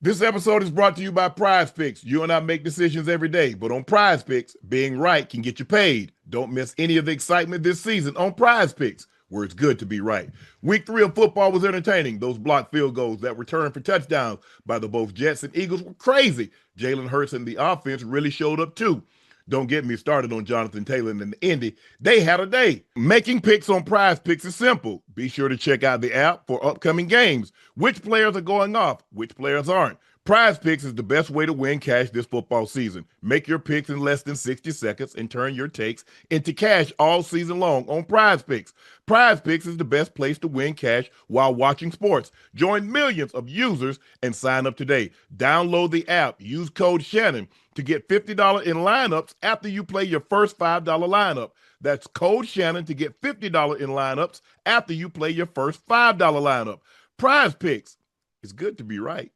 This episode is brought to you by Prize Picks. You and I make decisions every day, but on Prize Picks, being right can get you paid. Don't miss any of the excitement this season on Prize Picks, where it's good to be right. Week 3 of football was entertaining. Those blocked field goals that returned for touchdowns by the both Jets and Eagles were crazy. Jalen Hurts and the offense really showed up too. Don't get me started on Jonathan Taylor and Indy. They had a day. Making picks on Prize Picks is simple. Be sure to check out the app for upcoming games. Which players are going off? Which players aren't? Prize Picks is the best way to win cash this football season. Make your picks in less than 60 seconds and turn your takes into cash all season long on Prize Picks. Prize Picks is the best place to win cash while watching sports. Join millions of users and sign up today. Download the app. Use code Shannon to get $50 in lineups after you play your first $5 lineup. That's code Shannon to get $50 in lineups after you play your first $5 lineup. Prize Picks. It's good to be right.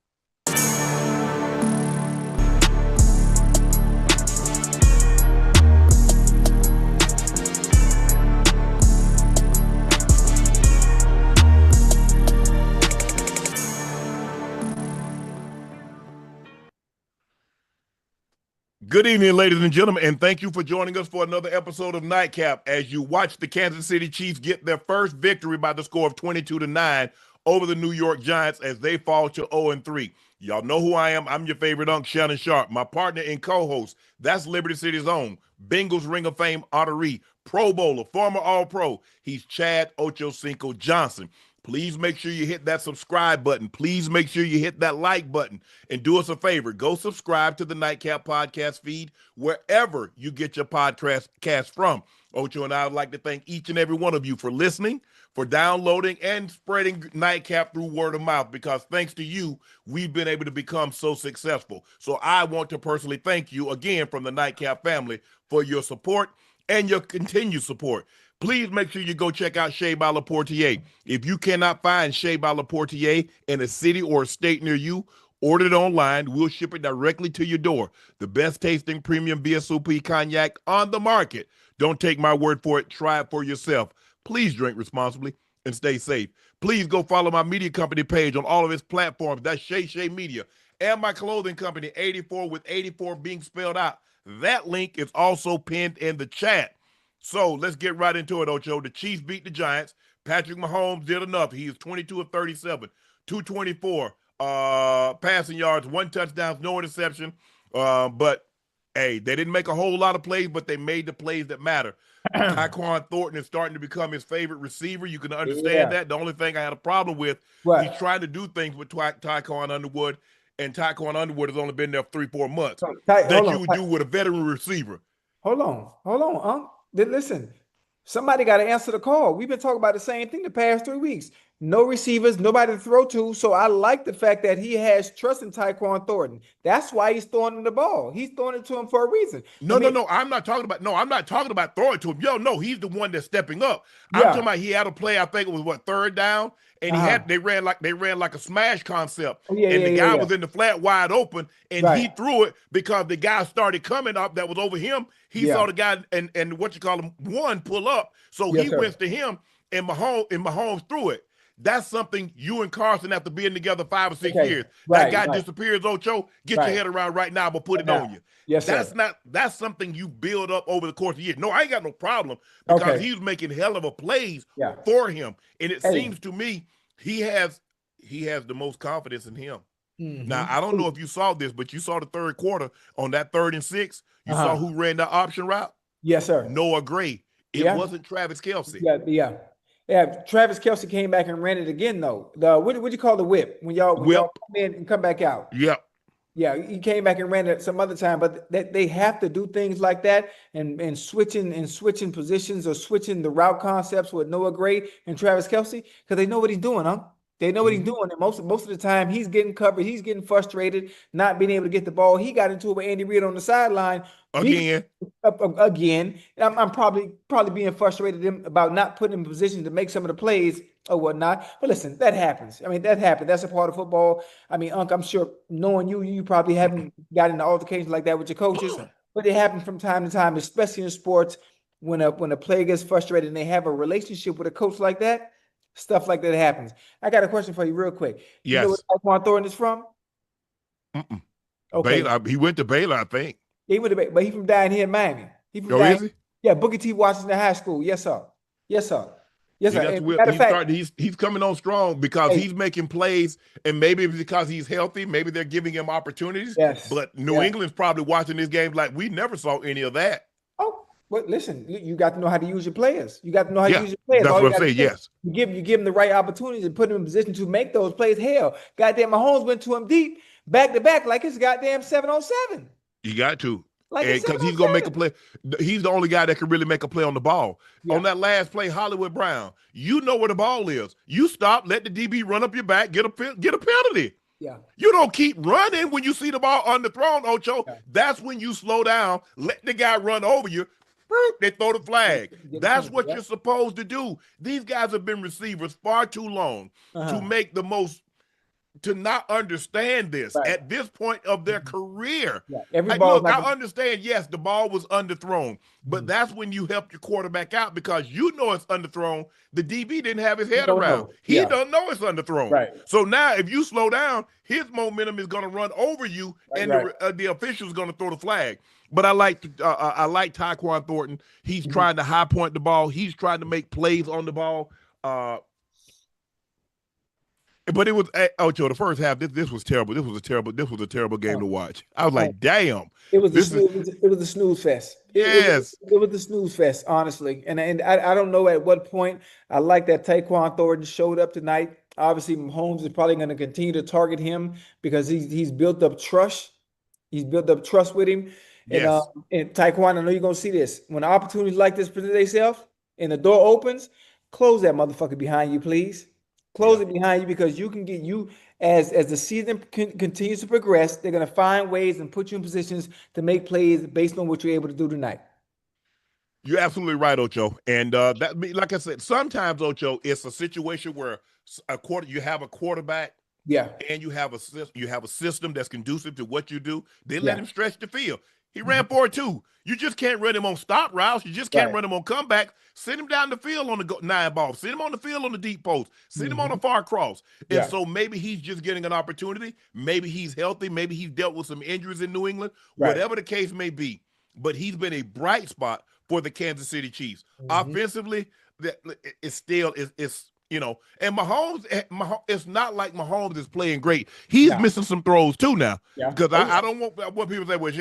Good evening, ladies and gentlemen, and thank you for joining us for another episode of Nightcap as you watch the Kansas City Chiefs get their first victory by the score of 22-9 over the New York Giants as they fall to 0-3. Y'all know who I am. I'm your favorite Unc, Shannon Sharpe. My partner and co-host, that's Liberty City's own Bengals Ring of Fame honoree, Pro Bowler, former All-Pro. He's Chad Ochocinco Johnson. Please make sure you hit that subscribe button. Please make sure you hit that like button. And do us a favor. Go subscribe to the Nightcap podcast feed wherever you get your podcast from. Ocho and I would like to thank each and every one of you for listening, for downloading, and spreading Nightcap through word of mouth, because thanks to you, we've been able to become so successful. So I want to personally thank you again from the Nightcap family for your support and your continued support. Please make sure you go check out Shea by La Portier. If you cannot find Shea by La Portier in a city or a state near you, order it online. We'll ship it directly to your door. The best tasting premium VSOP cognac on the market. Don't take my word for it. Try it for yourself. Please drink responsibly and stay safe. Please go follow my media company page on all of its platforms. That's Shea Media. And my clothing company, 84 with 84 being spelled out. That link is also pinned in the chat. So let's get right into it, Ocho. The Chiefs beat the Giants. Patrick Mahomes did enough. He is 22 of 37, 224 passing yards, 1 touchdown, no interception. But, hey, they didn't make a whole lot of plays, but they made the plays that matter. Tyquan Thornton is starting to become his favorite receiver. You can understand that. The only thing I had a problem with, he's trying to do things with Tyquan Underwood, and Tyquan Underwood has only been there 3-4 months you would do with a veteran receiver. Hold on, Unc. Listen, somebody got to answer the call. We've been talking about the same thing the past 3 weeks. No receivers, nobody to throw to. So I like the fact that he has trust in Tyquan Thornton. That's why he's throwing him the ball. He's throwing it to him for a reason. No. I'm not talking about throwing it to him. No, he's the one that's stepping up. I'm talking about he had a play, I think it was third down, and they ran like a smash concept. The guy was in the flat wide open, and he threw it because the guy started coming up that was over him. He saw the guy and one pull up. So he went to him, and Mahomes threw it. That's something you and Carson, after being together 5 or 6 years. That guy disappears, Ocho. Get your head around right now, but put it on you. Yes, that's something you build up over the course of years. No, I ain't got no problem because he's making hell of a plays for him. And it seems to me he has the most confidence in him. Mm-hmm. Now, I don't know if you saw this, but you saw the third quarter on that 3rd and 6. You saw who ran that option route? Yes, sir. Noah Gray. It wasn't Travis Kelce. Yeah, Travis Kelce came back and ran it again, though. What do you call the whip? When y'all come in and come back out. Yep. Yeah, he came back and ran it some other time, but they have to do things like that and switching positions or switching the route concepts with Noah Gray and Travis Kelce because they know what he's doing, huh? They know what he's doing, and most of the time he's getting covered, he's getting frustrated, not being able to get the ball. He got into it with Andy Reid on the sideline again. And I'm probably being frustrated about not putting him in position to make some of the plays or whatnot. But listen, that happens. I mean, that happened. That's a part of football. I mean, Unc, I'm sure knowing you probably haven't gotten into altercations like that with your coaches, but it happens from time to time, especially in sports when a player gets frustrated and they have a relationship with a coach like that. Stuff like that happens. I got a question for you real quick. Yes. You know where Tyquan Thornton is from? Mm-mm. Okay. Baylor. He went to Baylor, I think. He would have, but he from down here in Miami. He from Oh, down. is he? Yeah, Booker T. Washington High School. Yes, sir. Yes, sir. Yes, See, sir. that's And weird. matter of fact, He's coming on strong because hey, he's making plays, and maybe it's because he's healthy. Maybe they're giving him opportunities. yes, But New yeah. England's probably watching this game like we never saw any of that. Oh, but listen, you got to know how to use your players. You got to know how to Yeah, use your players. that's All you what I'm got to saying. do, Yes, you give them the right opportunities and put them in position to make those plays. Hell, goddamn, Mahomes went to him deep, back to back, like it's goddamn 7-on-7. you got to. Like And it's because 7 on he's gonna make a 7. play, he's the only guy that can really make a play on the ball. On Yeah. that last play, Hollywood Brown, you know where the ball is. You stop, let the DB run up your back, get a penalty. Yeah. You don't keep running when you see the ball underthrown, Ocho. Yeah. That's when you slow down, let the guy run over you. They throw the flag. That's what you're supposed to do. These guys have been receivers far too long to make to not understand this at this point of their career. Yeah. Every Like, ball look, I understand, yes, the ball was underthrown, but that's when you help your quarterback out because you know it's underthrown. The DB didn't have his head around. He don't know it's underthrown. Right. So now if you slow down, his momentum is going to run over you, and the official's going to throw the flag. But I like Tyquan Thornton. He's trying to high point the ball. He's trying to make plays on the ball. But it was Ocho. The first half, this was terrible. This was a terrible game to watch. I was like, damn. It was a snooze fest. Yes. It was the snooze fest, honestly. And I don't know at what point. I like that Tyquan Thornton showed up tonight. Obviously, Mahomes is probably going to continue to target him because he's built up trust. He's built up trust with him. Yes. And Tyquan, I know you're going to see this. When opportunities like this present themselves and the door opens, close that motherfucker behind you, please. Close it behind you because you can get you as the season continues to progress. They're going to find ways and put you in positions to make plays based on what you're able to do tonight. You're absolutely right, Ocho. And that, like I said, sometimes Ocho, it's a situation where you have a quarterback, and you have a system that's conducive to what you do. They let him stretch the field. He ran 4-2. You just can't run him on stop routes. You just can't run him on comeback. Send him down the field on the 9 ball. Send him on the field on the deep post. Send him on a far cross. And so maybe he's just getting an opportunity. Maybe he's healthy. Maybe he's dealt with some injuries in New England. Whatever the case may be. But he's been a bright spot for the Kansas City Chiefs. Offensively, it's still and Mahomes, it's not like Mahomes is playing great. He's missing some throws too now. Because I don't want people to say, well,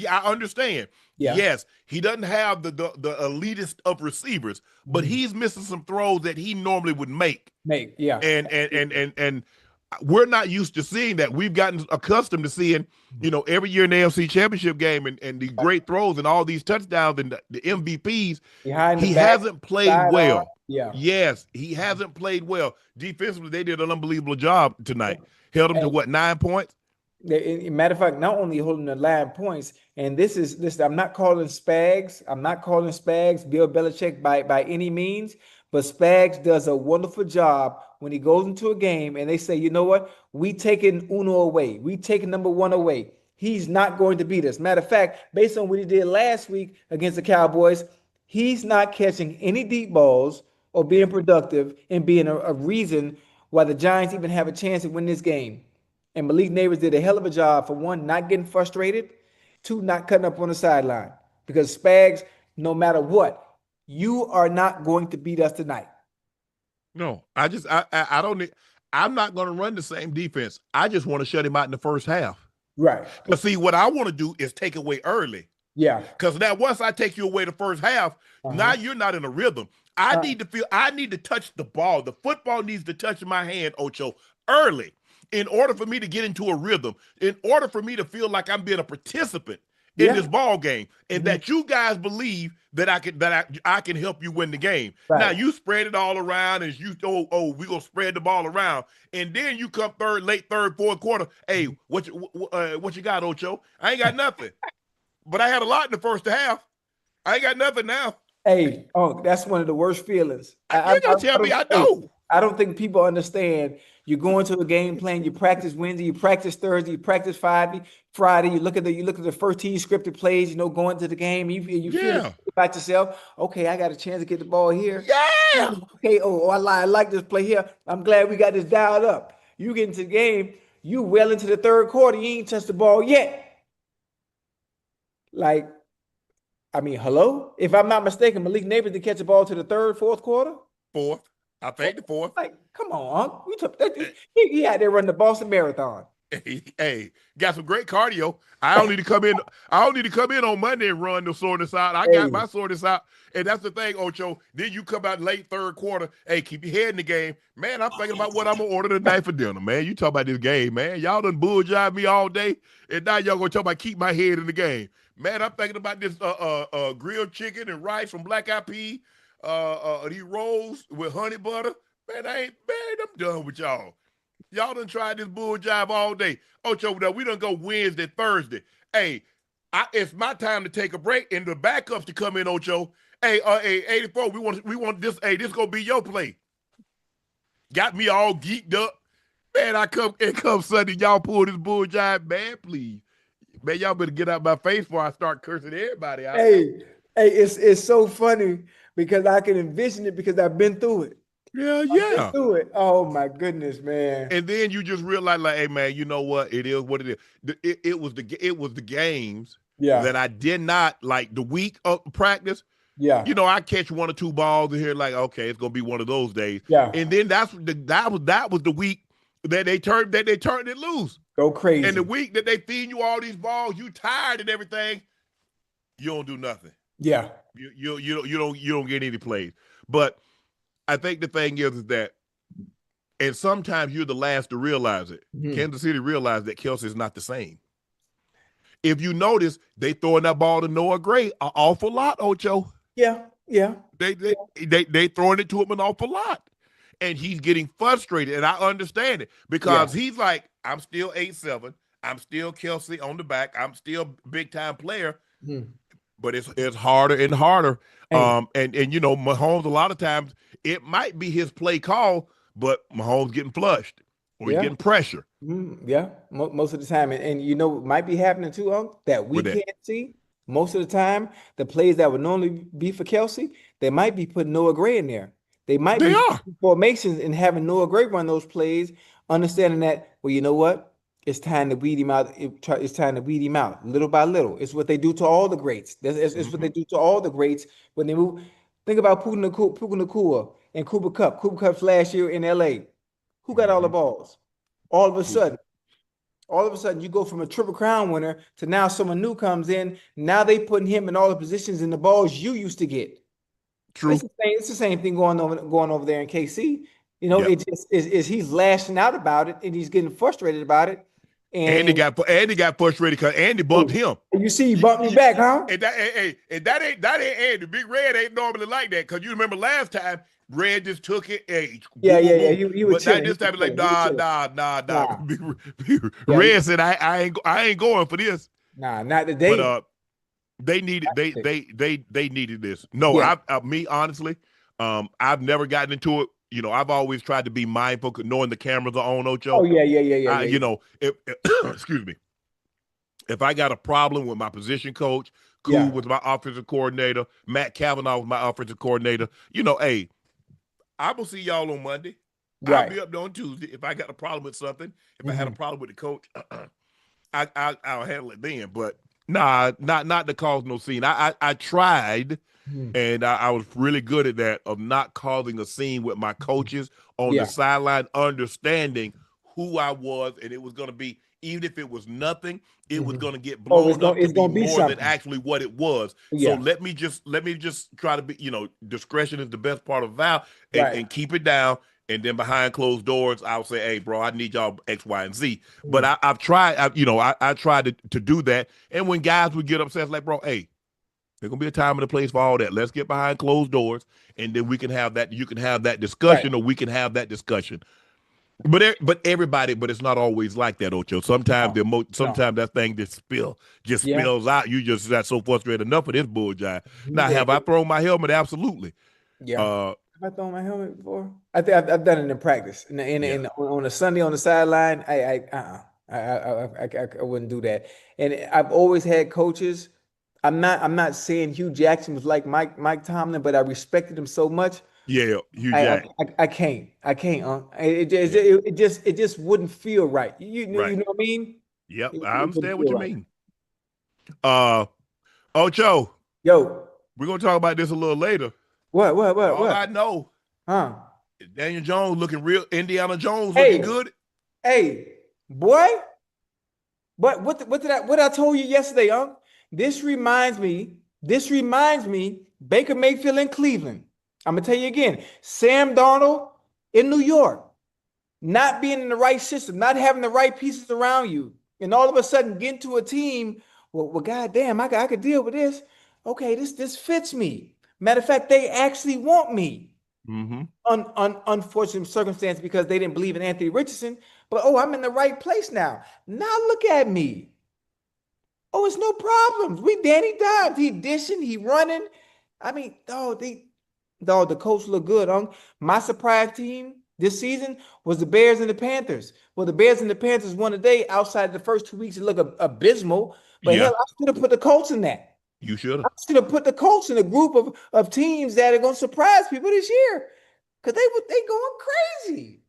I understand. Yes, he doesn't have the elitist of receivers, but he's missing some throws that he normally would make. And we're not used to seeing that. We've gotten accustomed to seeing, every year in the AFC Championship game and the great throws and all these touchdowns and the MVPs. He hasn't played well. Yes, he hasn't played well. Defensively, they did an unbelievable job tonight. Held him to what, 9 points? Matter of fact, not only holding the 9 points, and this is I'm not calling Spags. I'm not calling Spags Bill Belichick by any means, but Spags does a wonderful job when he goes into a game and they say, you know what, we taking Uno away, we taking number 1 away. He's not going to beat us. Matter of fact, based on what he did last week against the Cowboys, he's not catching any deep balls or being productive and being a reason why the Giants even have a chance to win this game. And Malik Neighbors did a hell of a job for 1, not getting frustrated, 2, not cutting up on the sideline. Because Spags, no matter what, you are not going to beat us tonight. No, I don't. I'm not going to run the same defense. I just want to shut him out in the first half. Right. But see, what I want to do is take away early. Yeah. Because now once I take you away the first half, now you're not in a rhythm. I need to touch the ball. The football needs to touch my hand, Ocho, early in order for me to get into a rhythm, in order for me to feel like I'm being a participant in this ball game, and that you guys believe that I can help you win the game. Right. Now you spread it all around, and you we're gonna spread the ball around, and then you come late third, fourth quarter. Hey, what you got, Ocho? I ain't got nothing, but I had a lot in the first half. I ain't got nothing now. Hey, that's one of the worst feelings. You're gonna tell me I know. I don't think people understand. You go into a game plan, you practice Wednesday, you practice Thursday, you practice Friday. You look at the first team scripted plays, going to the game, you feel about yourself. Okay, I got a chance to get the ball here. Yeah. Okay, I like this play here. I'm glad we got this dialed up. You get into the game, You well into the third quarter, you ain't touched the ball yet. Like, I mean, hello? If I'm not mistaken, Malik Neighbors did catch the ball to the third, fourth quarter. Fourth. I think the fourth. Like, come on, Unc. He had there running the Boston Marathon. Hey, got some great cardio. I don't need to come in. I don't need to come in on Monday and run the soreness out. I got my soreness out, and that's the thing, Ocho. Then you come out late third quarter. Hey, keep your head in the game, man. I'm thinking about what I'm gonna order tonight for dinner, man. You talk about this game, man. Y'all done bull jive me all day, and now y'all gonna talk about keep my head in the game, man. I'm thinking about this grilled chicken and rice from Black Eyed Peas, these rolls with honey butter. Man, I'm done with y'all. Y'all done tried this bull jive all day. Ocho, we done go Wednesday, Thursday. Hey, it's my time to take a break and the backups to come in, Ocho. Hey, 84, we want this. Hey, this gonna be your play. Got me all geeked up. Man, it comes Sunday, y'all pull this bull jive, man, please. Man, y'all better get out my face before I start cursing everybody out. Hey, it's so funny because I can envision it because I've been through it. Yeah. Do it. Oh my goodness, man. And then you just realize, like, hey, man, you know what? It is what it is. It was the games that I did not like the week of practice. Yeah. You know, I catch one or two balls in here, like, okay, it's gonna be one of those days. Yeah. And then that was the week that they turned it loose. Go crazy. And the week that they feed you all these balls, you tired and everything, you don't do nothing. Yeah. You don't get any plays. But I think the thing is that, and sometimes you're the last to realize it. Mm-hmm. Kansas City realized that Kelce is not the same. If you notice, they throwing that ball to Noah Gray an awful lot, Ocho. Yeah. They throwing it to him an awful lot. And he's getting frustrated, and I understand it because he's like, I'm still 8'7", I'm still Kelce on the back, I'm still big-time player, but it's harder and harder. Hey. And you know, Mahomes, a lot of times, it might be his play call, but Mahomes getting flushed or he's getting pressure. Yeah, most of the time. And you know what might be happening too, Unc, that we can't see? Most of the time, the plays that would normally be for Kelce, they might be putting Noah Gray in there. They be formations and having Noah Gray run those plays, understanding that, well, you know what? It's time to weed him out. It's time to weed him out little by little. It's what they do to all the greats. It's what they do to all the greats when they move. Think about Puka Nacua and Cooper Kupp. Cooper Kupp's last year in L.A. Who got all the balls? All of a sudden, you go from a Triple Crown winner to now someone new comes in. Now they putting him in all the positions in the balls you used to get. True. It's the same thing going over there in KC. You know, it just is he's lashing out about it and he's getting frustrated about it. And Andy got frustrated because Andy bumped him. You see, he bumped me back, huh? And that ain't Andy. Big Red ain't normally like that because you remember last time Red just took it. Yeah. He was chilling. This time he's like, nah. Red said, I ain't going for this. Nah, not today. But they needed they needed this. No, me honestly, I've never gotten into it. You know, I've always tried to be mindful, knowing the cameras are on, Ocho. Oh, yeah. You know, if excuse me, if I got a problem with my position coach, with my offensive coordinator, Matt Cavanaugh was my offensive coordinator, you know, hey, I will see y'all on Monday. Right. I'll be up there on Tuesday. If I got a problem with something, if I had a problem with the coach, I'll handle it then. But not to cause no scene. I tried. And I was really good at that, of not causing a scene with my coaches on the sideline, understanding who I was, and it was going to be, even if it was nothing, it was going to get blown up to be more than actually what it was. So let me just try to be, you know, discretion is the best part of Val, and keep it down. And then behind closed doors, I'll say, hey, bro, I need y'all X, Y, and Z. But I've tried, I tried to do that. And when guys would get upset, it's like, bro, hey, there's going to be a time and a place for all that. Let's get behind closed doors, and then we can have that. You can have that discussion, or we can have that discussion. But it's not always like that, Ocho. Sometimes sometimes that thing just spills out. You just got so frustrated. Enough of this bull jive. Now, have I thrown my helmet? Absolutely. Yeah. Have I thrown my helmet before? I think I've done it in practice. And on a Sunday on the sideline, I wouldn't do that. And I've always had coaches. I'm not saying Hugh Jackson was like Mike Tomlin, but I respected him so much. Yeah, Hugh Jack. I can't. I can't. Yeah, It just wouldn't feel right. You right. know what I mean? Yep, I It wouldn't understand what feel you right. mean. Uh, Ocho, Yo, we're gonna talk about this a little later. But all what? I know Huh? is Daniel Jones looking real. Indiana Jones looking Hey, good. hey, boy. What I told you yesterday, This reminds me. This reminds me. Baker Mayfield in Cleveland. I'm gonna tell you again. Sam Darnold in New York, not being in the right system, not having the right pieces around you, and all of a sudden getting to a team. Well, goddamn, I could deal with this. Okay, this fits me. Matter of fact, they actually want me. Mm-hmm. Unfortunate circumstance because they didn't believe in Anthony Richardson. But oh, I'm in the right place now. Now look at me. Oh, it's no problems. We Danny Dimes. He dishing, he running. I mean, the Colts look good. My surprise team this season was the Bears and the Panthers. Well, the Bears and the Panthers won today. Outside of the first 2 weeks, it looked abysmal. But Yeah, hell, I should have put the Colts in that. you should I have. should have put the Colts in a group of teams that are going to surprise people this year because they going crazy.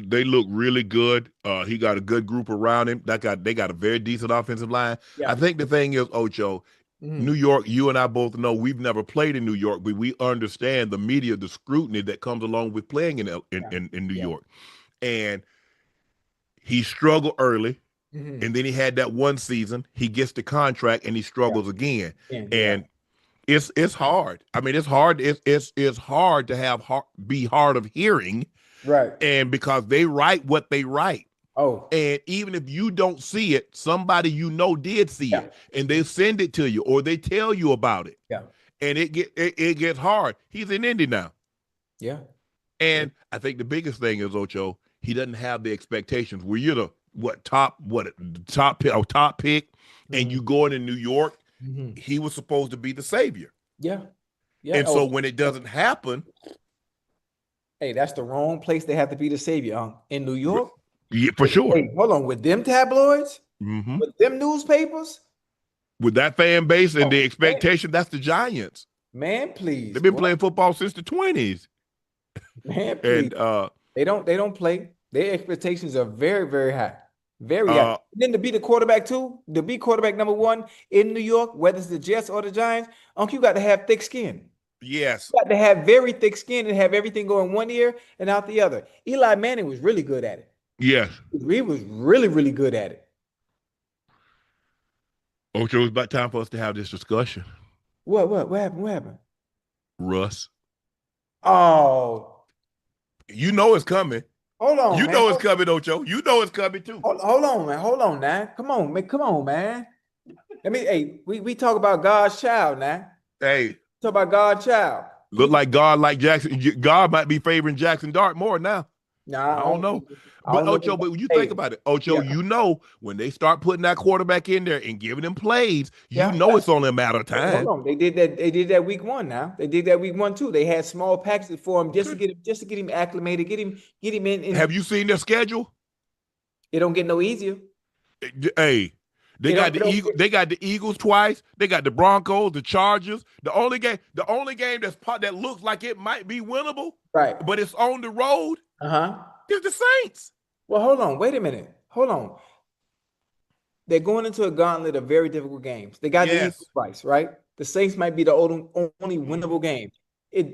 They look really good. He got a good group around him. They got a very decent offensive line. I Yeah. think the thing is, Ocho, New Mhm. York, you and I both know we've never played in New York, but we understand the media, the scrutiny that comes along with playing Yeah. in New Yeah. York. And he struggled early, Hmm. and then he had that one season. He gets the contract and he Yeah. struggles again. Yeah. Yeah. And it's hard. I mean, it's hard. It's hard to be hard of hearing, Right. and because they write what they write. Oh, And even if you don't see it, somebody you know did see yeah. it, and they send it to you or they tell you about it, Yeah. and it gets hard. He's in Indy now, Yeah. Yeah. and I think the biggest thing is, Ocho, he doesn't have the expectations. Where you're the top pick, and Hmm. you going in New York, Hmm. he was supposed to be the savior, Yeah. Yeah. and Oh, so when it doesn't happen, hey, that's the wrong place they have to be the savior, in New York. yeah, for sure. Hey, hold on, with them tabloids, Hmm. with them newspapers. With that fan base and the Oh man, expectation, that's the Giants. man, They've please, been boy, playing football since the 20s. man, please. And They don't play. Their expectations are very, very high. Very high. uh And then to be the quarterback too, to be quarterback number one in New York, whether it's the Jets or the Giants, you got to have thick skin. yes, You got to have very thick skin and have everything going one ear and out the other. Eli Manning was really good at it. yes. He was really, really good at it. Ocho, it's about time for us to have this discussion. What happened? What happened? Russ. Oh, You know it's coming. hold on, You man. know it's coming, Ocho. You know it's coming too. Hold on, man. Hold on now. Come on, man. Come on, man. Hey, we talk about God's child now. Hey, Talk about God's child. look like God like Jackson. God might be favoring Jackson Dart more now. Nah, I don't know. I But don't know. Ocho, but when you think Hey, about it, Ocho, yeah, you know when they start putting that quarterback in there and giving him plays, you yeah, know yeah. it's only a matter of Hold time. on. They did that. They did that week one. Now they did that week one too. They had small packages for him Okay. just to get him acclimated, get him in. Have you seen their schedule? It don't get no easier. Hey, they It got don't. It the don't Eagles. They got the Eagles twice. They got the Broncos, the Chargers. The only game that looks like it might be winnable, right. but it's on the road, Uh-huh. is the Saints. Well, hold on. Wait a minute. Hold on. They're going into a gauntlet of very difficult games. They got the Eagles Yes. twice, right? The Saints might be the only winnable game.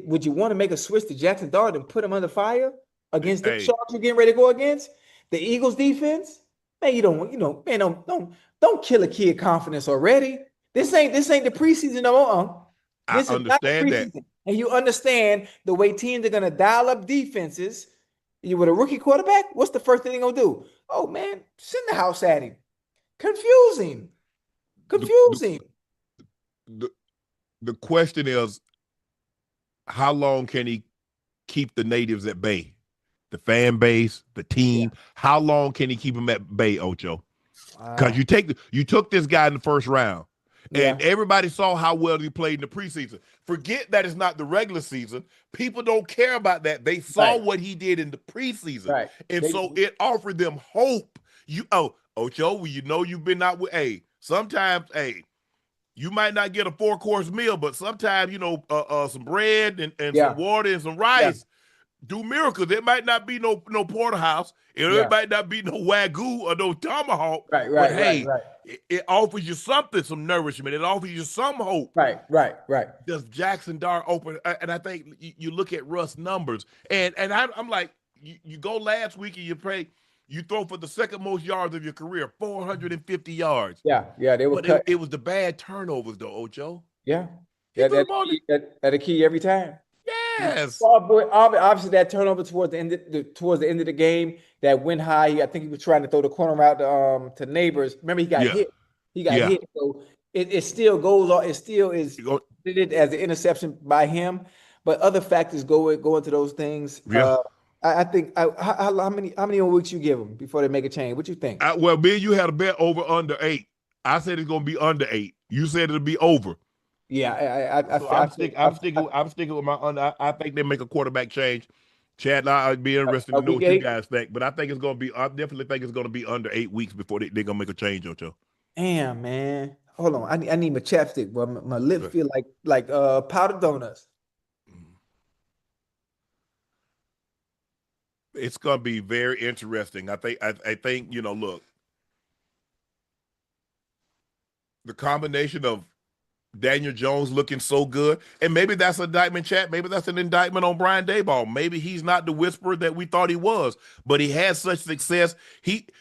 Would you want to make a switch to Jackson Dart and put him under fire against the Hey, Sharks you're getting ready to go against? The Eagles defense? Man, man, don't kill a kid confidence already. This ain't the preseason no more. I This is not the understand that. preseason. And you understand the way teams are gonna dial up defenses. You with a rookie quarterback, what's the first thing they're gonna do? Oh man, send the house at him. Confusing. The, the, Confusing. the, the question is, how long can he keep the natives at bay? The fan base, the Yeah. team. How long can he keep them at bay, Ocho? Because Uh, you took this guy in the first round, and yeah. everybody saw how well he played in the preseason. Forget that it's not the regular season. People don't care about that. They saw Right. what he did in the preseason, Right. and They so it offered them hope. Ocho, well, you know you've been out with. Sometimes You might not get a 4-course meal, but sometimes, some bread and some Yeah, water and some yeah, rice do miracles. It might not be no porterhouse. It yeah. might not be no wagyu or no tomahawk, Right, but right, right, hey, right, it offers you something, some nourishment. It offers you some hope. right, right, right. Does Jackson Dart open? And I think you look at Russ' numbers, and I'm like, you go last week and you throw for the second most yards of your career, 450 yards. Yeah, yeah. They were But cut. it was the bad turnovers, though, Ocho. Yeah, He yeah. put them on. That a key every time. Yes. Well, boy, obviously that turnover towards the end of the game that went high. I think he was trying to throw the corner out to Neighbors. Remember, he got Yeah. hit. He got Yeah. hit. So it still goes on. It still is You go, credited as an interception by him. But other factors go into those things. yeah. I think how many more weeks you give them before they make a change? What you think? Well, me and you had a bet over under 8. I said it's gonna be under 8. You said it'll be over. Yeah, So I'm sticking with my under. I think they make a quarterback change. Chad and I'd be interested to know week what you 8. guys think, but I think it's gonna be. I definitely think it's gonna be under 8 weeks before they're gonna make a change, Ocho. Damn, man. Hold on. I need my chapstick, but my lips feel like powdered donuts. It's gonna be very interesting. I think look, the combination of Daniel Jones looking so good, and maybe that's an indictment, chat. Maybe that's an indictment on Brian Daboll. Maybe he's not the whisperer that we thought he was, but he had such success.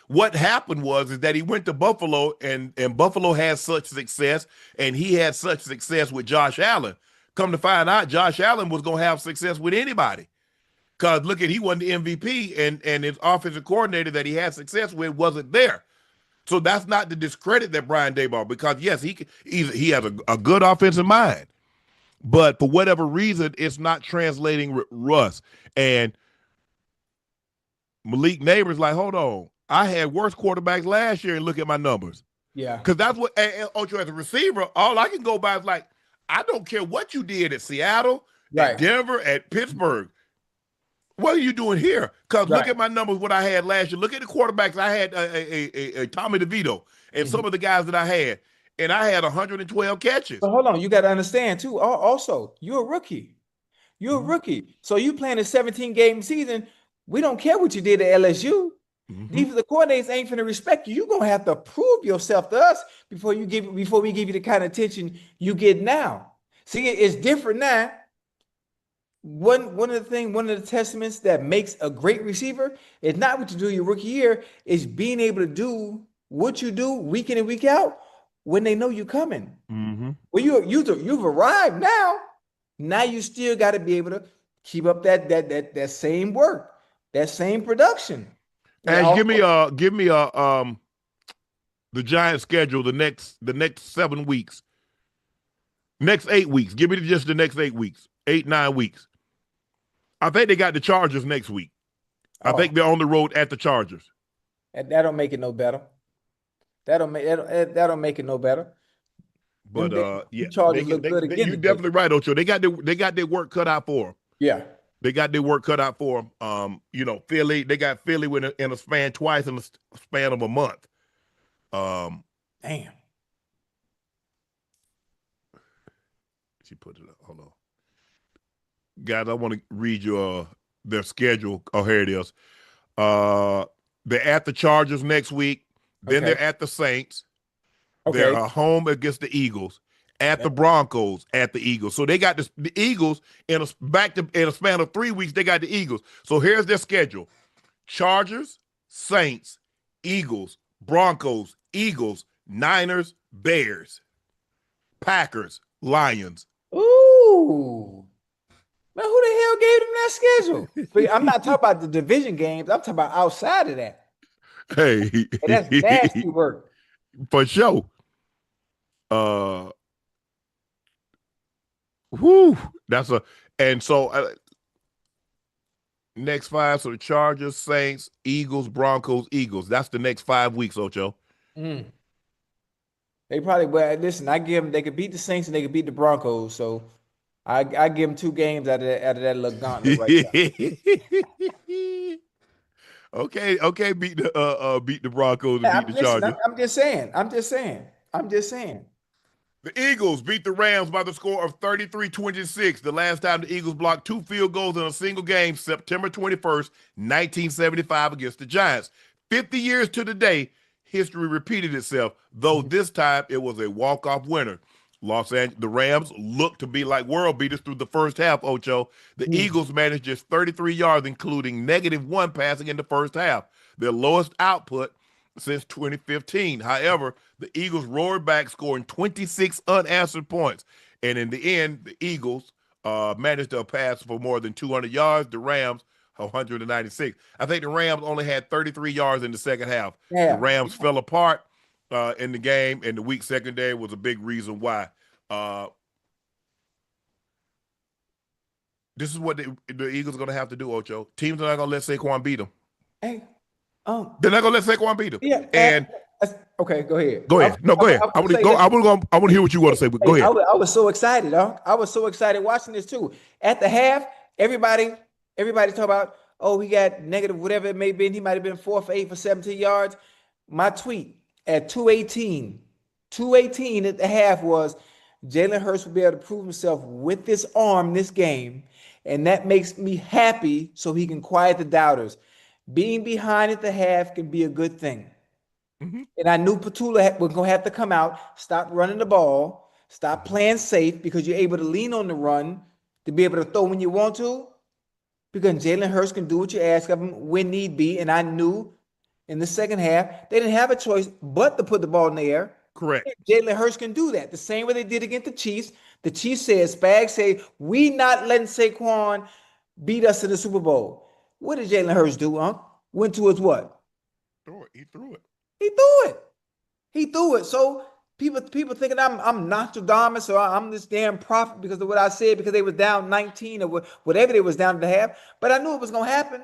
What happened is that he went to Buffalo, and Buffalo had such success, and he had such success with Josh Allen. Come to find out, Josh Allen was gonna have success with anybody. Because look he won the MVP, and his offensive coordinator that he had success with wasn't there. So that's not to discredit that Brian Daboll, because yes, he has a good offensive mind, but for whatever reason, it's not translating with Russ. And Malik Neighbors like, hold on, I had worse quarterbacks last year, and look at my numbers. Yeah. Because that's what Ocho, as a receiver, all I can go by is like, I don't care what you did at Seattle, at Denver, at Pittsburgh. What are you doing here? Because look at my numbers, what I had last year. Look at the quarterbacks. I had a Tommy DeVito and some of the guys that I had, and I had 112 catches. But hold on, you got to understand too. Also, you're a rookie. You're a rookie. So you playing a 17-game season. We don't care what you did at LSU. The coordinators ain't finna respect you. You're gonna have to prove yourself to us before we give you the kind of attention you get now. See, it's different now. One of the testaments that makes a great receiver is not what you do your rookie year, is being able to do what you do week in and week out when they know you're coming. Well, you've arrived now. Now you still got to be able to keep up that same work, that same production. Ash, give me the Giants schedule the next 7 weeks, next 8 weeks. Give me just the next 8 weeks, 9 weeks. I think they got the Chargers next week. I think they're on the road at the Chargers. That don't make it no better. That don't make it no better. But yeah, Chargers look good again. You're definitely right, Ocho. They got their work cut out for them. Yeah, they got their work cut out for them. Philly, they got Philly in a span twice in the span of a month. Damn. She put it up. Hold on. Guys, I want to read you their schedule. Oh, here it is. They're at the Chargers next week. Then they're at the Saints. They're home against the Eagles. At the Broncos. At the Eagles. So they got the Eagles in a span of 3 weeks. They got the Eagles. So here's their schedule: Chargers, Saints, Eagles, Broncos, Eagles, Niners, Bears, Packers, Lions. Ooh. Man, who the hell gave them that schedule? I'm not talking about the division games. I'm talking about outside of that. Hey, that's nasty work. For sure. Whoo, next 5. So the Chargers, Saints, Eagles, Broncos, Eagles. That's the next 5 weeks, Ocho. They probably listen. I give them. They could beat the Saints and they could beat the Broncos. So I give them 2 games out of that little gauntlet right there. Okay, beat the Broncos and beat the Chargers. I'm just saying. The Eagles beat the Rams by the score of 33-26. The last time the Eagles blocked 2 field goals in a single game, September 21st, 1975 against the Giants. 50 years to the day, history repeated itself, though this time it was a walk-off winner. The Rams looked to be like world beaters through the first half, Ocho. The Eagles managed just 33 yards, including -1 passing in the first half, their lowest output since 2015. However, the Eagles roared back, scoring 26 unanswered points. And in the end, the Eagles managed to pass for more than 200 yards. The Rams, 196. I think the Rams only had 33 yards in the second half. The Rams fell apart in the game, and the weak secondary was a big reason why. This is what the Eagles are going to have to do, Ocho. Teams are not going to let Saquon beat them. Hey, they're not going to let Saquon beat them. Yeah, and okay, go ahead. Go ahead. Go ahead. I want to hear what you want to say. But go ahead. I was so excited. I was so excited watching this too. At the half, everybody talk about, oh, he got negative, whatever it may be. He might have been 4 for 8 for 17 yards. My tweet at 2:18 at the half was, Jalen Hurts will be able to prove himself with this arm this game, and that makes me happy so he can quiet the doubters. Being behind at the half can be a good thing. And I knew Petula was going to have to come out, stop running the ball, stop playing safe, because you're able to lean on the run to be able to throw when you want to, because Jalen Hurts can do what you ask of him when need be. And I knew in the second half, they didn't have a choice but to put the ball in the air. Correct. Jalen Hurts can do that. The same way they did against the Chiefs. The Chiefs said, Spags say, we not letting Saquon beat us in the Super Bowl. What did Jalen Hurts do, Unc? Went to his what? He threw it. He threw it. So people thinking I'm Nostradamus or I'm this damn prophet because of what I said, because they was down 19 or whatever they was down to half. But I knew it was going to happen.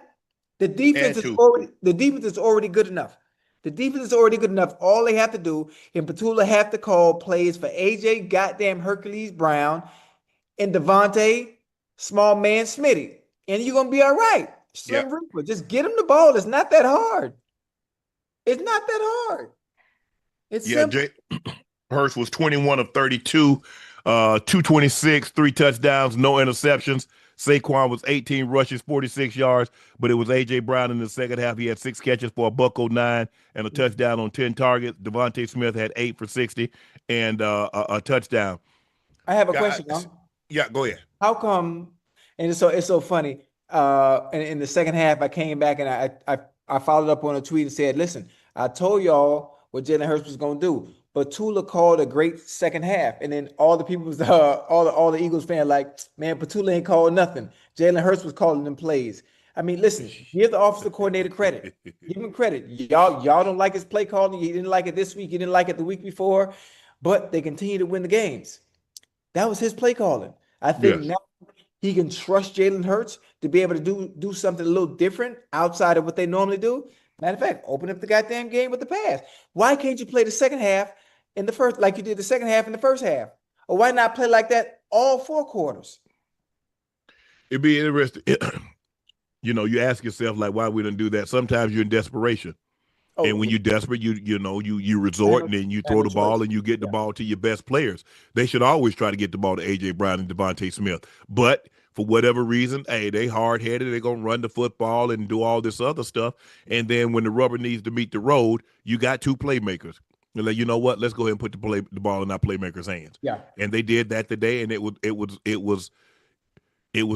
The defense is already good enough. The defense is already good enough. All they have to do, and Petula have to call plays for AJ goddamn Hercules Brown and Devontae small man Smitty. And you're going to be all right. Slim Reaper. Just get him the ball. It's not that hard. It's not that hard. It's simple. Hurts was 21 of 32, 226, 3 touchdowns, no interceptions. Saquon was 18 rushes, 46 yards, but it was A.J. Brown in the second half. He had 6 catches for $109 and a touchdown on 10 targets. Devontae Smith had 8 for 60 and a touchdown. I have a question, Unc. Yeah, go ahead. How come, and it's so funny, in the second half, I came back and I followed up on a tweet and said, listen, I told y'all what Jalen Hurts was going to do, but Petula called a great second half. And then all the people, all the Eagles fans like, man, Petula ain't called nothing. Jalen Hurts was calling them plays. I mean, listen, give the offensive coordinator credit. Give him credit. Y'all don't like his play calling. You didn't like it this week. You didn't like it the week before, but they continue to win the games. That was his play calling. I think now he can trust Jalen Hurts to be able to do something a little different outside of what they normally do. Matter of fact, open up the goddamn game with the pass. Why can't you play the second half in the first, like you did the second half in the first half? Or why not play like that all 4 quarters? It'd be interesting. You ask yourself, like, why we don't do that? Sometimes you're in desperation. And when you're desperate, you resort and then you throw the ball and you get the ball to your best players. They should always try to get the ball to A.J. Brown and Devontae Smith. But for whatever reason, hey, they hard-headed. They're going to run the football and do all this other stuff. And then when the rubber needs to meet the road, you got 2 playmakers. You're like, you know what? Let's go ahead and put the ball in our playmakers' hands. Yeah. And they did that today, and it was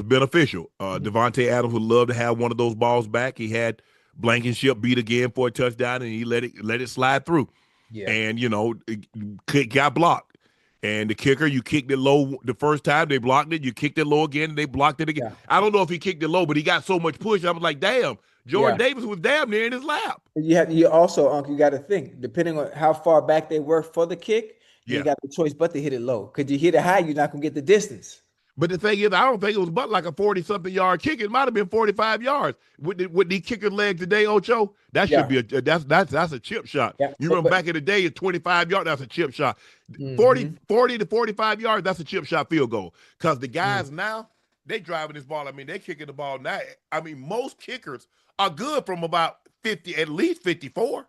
beneficial. Devontae Adams would love to have one of those balls back. He had Blankenship beat again for a touchdown, and he let it slide through. Yeah. And, it got blocked. And the kicker, you kicked it low the first time, they blocked it. You kicked it low again, and they blocked it again. Yeah. I don't know if he kicked it low, but he got so much push. I was like, damn, Jordan Davis was damn near in his lap. You also, Unc, you got to think, depending on how far back they were for the kick, you got the choice but to hit it low. Because you hit it high, you're not going to get the distance. But the thing is, I don't think it was but like a 40-something yard kick. It might have been 45 yards. With the kicker leg today, Ocho, that should be that's a chip shot. Yeah. You remember back in the day, at 25 yards, that's a chip shot. 40 to 45 yards, that's a chip shot field goal. Because the guys now, they driving this ball. I mean, they kicking the ball now. I mean, most kickers are good from about 50, at least 54.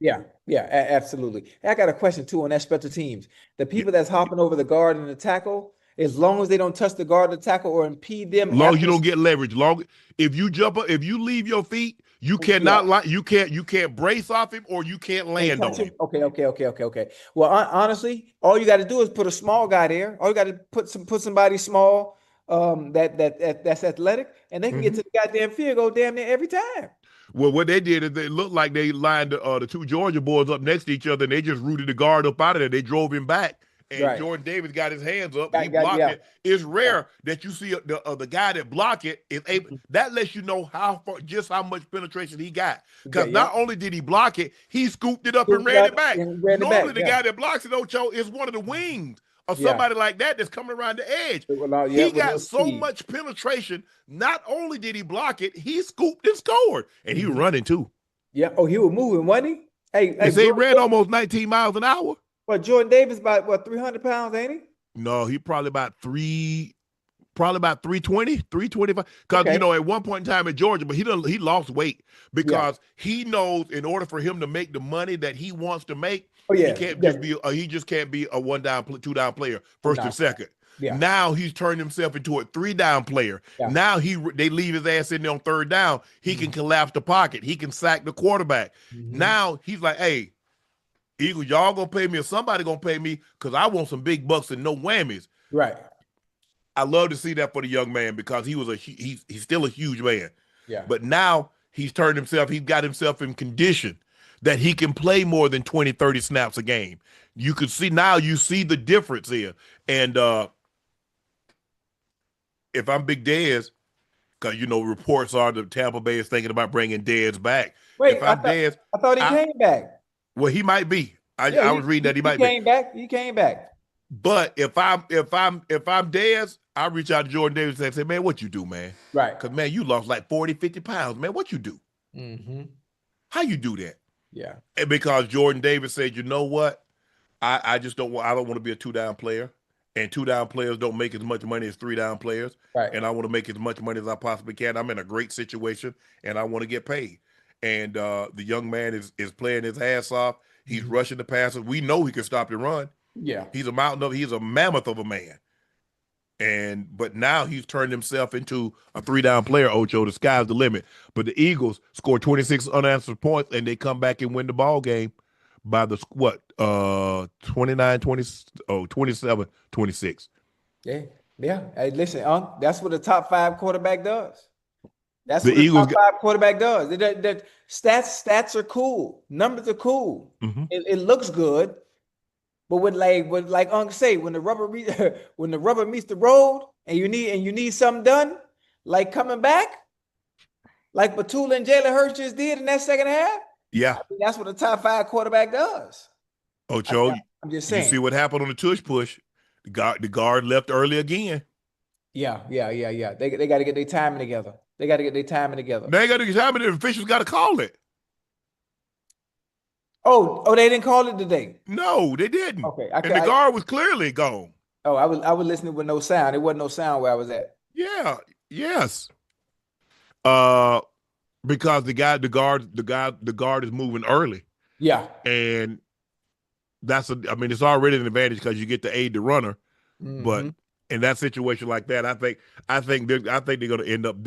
Yeah, yeah, absolutely. I got a question too on that special teams. The Yeah. people that's hopping over the guard and the tackle, as long as they don't touch the guard or the tackle or impede them Long as you after, don't get leverage, long if you jump up, if you leave your feet, you yeah, cannot like you can't brace off him or you can't can't land touch on him. him. Okay, okay, okay, okay, okay. Well, honestly, all you got to do is put a small guy there. All you got to put somebody small, that's athletic, and they can get Mhm. to the goddamn field goal damn near every time. Well, what they did is they looked like they lined the two Georgia boys up next to each other, and they just rooted the guard up out of there. They drove him back, and Right. Jordan Davis got his hands up. He blocked Yeah. it. It's Yeah. rare that you see the guy that block it is able. Mhm. That lets you know how far, just how much penetration he got. Okay, Because yeah. not only did he block it, he scooped it up and Scooped it ran up it back. and ran it Normally, back. the Yeah. guy that blocks it, Ocho, is one of the wings or Yeah. somebody like that that's coming around the edge. Yeah, He with got no so speed. much penetration. Not only did he block it, he scooped and scored, and he was Mhm. running too. Yeah. Oh, he was moving, wasn't he? They Hey, say he ran almost 19 miles an hour. Jordan Davis about what 300 pounds, ain't he? No, he probably about 320, 325. Because Okay. at one point in time in Georgia, but he lost weight Yeah. because he knows in order for him to make the money that he wants to make, Oh he yeah. can't Yeah. just be he just can't be a one down, two down player, I'm first and not. second. Yeah. Now he's turned himself into a three down player. Yeah. Now they leave his ass in there on third down. He can collapse the pocket. He can sack the quarterback. Mhm. Now he's like, hey, Eagles, y'all gonna pay me or somebody gonna pay me because I want some big bucks and no whammies. Right. I love to see that for the young man because he's still a huge man. Yeah. But now he's got himself in condition that he can play more than 20, 30 snaps a game. You see the difference here. And if I'm Big Dez, because reports are that Tampa Bay is thinking about bringing Dez back. If Wait, I'm Dez, I thought he I came back. well, he might be. Yeah, I was reading that he he might be. came back. He came back. But if I'm Dez, I reach out to Jordan Davis and say, man, what you do, man? Right. Because man, you lost like 40, 50 pounds, man. What you do? Mm-hmm. How you do that? Yeah. And because Jordan Davis said, you know what? I just don't want to be a two down player. And two down players don't make as much money as three down players. Right. And I want to make as much money as I possibly can. I'm in a great situation and I want to get paid. And the young man is playing his ass off. He's rushing the passes. We know he can stop the run. Yeah. He's a mammoth of a man. But now he's turned himself into a three down player, Ocho. The sky's the limit. But the Eagles score 26 unanswered points and they come back and win the ball game by the 29 20 27 26. Yeah. Yeah. Hey, listen, that's what a top 5 quarterback does. That's The what a Eagles top 5 quarterback does. The stats are cool. Numbers are cool. Mhm. It looks good. But like Unc say, when the rubber meets the road and you need something done, like coming back, like Batula and Jalen Hurts just did in that second half. Yeah. I mean, that's what a top 5 quarterback does. Ocho, I'm just you saying. see what happened on the tush push. The guard left early again. Yeah. They got to get their timing together. They got to get their timing together. They got to get time, and the officials got to call it. Oh, they didn't call it today. No, they didn't. Okay, and the guard was clearly gone. Oh, I was listening with no sound. There wasn't no sound where I was at. Yeah. Yes. Because the guard is moving early. Yeah. And it's already an advantage because you get to aid the runner. Mm-hmm. But in that situation like that, I think they're gonna end up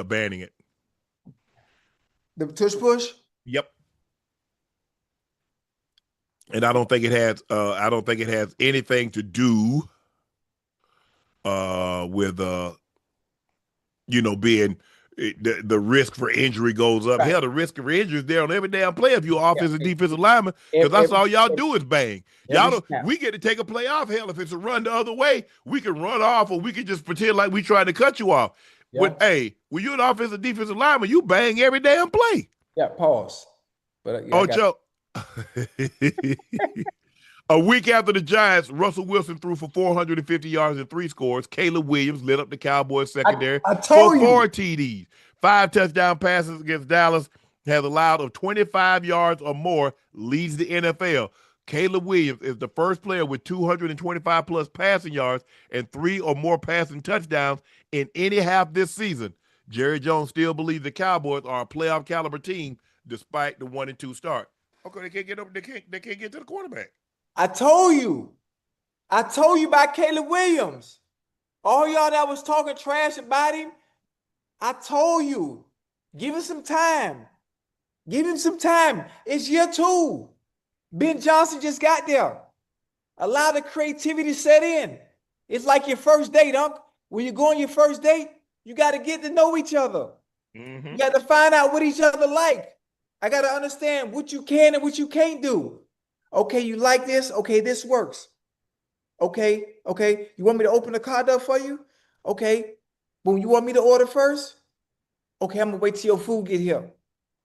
banning it. The tush push? Yep. And I don't think it has anything to do with being the risk for injury goes up. Right. Hell, the risk for injury is there on every damn play if you're offensive defensive lineman, because that's all y'all do is bang. We get to take a play off. Hell, if it's a run the other way, we can run off or we can just pretend like we trying to cut you off. Yeah. When you're an offensive defensive lineman, you bang every damn play. Yeah, pause. But Ocho. A week after the Giants, Russell Wilson threw for 450 yards and 3 scores. Caleb Williams lit up the Cowboys secondary for 4 TDs. 5 touchdown passes against Dallas, has allowed of 25 yards or more, leads the NFL. Caleb Williams is the first player with 225 plus passing yards and 3 or more passing touchdowns in any half this season. Jerry Jones still believes the Cowboys are a playoff caliber team despite the 1-2 start. Okay, they can't get up. They can't get to the quarterback. I told you about Caleb Williams. All y'all that was talking trash about him, I told you, give him some time. Give him some time. It's year 2. Ben Johnson just got there. Allow the creativity to set in. It's like your first date, Unc. When you go on your first date, you got to get to know each other. You got to find out what each other like. I got to understand what you can and what you can't do. Okay, you like this? Okay, this works. Okay. You want me to open the car door for you? Okay. Boom, you want me to order first? Okay, I'm going to wait till your food get here.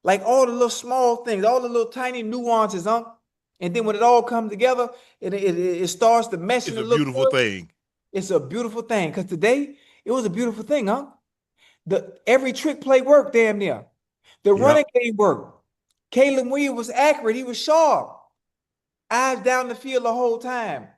Like all the little small things, all the little tiny nuances, Unc. And then when it all comes together, it starts to mesh. It's a beautiful thing. It's a beautiful thing. Because today, it was a beautiful thing, Unc. Every trick play worked damn near. The running game worked. Caleb Williams was accurate. He was sharp. Eyes down the field the whole time.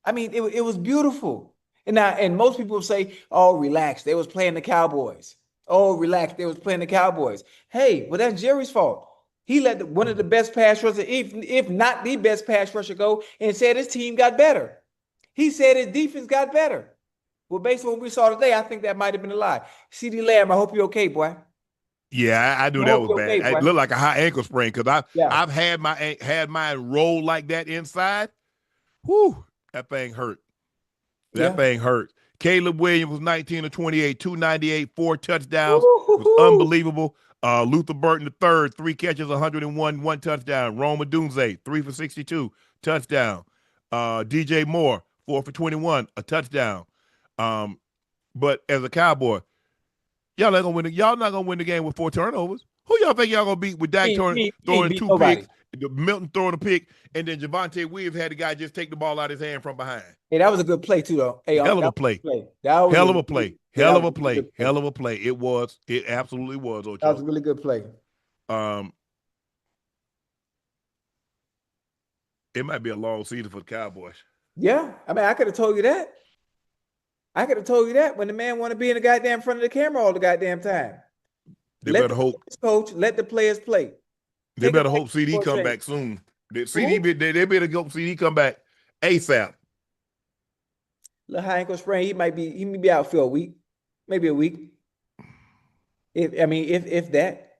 I mean, it was beautiful. And most people say, oh, relax. They was playing the Cowboys. Oh, relax. They was playing the Cowboys. Hey, well, that's Jerry's fault. He let one of the best pass rushers, if not the best pass rusher, go and said his team got better. He said his defense got better. Well, based on what we saw today, I think that might have been a lie. CeeDee Lamb, I hope you're okay, boy. Yeah, I knew that was bad. Okay, it looked like a high ankle sprain because Yeah. I've had mine roll like that inside. Whew, that thing hurt. That thing hurt. Caleb Williams was 19 of 28, 298, 4 touchdowns. It was unbelievable. Luther Burton III, 3 catches, 101, 1 touchdown. Rome Odunze, 3 for 62, touchdown. DJ Moore, 4 for 21, a touchdown. But as a Cowboy, y'all not gonna win the game with 4 turnovers. Who y'all think y'all gonna beat with Dak throwing 2 picks, Milton throwing a pick, and then Javonte Williams had the guy just take the ball out of his hand from behind? Hey, that was a good play too, though. Hey, hell of a play. Hell of a play. Hell of a play. Hell of a play. It was. It absolutely was, Ocho. That was a really good play. It might be a long season for the Cowboys. Yeah, I mean, I could have told you that. I could have told you that when the man want to be in the goddamn front of the camera all the goddamn time. They better hope. Coach, let the players play. They better hope CD come back soon. They better go CD come back ASAP. Little high ankle sprain, he may be out for a week, maybe a week. If that.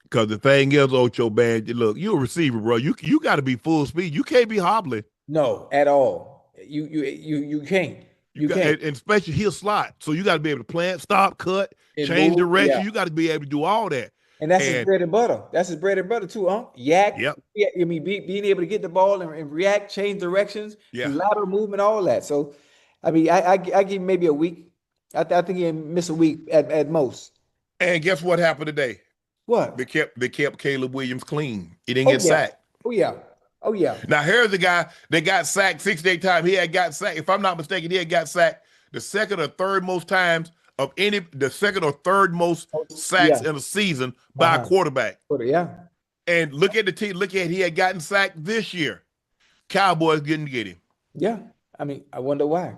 Because the thing is, Ocho, man, look, you're a receiver, bro. You got to be full speed. You can't be hobbling. No, at all. You can't. You can't. And especially he'll slot. So you got to be able to plant, stop, cut, change direction. Yeah. You got to be able to do all that. And that's his bread and butter. That's his bread and butter too, huh? Yak. Yep. Yeah, I mean, being able to get the ball and react, change directions, lateral movement, all that. So, I mean, I give him maybe a week. I think he'll miss a week at most. And guess what happened today? What? They kept Caleb Williams clean. He didn't get sacked. Oh yeah. Now here's the guy that got sacked 6-8 times. He had got sacked. If I'm not mistaken, he had got sacked the second or third most times of the second or third most sacks in a season by a quarterback. Yeah. And look at the team. Look at he had gotten sacked this year. Cowboys didn't get him. Yeah. I mean, I wonder why.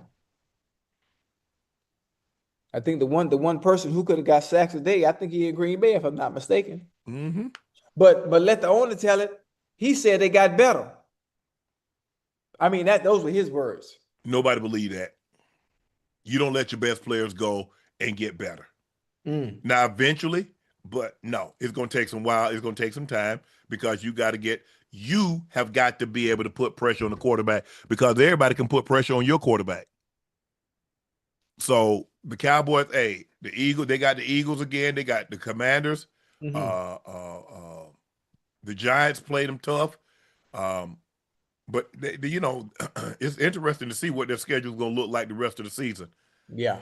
I think the one person who could have got sacked today, I think he in Green Bay, if I'm not mistaken. Mm-hmm. But let the owner tell it. He said they got better. I mean, those were his words. Nobody believed that. You don't let your best players go and get better. Now, eventually, but no, it's going to take some while. It's going to take some time because you have got to be able to put pressure on the quarterback because everybody can put pressure on your quarterback. So the Cowboys, the Eagles, they got the Eagles again. They got the Commanders. The Giants played them tough. But it's interesting to see what their schedule is going to look like the rest of the season. Yeah.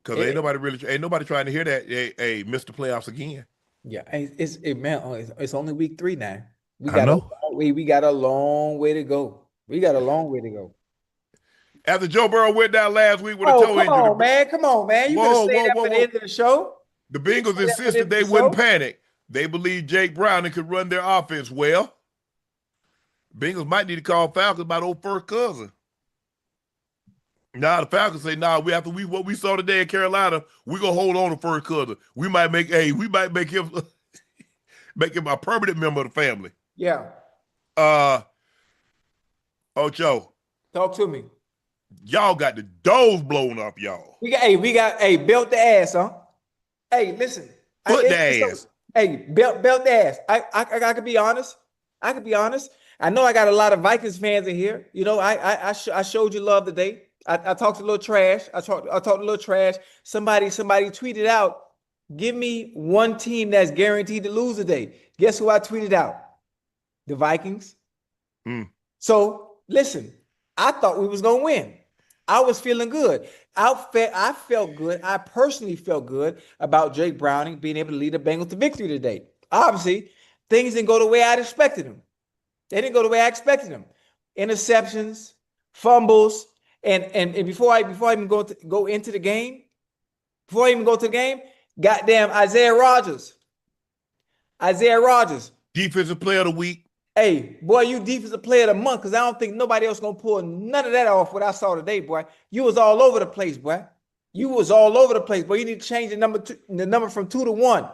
Because ain't nobody trying to hear that. Hey, missed the playoffs again. Yeah, it's only week 3 now. We got a long way to go. After Joe Burrow went down last week with a toe injury. Come on, man. You gonna say that for the end of the show? The Bengals insisted they wouldn't panic. They believed Jake Browning could run their offense well. Bengals might need to call Falcons about old first cousin. Now the Falcons say, what we saw today in Carolina, we're gonna hold on to first cousin. We might make him Make him a permanent member of the family. Yeah. Ocho, Talk to me. y'all got the doors blown off y'all. Belt the ass, huh? Hey, listen. Foot the ass. Belt the ass. I could be honest. I could be honest. I know I got a lot of Vikings fans in here. You know, I showed you love today. I talked a little trash. I talked a little trash. Somebody tweeted out, give me one team that's guaranteed to lose today. Guess who I tweeted out? The Vikings. So listen, I thought we was gonna win. I was feeling good. I felt good. I personally felt good about Jake Browning being able to lead the Bengals to victory today. Obviously, things didn't go the way I'd expected them. They didn't go the way I expected them. Interceptions, fumbles, and before I even go into the game, goddamn Isaiah Rodgers. Defensive player of the week. Hey, boy, you defensive player of the month, because I don't think nobody else gonna pull none of that off what I saw today, boy. You was all over the place, boy. You need to change the number from 2 to 1.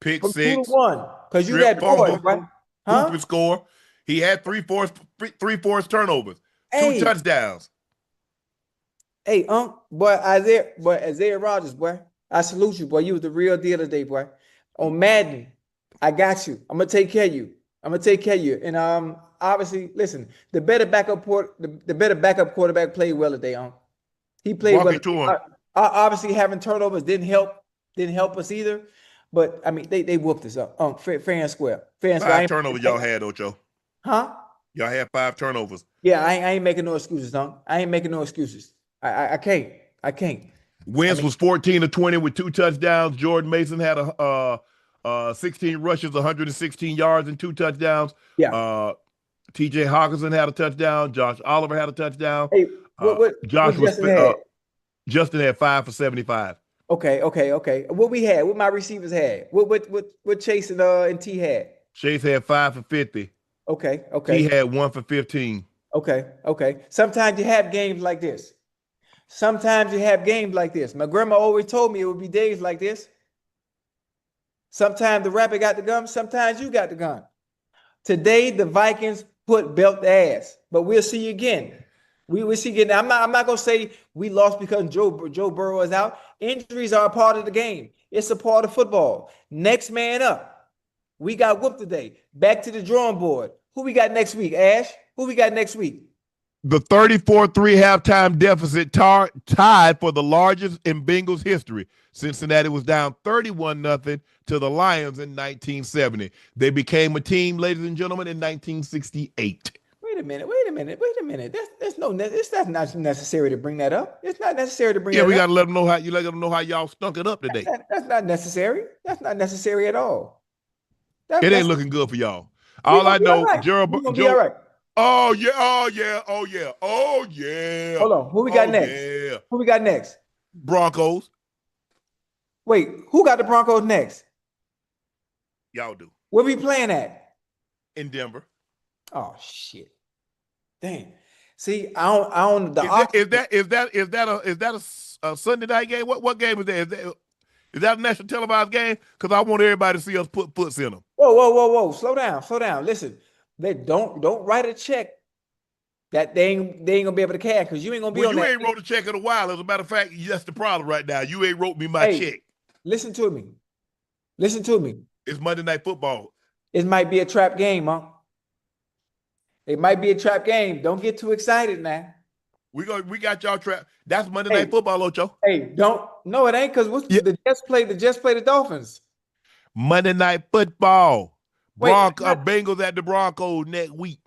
Pick from 6. 2 to 1. Because you that boy, boy. Huh? Hoop and score. He had three forced turnovers. Hey. 2 touchdowns. Hey, Isaiah Rodgers, boy. I salute you, boy. You was the real deal today, boy. On Madden, I got you. I'm gonna take care of you. And obviously, listen, the better backup quarterback played well today. He played well. Obviously, having turnovers didn't help us either. But I mean, they whooped us up. Fair and square. 5 turnovers y'all had, Ocho. Huh? Y'all had 5 turnovers. Yeah, I ain't making no excuses, I ain't making no excuses. I can't. Wentz was 14 of 20 with 2 touchdowns. Jordan Mason had 16 rushes, 116 yards, and 2 touchdowns. Yeah. T.J. Hawkinson had a touchdown. Josh Oliver had a touchdown. Hey, what Justin had 5 for 75. Okay. What my receivers had? What Chase and T had? Chase had 5 for 50. Okay. He had 1 for 15. Okay. Sometimes you have games like this. My grandma always told me it would be days like this. Sometimes the rabbit got the gun, sometimes you got the gun. Today, the Vikings belt the ass, but we'll see again. We will see again. I'm not gonna say we lost because Joe Burrow is out. Injuries are a part of the game. It's a part of football. Next man up. We got whooped today. Back to the drawing board. Who we got next week, Ash? Who we got next week? The 34-3 halftime deficit tied for the largest in Bengals history. Cincinnati was down 31-0 to the Lions in 1970. They became a team, ladies and gentlemen, in 1968. Wait a minute. That's not necessary to bring that up. It's not necessary to bring that up. Yeah, we got to let them know how y'all stunk it up today. That's not necessary. That's not necessary at all. It ain't looking good for y'all. All I know, Joe. Oh yeah. Hold on. Who we got next? Yeah. Who we got next? Broncos. Wait, who got the Broncos next? Y'all do. Where we playing at? In Denver. Oh shit. Dang. See, I don't. Is that a Sunday night game? What game is that? Is that a national televised game? Because I want everybody to see us put puts in them. Whoa. Slow down. Listen, they don't write a check that they ain't gonna be able to cash because you ain't gonna be on that. You ain't wrote a check in a while. As a matter of fact, that's the problem right now. You ain't wrote me my check. Listen to me. It's Monday Night Football. It might be a trap game, huh? It might be a trap game. Don't get too excited now. We got y'all trapped. That's Monday Night Football, Ocho. Hey, no, it ain't because the Jets play the Dolphins. Monday Night Football. Bengals at the Broncos next week.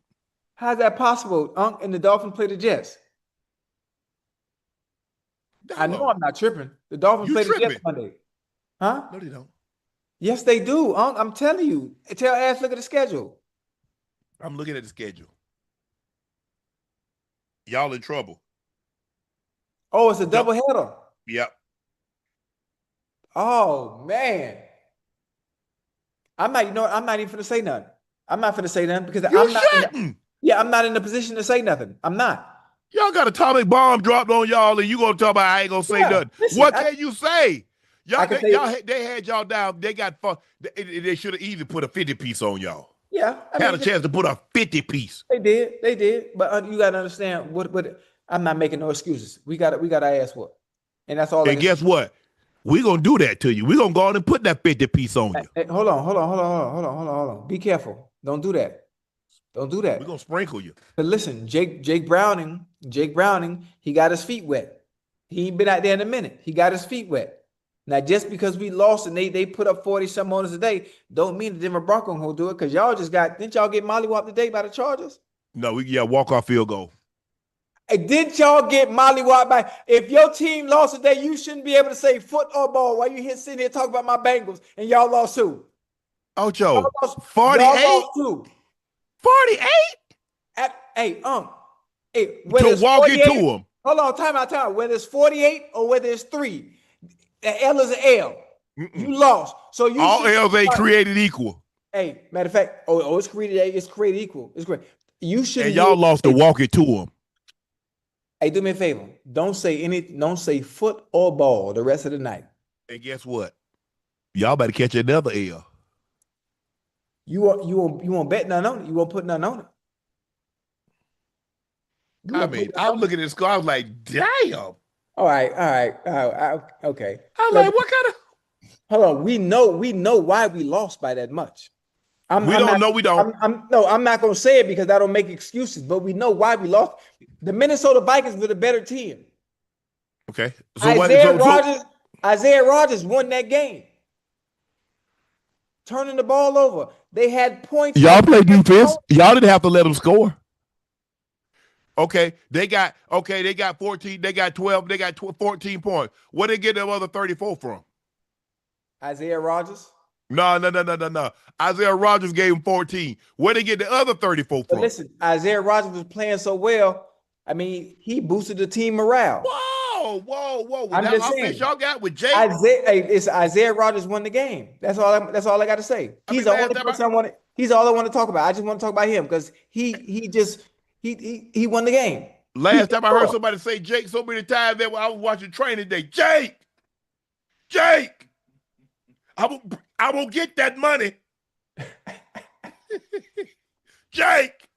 How's that possible? Unc and the Dolphins play the Jets. I know I'm not tripping. The Dolphins play the Jets Monday. Huh? No, they don't. Yes, they do, Unc. I'm telling you. Tell Ash, look at the schedule. I'm looking at the schedule. Y'all in trouble. Oh, it's a double header. Yep. Oh, man. I'm not even finna say nothing. I'm not finna say nothing because I'm not in the position to say nothing. I'm not. Y'all got atomic bomb dropped on y'all and you gonna talk about I ain't gonna say nothing. Listen, what can you say? I can say, They had y'all down. They got they should have easily put a 50 piece on y'all. yeah, I Had mean, a chance to put a 50 piece. they did. But you got to understand what I'm not making no excuses. We got to ask what, and that's all. And guess what? We're gonna do that to you. We're gonna go on and put that 50 piece on you. Hey, hold on. Be careful. Don't do that. Don't do We're that. gonna sprinkle you. But listen, Jake Browning, he got his feet wet. He ain't been out there in a minute. He got his feet wet. Now, just because we lost and they put up 40 some on us today, don't mean the Denver Broncos will do it, because y'all didn't y'all get mollywopped today by the Chargers? No, walk-off field goal. Hey, didn't y'all get mollywopped by? If your team lost today, you shouldn't be able to say foot or ball while you sitting here talking about my Bengals and y'all lost who? Ocho, Y'all 48? lost who? 48? Hey, hey, To walk it to him. Hold on, time out. Whether it's 48 or whether it's 3, the L is an L. You lost. So you all L's ain't created equal. Hey, matter of fact, it's created equal. It's great. You should. And y'all lost to walk it to him. Hey, do me a favor. Don't say foot or ball the rest of the night. And guess what? Y'all better catch another L. You won't bet none on it. You won't put none on it. I'm looking at this score. I was like, damn. All right. Okay. I'm like, what kind of? Hold on. We know why we lost by that much. We don't. I'm not going to say it because I don't make excuses, but we know why we lost. The Minnesota Vikings were the better team. Okay. So Isaiah Rodgers won that game. Turning the ball over. They had points. Y'all play defense. Y'all didn't have to let them score. Okay, they got 14, they got 12, they got 14 points. Where they get them other 34 from? Isaiah Rodgers? No. Isaiah Rodgers gave him 14. Where they get the other 34 from? But listen, Isaiah Rodgers was playing so well. I mean, he boosted the team morale. Whoa. I'm just saying, y'all got with Jake. Isaiah Rodgers won the game. That's all I got to say. He's the only person I want to. He's all I want to talk about. I just want to talk about him because he won the game. Last time I heard somebody say Jake so many times that I was watching training day. Jake, I will get that money. Jake.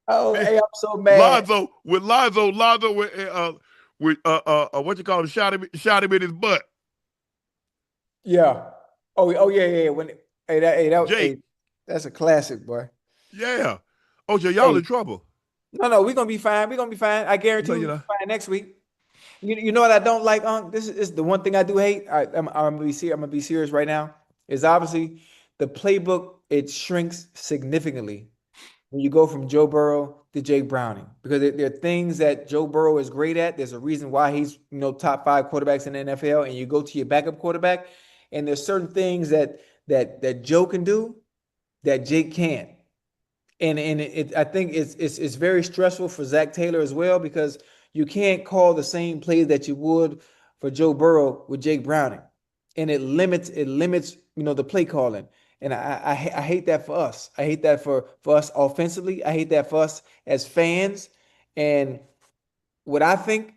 Hey, I'm so mad. Lonzo with what you call him? Shot him in his butt. Yeah. Oh yeah. That's a classic, boy. Yeah. Ocho, y'all in trouble. No, we're gonna be fine. I guarantee we'll be fine next week. You know what I don't like, Unc? This is the one thing I do hate. I'm gonna be serious right now. Is obviously the playbook, it shrinks significantly when you go from Joe Burrow to Jake Browning, because there are things that Joe Burrow is great at. There's a reason why he's top 5 quarterbacks in the NFL, and you go to your backup quarterback, and there's certain things that Joe can do that Jake can't. And I think it's very stressful for Zach Taylor as well, because you can't call the same plays that you would for Joe Burrow with Jake Browning, and it limits the play calling. And I hate that for us. I hate that for us offensively. I hate that for us as fans. And what I think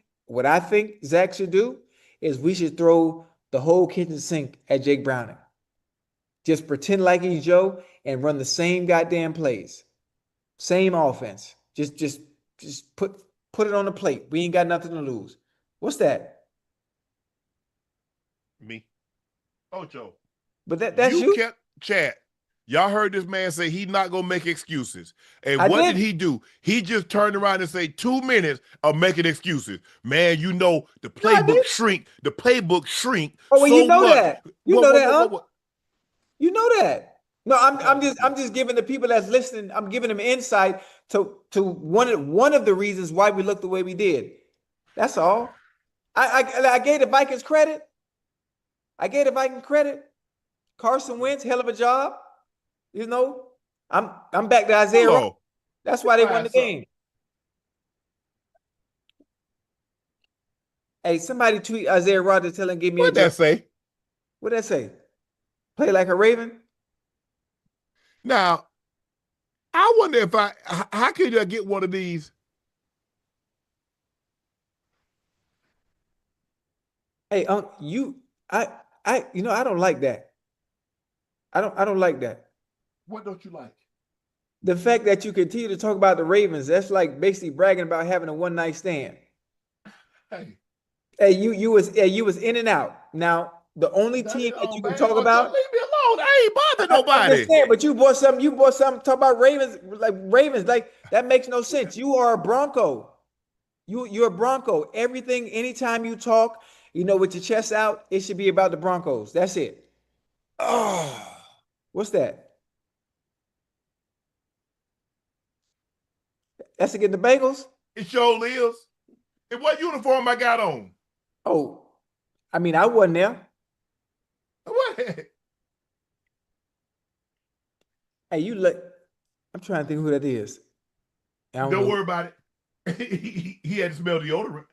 Zach should do is we should throw the whole kitchen sink at Jake Browning. Just pretend like he's Joe and run the same goddamn plays. Same offense. Just put it on the plate. We ain't got nothing to lose. What's that? Me. Ocho. But that's you. Kept Chad. Y'all heard this man say he's not gonna make excuses. And what did he do? He just turned around and say 2 minutes of making excuses. Man, the playbook shrink. The playbook shrink. Oh, well, so you know much. that. You know that. You know that. No, I'm just giving the people that's listening, I'm giving them insight to one of the reasons why we looked the way we did. That's all. I gave the Vikings credit. Carson Wentz, hell of a job. I'm back to Isaiah Rodgers. That's why they won the game. Hey, somebody tweet Isaiah Rodgers, tell him give me What'd that say? What'd that say? Play like a Raven? Now, I wonder how could I get one of these? Hey, I don't like that. I don't like that. What don't you like? The fact that you continue to talk about the Ravens, that's like basically bragging about having a one night stand. Hey, Hey, you was in and out. Now, the only that team is that all you can bad. talk Ocho, about, leave me alone. I ain't bothering I'm just nobody. saying, but you bought something, talk about Ravens, like that makes no sense. You are a Bronco. You're a Bronco. Everything, anytime you talk, with your chest out, it should be about the Broncos. That's it. Oh, What's that? That's against the Bengals? it sure is. And what uniform I got on? Oh, I mean, I wasn't there. What? Hey, you look. I'm trying to think who that is. I don't Don't know. worry about it. He had to smell deodorant.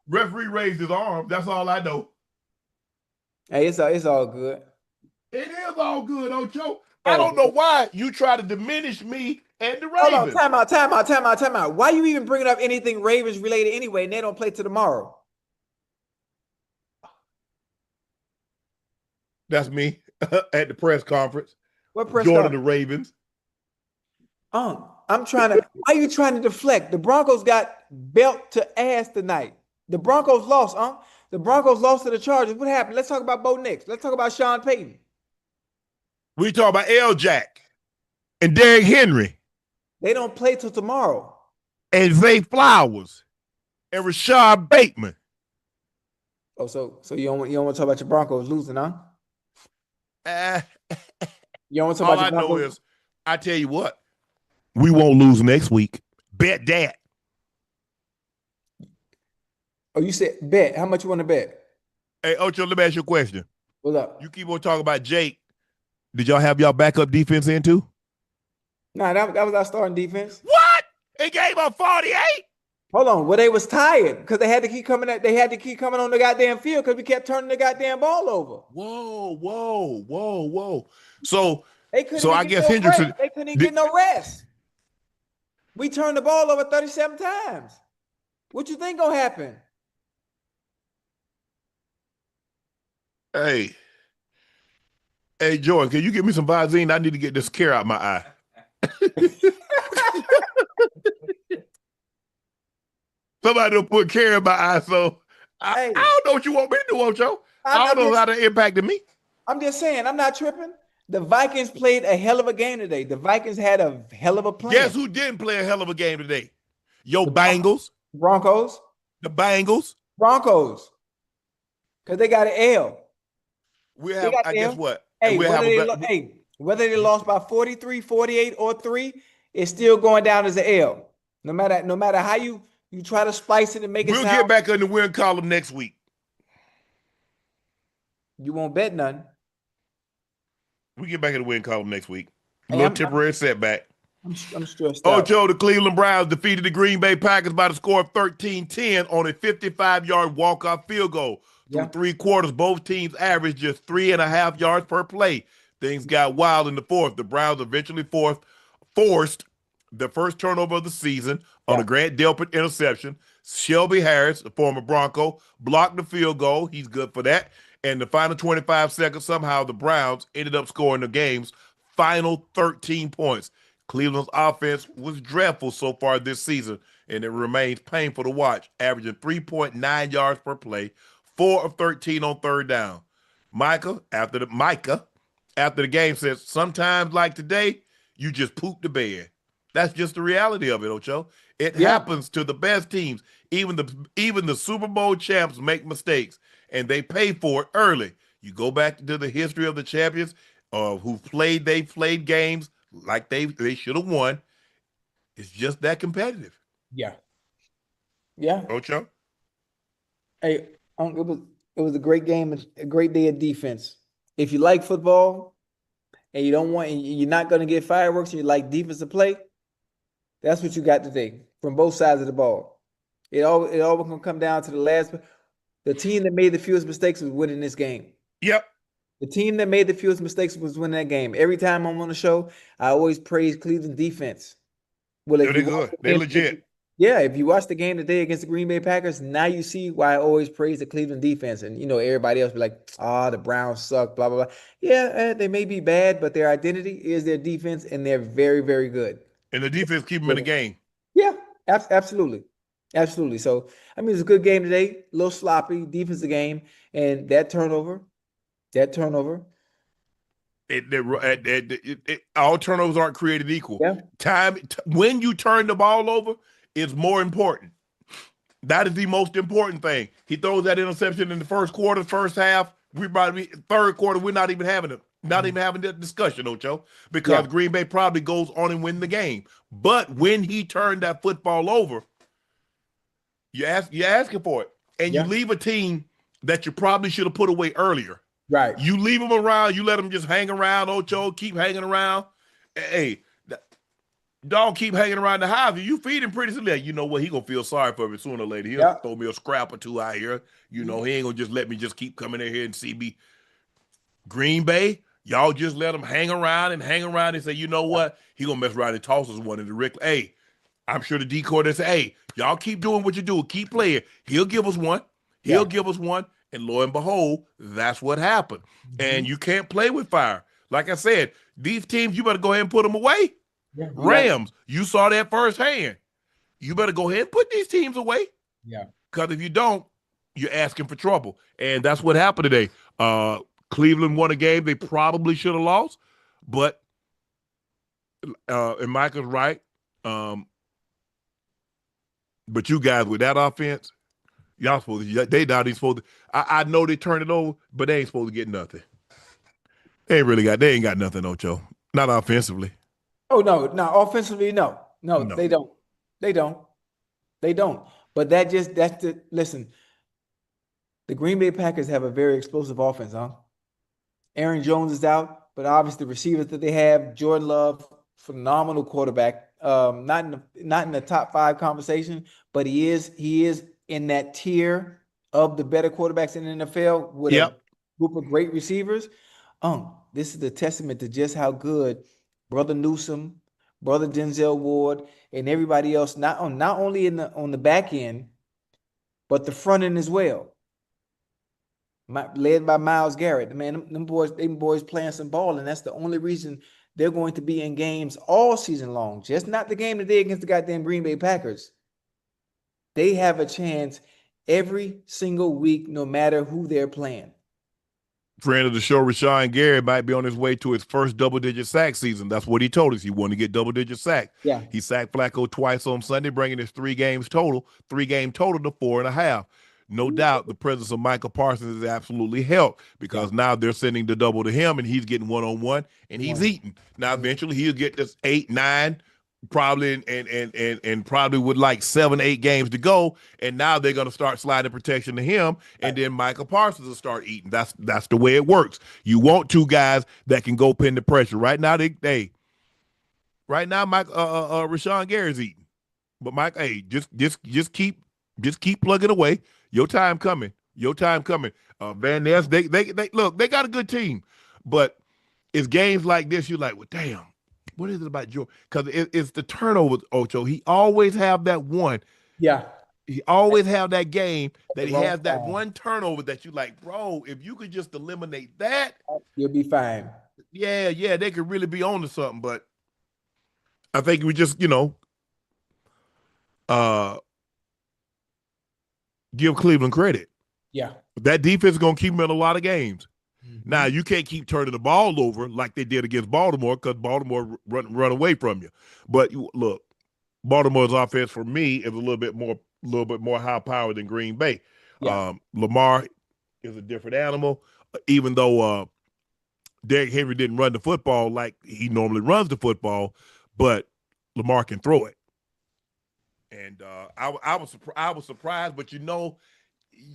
Referee raised his arm. That's all I know. Hey, it's all good. It is all good, Ocho. I All don't know good. why you try to diminish me and the Hold on, Ravens. time out. Why you even bringing up anything Ravens related anyway? And they don't play till tomorrow. That's me at the press conference, What press joining the conference? Ravens. I'm trying to. Why you trying to deflect? The Broncos got belt to ass tonight. The Broncos lost, The Broncos lost to the Chargers. What happened? Let's talk about Bo Nix. Let's talk about Sean Payton. We talk about L. Jack and Derrick Henry They don't play till tomorrow. and Zay Flowers and Rashad Bateman. Oh, so you don't want to talk about your Broncos losing, huh? Uh, You don't want to talk all about I your know Broncos. is, I tell you what, we won't lose next week. Bet that. Oh, you said bet. How much you want to bet? Hey, Ocho, let me ask you a question. What's up? You keep on talking about Jake. Did y'all have y'all backup defense in too? Nah, that was our starting defense. What? It gave up 48? Hold on. Well, they was tired because they had to keep coming at. They had to keep coming on the goddamn field because we kept turning the goddamn ball over. Whoa. So, They couldn't so even I get guess no break. Hendrickson. They couldn't even Did, get no rest. We turned the ball over 37 times. What you think gonna happen? hey, hey, Jordan, can you give me some Visine? I need to get this care out my eye. Somebody will put care in my eye, so I Hey, don't know what you want me to do, Ocho. I'm, I don't I'm know just how that impacted me. I'm just saying, I'm not tripping. The Vikings played a hell of a game today. The Vikings had a hell of a Guess plan. who didn't play a hell of a game today? Yo, The Bengals. Broncos, The Bengals. Broncos, because they got an L. We They have, got I the guess L. what? And Hey, we'll have a better. whether they lost by 43, 48, or 3, it's still going down as an L. No matter how you try to spice it and make it We'll sound, get back in the win column next week. you won't bet none. We get back in the win column next week. A Hey, little temporary setback. I'm stressed out. Ocho, the Cleveland Browns defeated the Green Bay Packers by the score of 13-10 on a 55-yard walk-off field goal. Through Yeah. three quarters, both teams averaged just 3.5 yards per play. Things got wild in the fourth. The Browns eventually forced the first turnover of the season on a Yeah. Grant Delpit interception. Shelby Harris, the former Bronco, blocked the field goal. He's good for that. And the final 25 seconds, somehow the Browns ended up scoring the game's final 13 points. Cleveland's offense was dreadful so far this season, and it remains painful to watch, averaging 3.9 yards per play, 4 of 13 on third down. Micah, after the game, says, sometimes like today, you just poop the bed. That's just the reality of it, Ocho. It Yeah. happens to the best teams. Even the Super Bowl champs make mistakes, and they pay for it early. You go back to the history of the champions they played games like they should have won. It's just that competitive. Yeah. Yeah. Ocho? Hey, it was a great game, a great day of defense. If you like football and you're not going to get fireworks and you like defensive play, that's what you got today from both sides of the ball. It all going to come down to the last. The team that made the fewest mistakes was winning this game. Yep. The team that made the fewest mistakes was winning that game. Every time I'm on the show, I always praise Cleveland defense. Well, if They're you want good. to They're win, legit. Yeah, if you watch the game today against the Green Bay Packers, now you see why I always praise the Cleveland defense. And, everybody else be like, the Browns suck, blah, blah, blah. Yeah, they may be bad, but their identity is their defense, and they're very, very good. And the defense keep them in the game. Yeah, absolutely. Absolutely. So, I mean, it's a good game today, a little sloppy, defensive game, and that turnover, All turnovers aren't created equal. yeah, When you turn the ball over is more important. That is the most important thing. He throws that interception in the first quarter, first half. Third quarter. We're not even having that discussion, Ocho, because Green Bay probably goes on and win the game. But when he turned that football over, you're asking for it, and you leave a team that you probably should have put away earlier. Right. You leave them around. You let them just hang around, Ocho. Keep hanging around. Hey, dog keep hanging around the house. You feed him pretty soon. You know what? He gonna feel sorry for me sooner or later. He'll throw me a scrap or two out here. He ain't gonna just let me just keep coming in here and see me. Green Bay, y'all just let him hang around and say, you know what? He gonna mess around and toss us one in the Rick. Hey, I'm sure the decoy they say, hey, y'all keep doing what you do. Keep playing. He'll give us one. Give us one. And lo and behold, that's what happened. And you can't play with fire. Like I said, these teams, you better go ahead and put them away. Rams, you saw that firsthand. You better go ahead and put these teams away. Yeah. Because if you don't, you're asking for trouble. And that's what happened today. Cleveland won a game they probably should have lost. But, and Michael's right. But you guys with that offense, y'all they not even supposed to. I know they turned it over, but they ain't supposed to get nothing. They ain't got nothing, Ocho. Not offensively. Oh, no, offensively, no, they don't. They don't. But listen, the Green Bay Packers have a very explosive offense, huh? Aaron Jones is out, but obviously the receivers that they have, Jordan Love, phenomenal quarterback. Not in the top 5 conversation, but he is in that tier of the better quarterbacks in the NFL with a group of great receivers. This is a testament to just how good Brother Newsome, Brother Denzel Ward, and everybody else, not only on the back end, but the front end as well. Led by Myles Garrett. Man, them boys playing some ball, and that's the only reason they're going to be in games all season long. Just not the game today against the goddamn Green Bay Packers. They have a chance every single week, no matter who they're playing. Friend of the show, Rashawn Gary, might be on his way to his first double-digit sack season. That's what he told us. He wanted to get double-digit sack. Yeah. He sacked Flacco twice on Sunday, bringing his three-game total to 4.5. No doubt the presence of Michael Parsons has absolutely helped because now they're sending the double to him, and he's getting one-on-one, and he's eating. Now, eventually, he'll get this 8, 9, probably and probably with like 7, 8 games to go, and now they're going to start sliding protection to him, and then Michael Parsons will start eating. That's the way it works. You want two guys that can go pin the pressure. Right now, Rashawn Gary's eating, but Mike, hey, just keep plugging away. Your time coming. Van Ness, they look, they got a good team, but it's games like this. You're like, well, damn. What is it about George? Because it's the turnovers, Ocho. He always have that one. Yeah. He always have that game that he has that one turnover that you like, bro, if you could just eliminate that, you'll be fine. Yeah, they could really be on to something. But I think we just, give Cleveland credit. Yeah. That defense is going to keep them in a lot of games. Now, you can't keep turning the ball over like they did against Baltimore because Baltimore run away from you. But look, Baltimore's offense for me is a little bit more high powered than Green Bay. Yeah. Lamar is a different animal, even though Derrick Henry didn't run the football like he normally runs the football, but Lamar can throw it. And I was surprised, but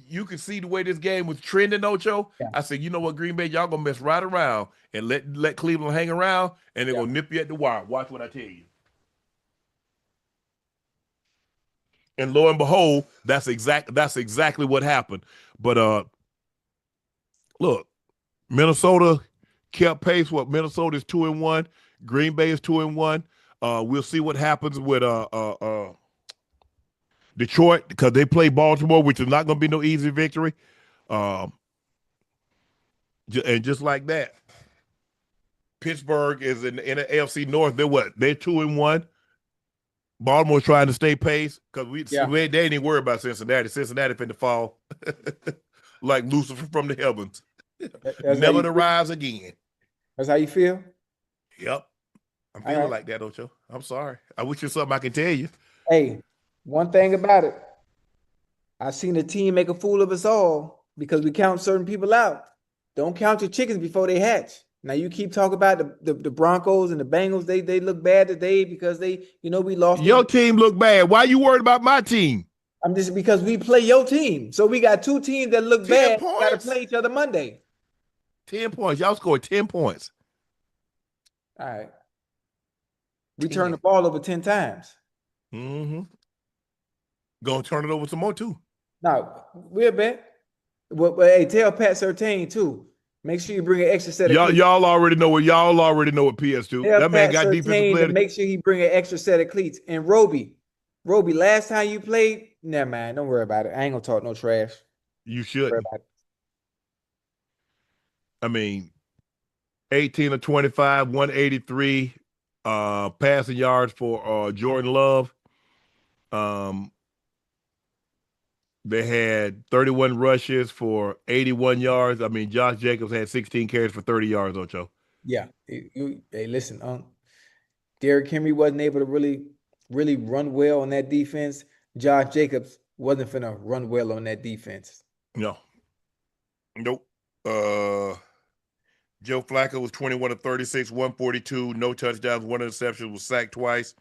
you can see the way this game was trending, Ocho. Yeah. I said, you know what, Green Bay, y'all gonna mess right around and let Cleveland hang around, and they're gonna nip you at the wire. Watch what I tell you. And lo and behold, that's exactly what happened. But look, Minnesota kept pace. What Minnesota is 2-1, Green Bay is 2-1. We'll see what happens with Detroit, because they play Baltimore, which is not going to be no easy victory. And just like that, Pittsburgh is in the AFC North. They're what? They're 2-1. Baltimore's trying to stay pace because they ain't even worried about Cincinnati. Cincinnati finna fall like Lucifer from the heavens, never to rise again. That's how you feel? Yep. I'm feeling like that, Ocho. I'm sorry. I wish there's something I can tell you. Hey, one thing about it, I seen a team make a fool of us all because we count certain people out. Don't count your chickens before they hatch. Now you keep talking about the Broncos and the Bengals. They look bad today because we lost. Your team look bad. Why you worried about my team? I'm just because we play your team. So we got two teams that look bad. Got to play each other Monday. 10 points. Y'all scored 10 points. All right. We turned the ball over 10 times. Mm-hmm. Gonna turn it over some more too. No, we'll bet. Well, hey, tell Pat Surtain too. Make sure you bring an extra set of cleats. Y'all already know what PS2. Tell that man got defensive player. Make sure he bring an extra set of cleats. And Roby, last time you played, never mind. Don't worry about it. I ain't gonna talk no trash. You should. I mean, 18 of 25, 183 passing yards for Jordan Love. They had 31 rushes for 81 yards. I mean, Josh Jacobs had 16 carries for 30 yards, Ocho. Yeah. Hey, listen, Derrick Henry wasn't able to really run well on that defense. Josh Jacobs wasn't finna run well on that defense. No. Nope. Joe Flacco was 21 of 36, 142, no touchdowns, one interception, was sacked twice.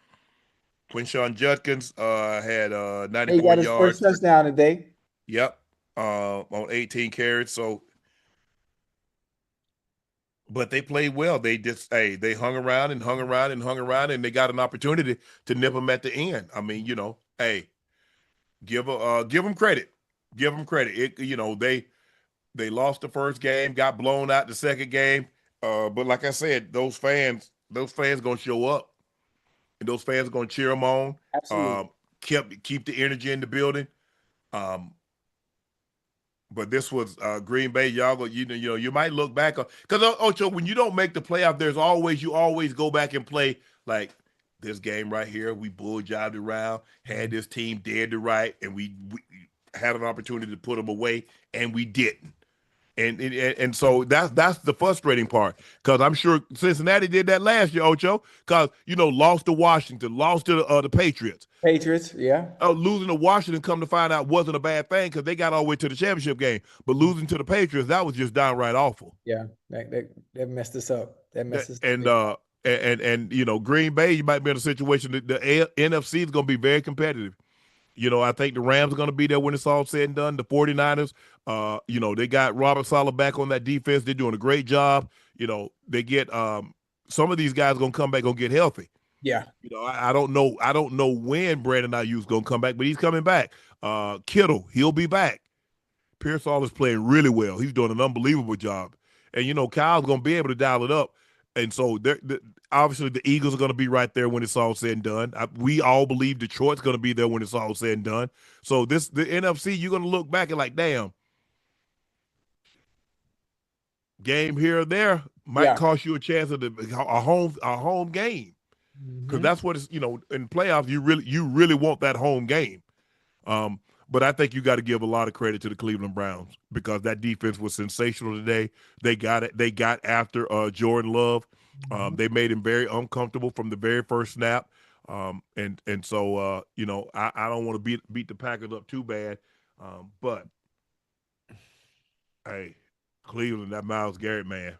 Quinshon Judkins had 94 he got his yards. First touchdown today. Yep. On 18 carries. So, but they played well. They just they hung around and they got an opportunity to nip them at the end. I mean, give them credit. Give them credit. They lost the first game, got blown out the second game. But like I said, those fans gonna show up. And those fans are going to cheer them on. Absolutely. Keep the energy in the building. But this was Green Bay. Y'all go, you might look back because Ocho, when you don't make the playoff, you always go back and play like this game right here. We bull jobbed around, had this team dead to right, and we had an opportunity to put them away, and we didn't. And so that's the frustrating part because I'm sure Cincinnati did that last year, Ocho, because lost to Washington, lost to the Patriots. Yeah. Losing to Washington, come to find out, wasn't a bad thing because they got all the way to the championship game. But losing to the Patriots, that was just downright awful. Yeah, that messed us up. Green Bay, you might be in a situation that the NFC is going to be very competitive. I think the Rams are going to be there when it's all said and done. The 49ers, they got Robert Saleh back on that defense. They're doing a great job. They get some of these guys going to come back, going to get healthy. Yeah. I don't know when Brandon Ayuk's going to come back, but he's coming back. Kittle, he'll be back. Pearsall is playing really well. He's doing an unbelievable job. And, Kyle's going to be able to dial it up. And so obviously the Eagles are going to be right there when it's all said and done. We all believe Detroit's going to be there when it's all said and done. So the NFC, you're going to look back and like, damn, game here or there might cost you a chance of a home game because that's what it's in playoffs you really want that home game. But I think you got to give a lot of credit to the Cleveland Browns because that defense was sensational today. They got after Jordan Love. They made him very uncomfortable from the very first snap. So I don't want to beat the Packers up too bad. But hey, Cleveland, that Myles Garrett man.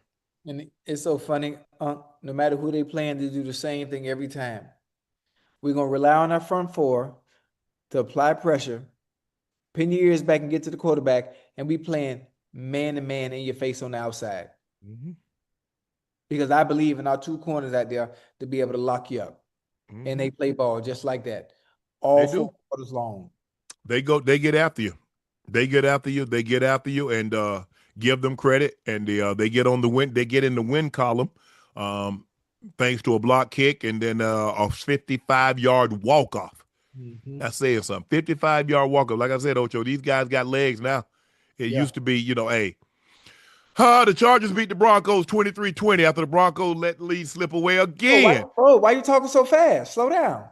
And it's so funny, no matter who they playing, they do the same thing every time. We're gonna rely on our front four to apply pressure. Pin your ears back and get to the quarterback, and we playing man-to-man in your face on the outside. Mm-hmm. Because I believe in our two corners out there to be able to lock you up. Mm-hmm. And they play ball just like that. All 4 quarters long. They get after you. They get after you and give them credit. And they get on the win. They get in the win column thanks to a block kick and then a 55-yard walk-off. That's saying something. 55-yard walk-up. Like I said, Ocho, these guys got legs now. It Yeah. used to be, hey. The Chargers beat the Broncos 23-20 after the Broncos let the lead slip away again. Why you talking so fast? Slow down.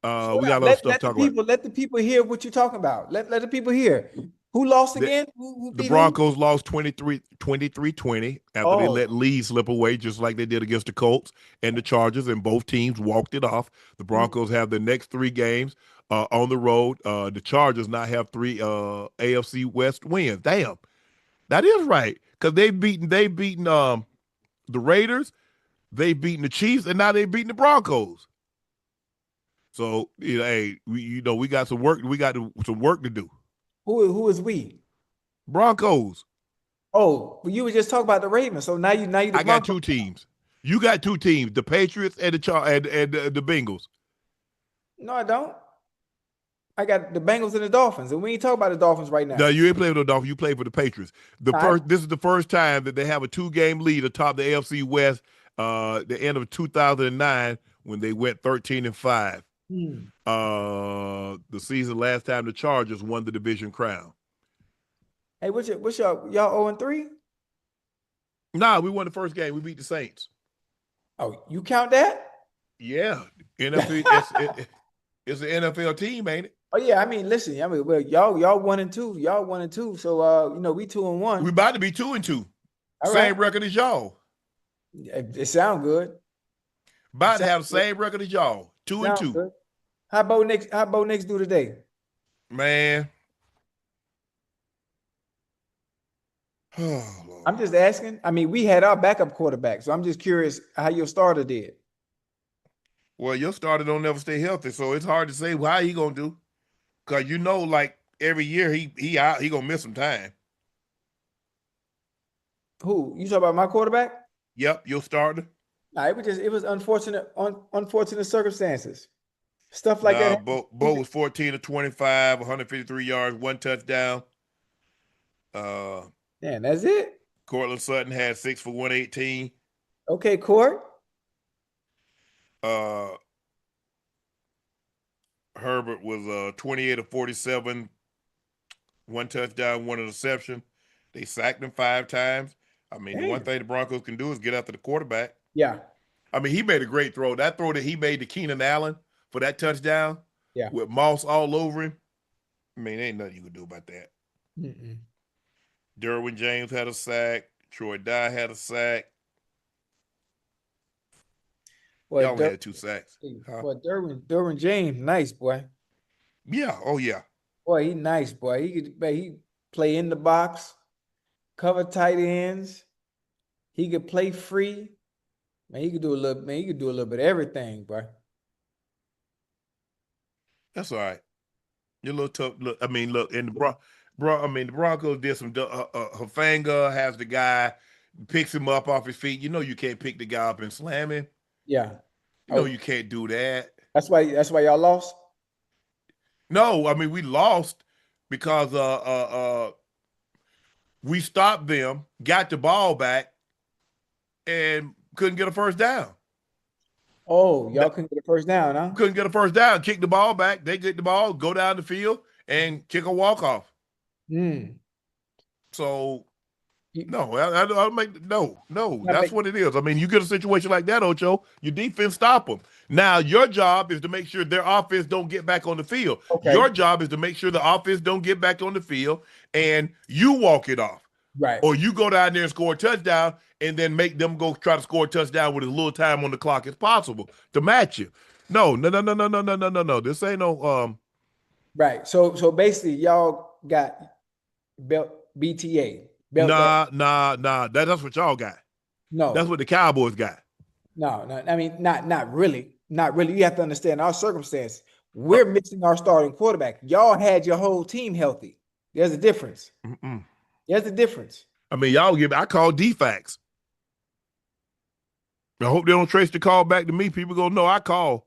Slow We down. got other stuff to talk about. Let the people hear what you're talking about. Let the people hear. Who lost again? Who The beat Broncos lost 23-20 after they let lead slip away, just like they did against the Colts and the Chargers, and both teams walked it off. The Broncos have the next 3 games on the road. The Chargers now have 3 AFC West wins. Damn, that is right, because they've beaten the Raiders, they've beaten the Chiefs, and now they've beaten the Broncos. So hey, we got some work. We got some work to do. Who is we? Broncos. Oh, well, you were just talking about the Ravens. So now you the I got 2 teams. You got 2 teams: the Patriots and the Bengals. No, I don't. I got the Bengals and the Dolphins, and we ain't talking about the Dolphins right now. No, you ain't playing for the Dolphins. You play for the Patriots. This is the first time that they have a 2-game lead atop the AFC West. The end of 2009 when they went 13-5. The season last time the Chargers won the division crown. Hey, what's y'all 0-3? Nah, we won the first game. We beat the Saints. Oh, you count that? Yeah, NFL. It's an NFL team, ain't it? Oh yeah, listen. Well, y'all 1-2. Y'all 1-2. So we 2-1. We about to be 2-2. All Same right. record as y'all. It sounds good. About to have the same record as y'all. 2-2. Good. How about Knicks do today? Man. Oh, Lord. I'm just asking. We had our backup quarterback, so I'm just curious how your starter did. Well, your starter don't never stay healthy, so it's hard to say how he gonna do. Cause like every year he gonna miss some time. Who? You talking about my quarterback? Yep, your starter. Nah, it was unfortunate circumstances. Stuff like that. Bo was 14 of 25, 153 yards, 1 touchdown. Man, that's it. Cortland Sutton had 6 for 118. Okay, Court. Herbert was 28 of 47, 1 touchdown, 1 interception. They sacked him 5 times. The one thing the Broncos can do is get after the quarterback. Yeah. He made a great throw. That throw that he made to Keenan Allen for that touchdown, with Moss all over him. Ain't nothing you can do about that. Derwin James had a sack. Troy Dye had a sack. Well, Y'all had 2 sacks. Well, Derwin James, nice boy. Yeah. Oh yeah. Boy, he nice boy. He play in the box, cover tight ends. He could play free. Man, he could do a little. Man, he could do a little bit of everything, boy. That's all right. You're a little tough. Look, and the Broncos did some. Hufanga has the guy, picks him up off his feet. You can't pick the guy up and slam him. Yeah. You can't do that. That's why y'all lost? No, we lost because we stopped them, got the ball back, and couldn't get a first down. Oh, y'all couldn't get a first down, huh? Couldn't get a first down. Kick the ball back. They get the ball, go down the field, and kick a walk-off. So, no, that's what it is. You get a situation like that, Ocho, your defense stop them. Now, your job is to make sure their offense don't get back on the field. Okay. Your job is to make sure the offense don't get back on the field, and you walk it off. Right. Or you go down there and score a touchdown and then make them go try to score a touchdown with as little time on the clock as possible to match you. No. This ain't no Right. So basically y'all got BTA. Nah. That's what y'all got. No. That's what the Cowboys got. No. Not really. Not really. You have to understand our circumstances. We're missing our starting quarterback. Y'all had your whole team healthy. There's a difference. There's a difference. I call defects. I hope they don't trace the call back to me. People gonna know I call.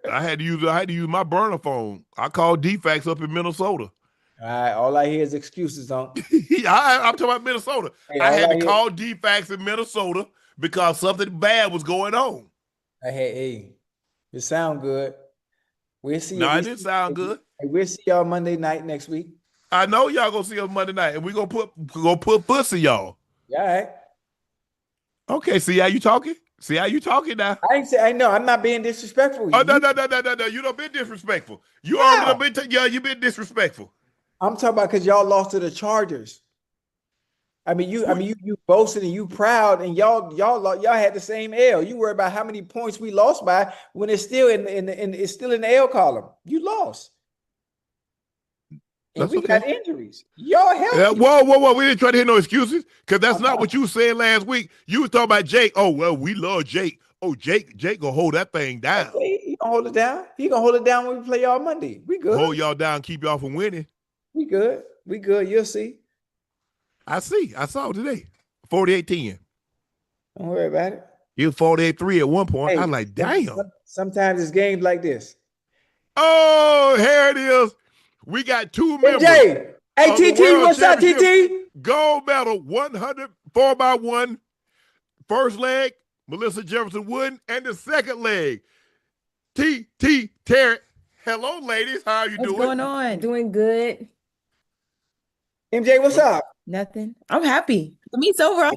I had to use my burner phone. I called defects up in Minnesota. All right, all I hear is excuses, Unc. I'm talking about Minnesota. Hey, I had to call defects in Minnesota because something bad was going on. Hey, it sound good. We'll see No, you. it didn't sound good. We'll see y'all Monday night next week. I know y'all gonna see us Monday night, and we gonna put pussy y'all. Yeah, all right. Okay, see how you talking? See how you talking now? I know. I'm not being disrespectful. Oh no. You don't been disrespectful. You already done been you been disrespectful. I'm talking about because y'all lost to the Chargers. You boasted and you proud, and y'all had the same L. You worry about how many points we lost by when it's still it's still in the L column. You lost. And we got injuries. Y'all help. Yeah, whoa. We didn't try to hear no excuses, because that's not what you said last week. You was talking about Jake. Oh, well, we love Jake. Oh, Jake gonna hold that thing down. Okay, he gonna hold it down. He gonna hold it down when we play y'all Monday. We good. Hold y'all down, keep y'all from winning. We good. You'll see. I saw today. 48-10. Don't worry about it. He was 48-3 at one point. Hey, I'm like, damn. Sometimes it's games like this. Oh, here it is. We got two members. Hey, TeeTee, what's up, TeeTee? Gold medal, 100 4x1. First leg, Melissa Jefferson-Wooden, and the second leg, TeeTee Terry. Hello, ladies. How are you doing? What's going on? Doing good. MJ, what's up? Nothing. I'm happy. The meet's over.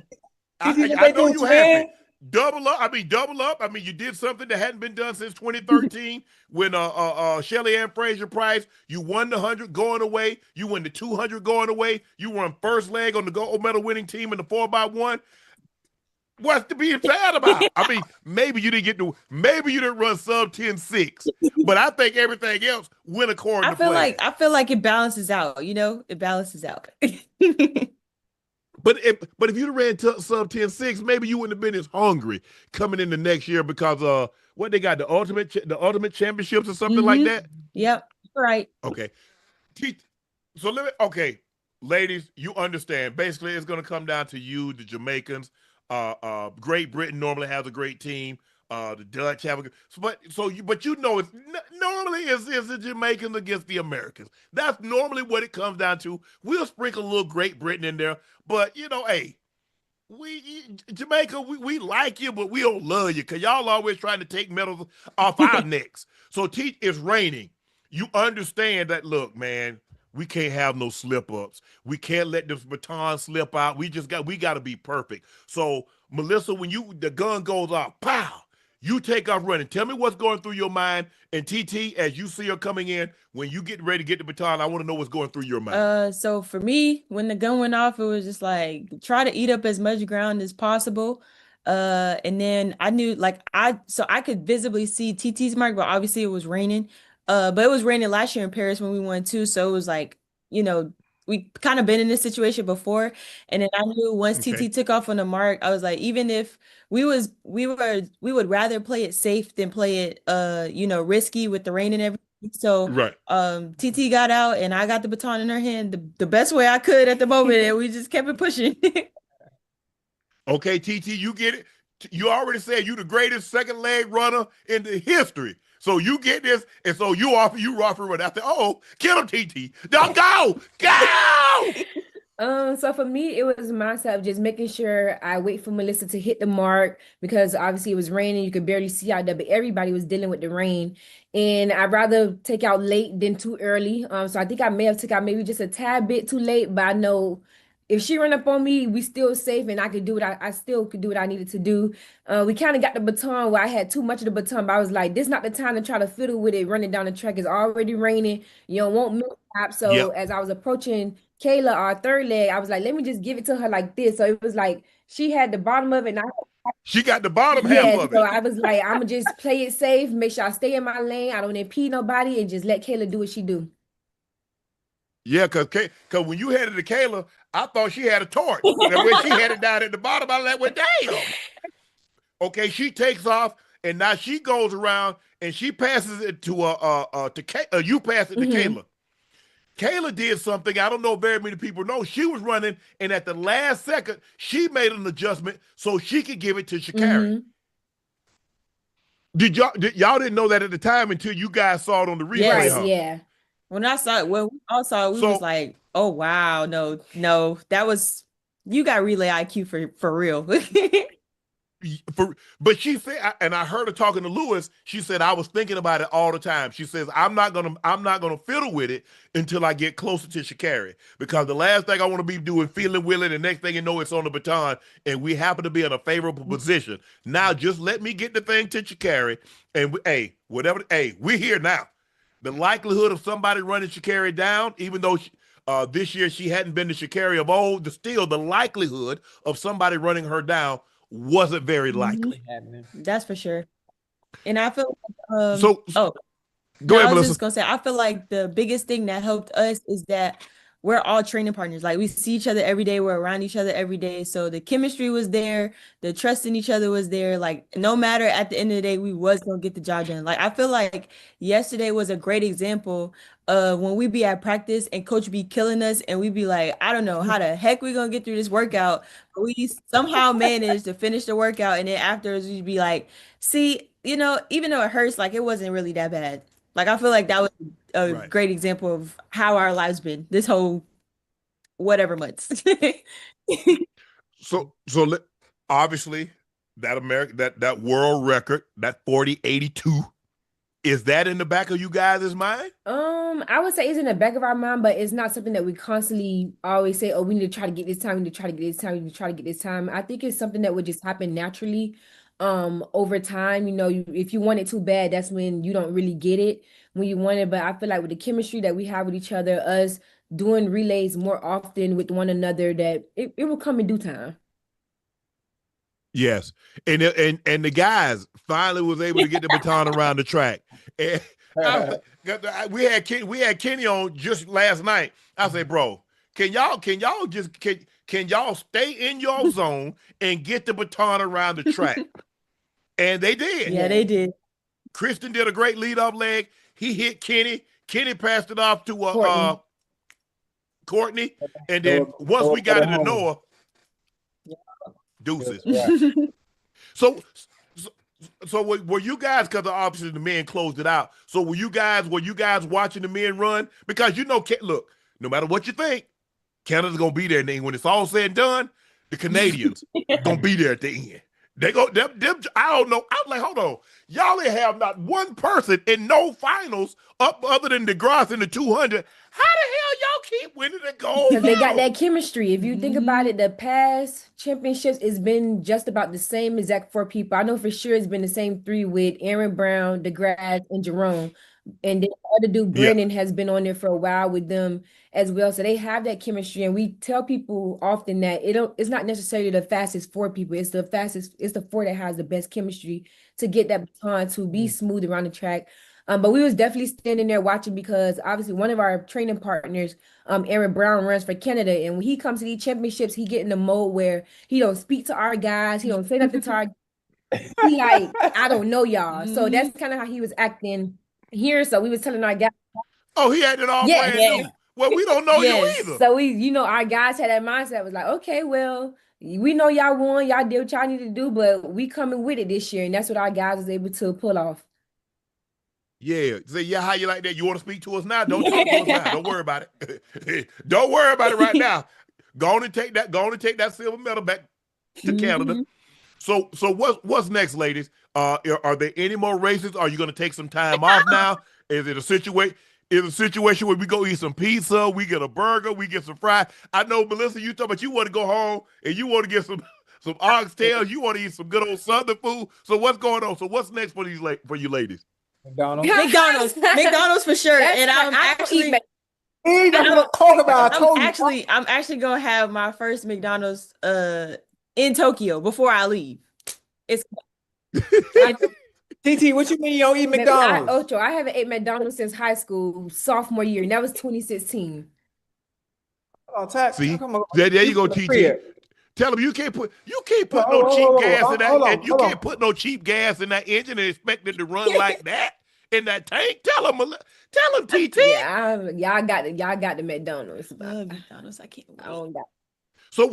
I know you happy. Double up. You did something that hadn't been done since 2013 when Shelly Ann Fraser Price, you won the 100 going away. You won the 200 going away. You won first leg on the gold medal winning team in the 4x1. What's to be sad about? Maybe you didn't run sub 10.6, but I think everything else went according to plan. I feel like it balances out, it balances out. But if you'd ran sub 10.6, maybe you wouldn't have been as hungry coming into next year, because what they got, the ultimate championships or something like that. Yep, right. Okay, so ladies, you understand. Basically, it's going to come down to you, the Jamaicans. Great Britain normally has a great team. The Dutch have it's normally it's the Jamaicans against the Americans. That's normally what it comes down to. We'll sprinkle a little Great Britain in there, but Jamaica, we like you, but we don't love you, because y'all always trying to take medals off our necks. So it's raining. You understand that? Look, man, we can't have no slip-ups. We can't let this baton slip out. We got to be perfect. So, Melissa, when the gun goes off, pow, you take off running. Tell me what's going through your mind. And TeeTee, as you see her coming in, when you get ready to get the baton, I want to know what's going through your mind. So for me, when the gun went off, it was just like, try to eat up as much ground as possible. And then I knew, so I could visibly see TeeTee's mark, but obviously it was raining. But it was raining last year in Paris when we won too. So it was like, we kind of been in this situation before. And then I knew once TeeTee took off on the mark, I was like, even if we would rather play it safe than play it, risky with the rain and everything. So TeeTee got out and I got the baton in her hand the best way I could at the moment. And we just kept it pushing. Okay, TeeTee, you get it. You already said you the greatest second leg runner in the history. So you get this, and so you offer run. I said, kill him, TeeTee. Don't go. So for me, it was myself just making sure I wait for Melissa to hit the mark, because obviously it was raining. You could barely see out there, but everybody was dealing with the rain. And I'd rather take out late than too early. So I think I may have took out maybe just a tad bit too late, but I know if she run up on me, we still safe, and I could do what I still could do what I needed to do. We kind of got the baton where I had too much of the baton, but I was like, this is not the time to try to fiddle with it running down the track. It's already raining. You don't want mishap. So as I was approaching Kayla, our third leg, I was like, let me just give it to her like this. So it was like she had the bottom of it, and she got the bottom half of it. So I was like, I'm gonna just play it safe, make sure I stay in my lane, I don't impede nobody, and just let Kayla do what she do. Yeah, because when you headed to Kayla, I thought she had a torch. And when she had it down at the bottom, I was like, well, damn. Okay, she takes off, and now she goes around, and she passes it to you pass it to Kayla. Kayla did something I don't know very many people know. She was running, and at the last second, she made an adjustment so she could give it to Sha'Carri. Y'all didn't know that at the time until you guys saw it on the replay? Yes, yeah. When I saw it, we was like, oh wow, no, that was, you got relay IQ for real. But she said, and I heard her talking to Lewis. She said, I was thinking about it all the time. She says, I'm not gonna fiddle with it until I get closer to Sha'Carri, because the last thing I want to be doing feeling willing, and next thing you know, it's on the baton, and we happen to be in a favorable position. Now, just let me get the thing to Sha'Carri, and hey, whatever. Hey, we're here now. The likelihood of somebody running Sha'Carri down, even though this year she hadn't been the Sha'Carri of old, still the likelihood of somebody running her down wasn't very likely. That's for sure. And I feel So oh go no, ahead, I was Melissa. just gonna say I feel like the biggest thing that helped us is that we're all training partners. Like we see each other every day, we're around each other every day. So the chemistry was there, the trust in each other was there. Like no matter at the end of the day, we was gonna get the job done. Like I feel like yesterday was a great example of when we be at practice and coach be killing us and we be like, I don't know how the heck we gonna get through this workout. But we somehow managed to finish the workout, and then afterwards we'd be like, see, even though it hurts, like it wasn't really that bad. Like I feel like that was a Right. great example of how our lives been this whole whatever months. So obviously that world record, that 40-82, is that in the back of you guys' mind? I would say it's in the back of our mind, but it's not something that we constantly always say, oh, we need to try to get this time, we need to try to get this time, we need to try to get this time. I think it's something that would just happen naturally over time. If you want it too bad, that's when you don't really get it when you want it. But I feel like with the chemistry that we have with each other, us doing relays more often with one another, that it will come in due time. Yes. And the guys finally was able to get the baton around the track. And we had Kenny on just last night. I said, bro, can y'all stay in your zone and get the baton around the track? And they did. Yeah, they did. Kristen did a great lead-off leg. He hit Kenny. Kenny passed it off to Courtney. And then once we got into Noah, deuces. So were you guys, because obviously the men closed it out, so were you guys watching the men run? Because look, no matter what you think, Canada's gonna be there, and when it's all said and done, the Canadians gonna be there at the end. They go them, I don't know. I was like, hold on. Y'all ain't have not one person in no finals up other than DeGrasse in the 200. How the hell y'all keep winning the gold? Because they got that chemistry. If you think about it, the past championships, it's been just about the same exact 4 people. I know for sure it's been the same 3 with Aaron Brown, DeGrasse, and Jerome. And then the other dude, Brennan, has been on there for a while with them as well. So they have that chemistry. And we tell people often that it's not necessarily the fastest 4 people. It's the 4 that has the best chemistry to get that baton to be smooth around the track. But we was definitely standing there watching, because obviously one of our training partners, Aaron Brown, runs for Canada. And when he comes to these championships, he get in the mode where he don't speak to our guys. He don't say nothing to our he like, I don't know y'all. So that's kind of how he was acting here. So we was telling our guys. Oh, he had it all brand new. Well, we don't know you either. So our guys had that mindset, was like, okay, well, we know y'all won, y'all did what y'all need to do, but we coming with it this year. And that's what our guys was able to pull off. Yeah. Say, how you like that? You want to speak to us now? Don't talk to us now. Don't worry about it. Don't worry about it right now. Go on and take that silver medal back to Canada. So what's next, ladies? Are there any more races? Are you going to take some time off now? Is it a situation where we go eat some pizza, we get a burger, we get some fries? I know, Melissa, you talking about you want to go home and you want to get some oxtails, you want to eat some good old Southern food. So what's going on? So what's next for you ladies? McDonald's for sure. And I'm actually gonna have my first McDonald's in Tokyo before I leave. It's TeeTee, what you mean you don't eat McDonald's? Ocho, I haven't ate McDonald's since high school, sophomore year, and that was 2016. See, there you go, TeeTee. Tell him you can't put no cheap gas in that. You can't put no cheap gas in that engine and expect it to run like that in that tank. Tell him, TeeTee. Yeah, y'all got the McDonald's. McDonald's, I can't wait. So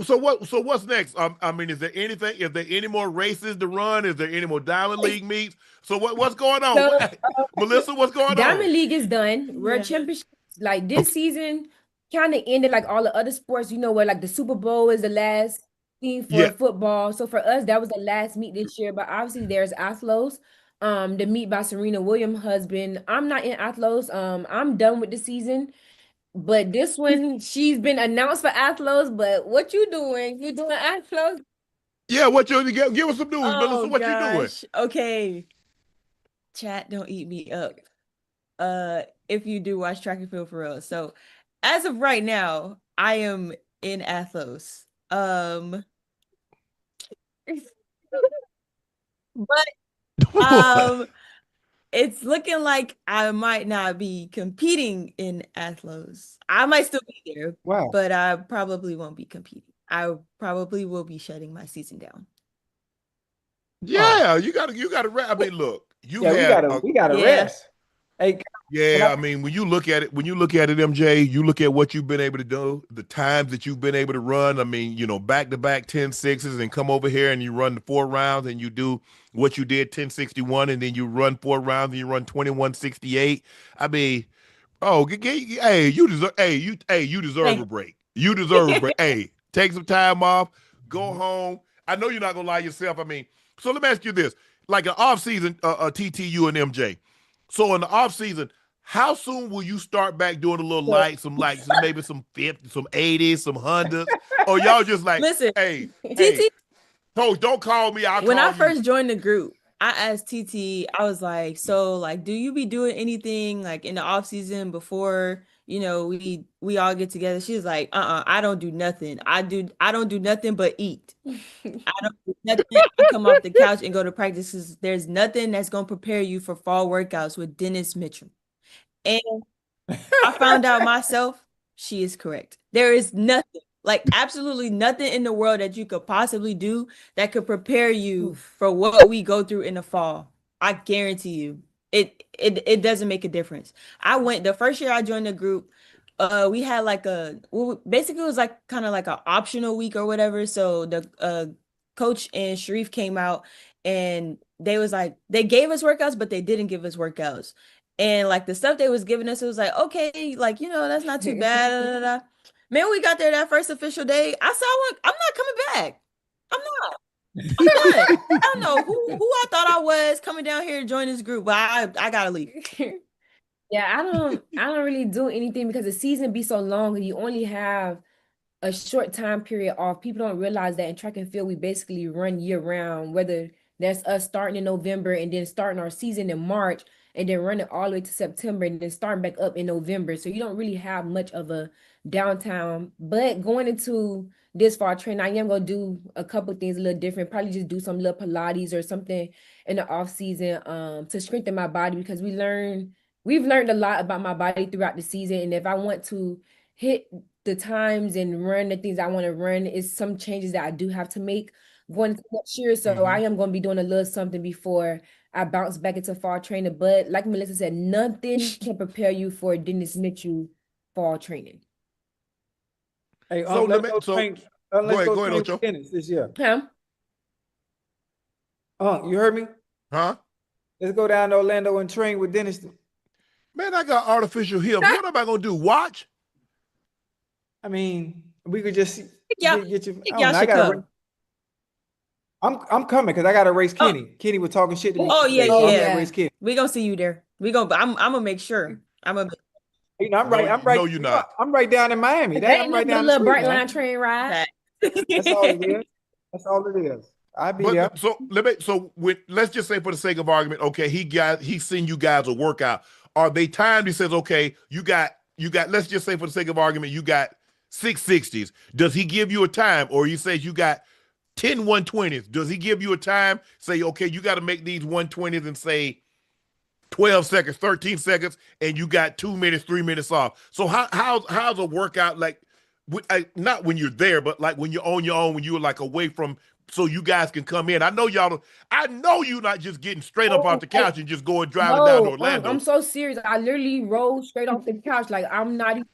what's next? I mean, is there any more races to run? Is there any more Diamond League meets? So what's going on? Melissa, what's going on? Diamond League is done. World Championships, like this season, kind of ended like all the other sports, where like the Super Bowl is the last for football. So for us, that was the last meet this year. But obviously, there's Athlos, the meet by Serena Williams' husband. I'm not in Athlos. I'm done with the season. But this one, she's been announced for Athlos. But what you doing? You doing Athlos? Yeah, what you give us some news, Oh Melissa? What you doing? gosh. Okay. Chat, don't eat me up. If you do watch track and field for real. So as of right now, I am in Athos. But it's looking like I might not be competing in Athlos. I might still be there, Wow. but I probably won't be competing. I probably will be shutting my season down. Yeah, you gotta rest. I mean, look, you Yeah, had we gotta Yeah. rest. Hey, yeah, I mean, when you look at it, MJ, you look at what you've been able to do, the times that you've been able to run. I mean, back-to-back 10-6s and come over here and you run the 4 rounds and you do what you did 10-61 and then you run 4 rounds and you run 21-68. I mean, hey, you deserve Thank a break. You deserve a break. Hey, take some time off, go home. I know you're not gonna lie yourself. I mean, so let me ask you this: like an off season, TTU and MJ. So in the off season, how soon will you start back doing a little maybe some 50, some 80s, some 100s, or y'all just like, Listen, hey, TT, coach, don't call me. when I call you. first joined the group, I asked TT, I was like, so like, do you be doing anything like in the off season before, we all get together? She was like, I don't do nothing. I don't do nothing but eat. I don't do nothing. I come off the couch and go to practice because there's nothing that's gonna prepare you for fall workouts with Dennis Mitchell. And I found out myself, she is correct. There is nothing, like absolutely nothing in the world that you could possibly do that could prepare you for what we go through in the fall. I guarantee you. It doesn't make a difference. The first year I joined the group, we had like basically it was like kind of like an optional week or whatever. So the coach and Sharif came out and they gave us workouts, but they didn't give us workouts. And like the stuff they was giving us, it was like, okay, like, that's not too bad. Da, da, da. Man, we got there that first official day. I saw I'm not coming back. I'm not. I'm done. I don't know who I thought I was coming down here to join this group, but I gotta leave. Yeah, I don't really do anything because the season be so long and you only have a short time period off. People don't realize that in track and field, we basically run year round, whether that's us starting in November and then starting our season in March and then running all the way to September and then starting back up in November. So you don't really have much of a downtime. But going into this fall training, I am going to do a couple things a little different, probably just do some little Pilates or something in the off season to strengthen my body because we've learned a lot about my body throughout the season. And if I want to hit the times and run the things I want to run, is some changes that I do have to make going into next year. So I am going to be doing a little something before I bounce back into fall training. But like Melissa said, nothing can prepare you for Dennis Mitchell fall training. Hey, So let's go go ahead, train Ocho. with Dennis this year. Huh? You heard me? Huh? Let's go down to Orlando and train with Dennis. Man, I got artificial hips. What am I gonna do? Watch? I mean, we could just get you. Y'all should come. I'm coming because I got to race Kenny. Kenny was talking shit to me. Oh yeah, today, so I'm yeah. gonna race Kenny. We gonna see you there. I'm gonna make sure. I'm right. No, you're not. I'm right down in Miami. I'm right down the little street, bright man. line train ride. That's all it is. That's all it is. I'll be there. Let's just say for the sake of argument, okay, he send you guys a workout. Are they timed? He says, okay, you got. Let's just say for the sake of argument, you got 660s. Does he give you a time, or he says you got 10 120s? Does he give you a time? Say, okay, you got to make these 120s and say 12 seconds, 13 seconds, and you got 2 minutes, 3 minutes off. So how's a workout like? Not when you're there, but like when you're on your own, when you're like away from, so you guys can come in. I know you're not just getting straight up off the couch and just going driving down to Orlando. I'm so serious. I literally rolled straight off the couch. Like I'm not even.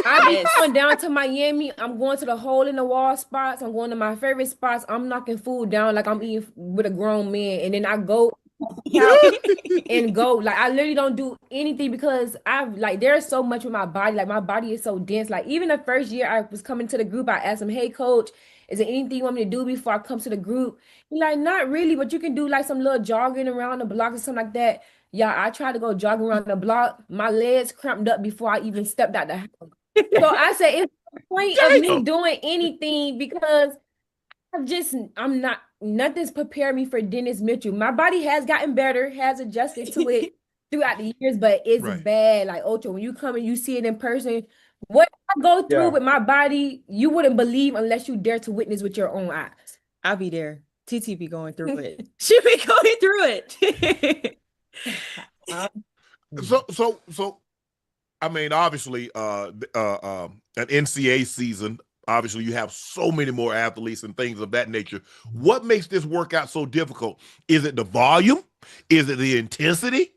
I've been going down to Miami. I'm going to the hole in the wall spots. I'm going to my favorite spots. I'm knocking food down like I'm eating with a grown man. And then I go out and go. Like I literally don't do anything because there's so much with my body. Like my body is so dense. Like even the first year I was coming to the group, I asked him, "Hey coach, is there anything you want me to do before I come to the group?" He's like, "Not really, but you can do like some little jogging around the block or something like that." Yeah, I tried to go jogging around the block. My legs cramped up before I even stepped out the house. So I said, it's the point of me doing anything because I'm not, nothing's prepared me for Dennis Mitchell. My body has gotten better, has adjusted to it throughout the years, but it's bad. Like Ocho, when you come and you see it in person, what I go through with my body, you wouldn't believe unless you dare to witness with your own eyes. I'll be there. TeeTee be going through it. She be going through it. So I mean, obviously, an NCAA season, obviously you have so many more athletes and things of that nature. What makes this workout so difficult? Is it the volume? Is it the intensity?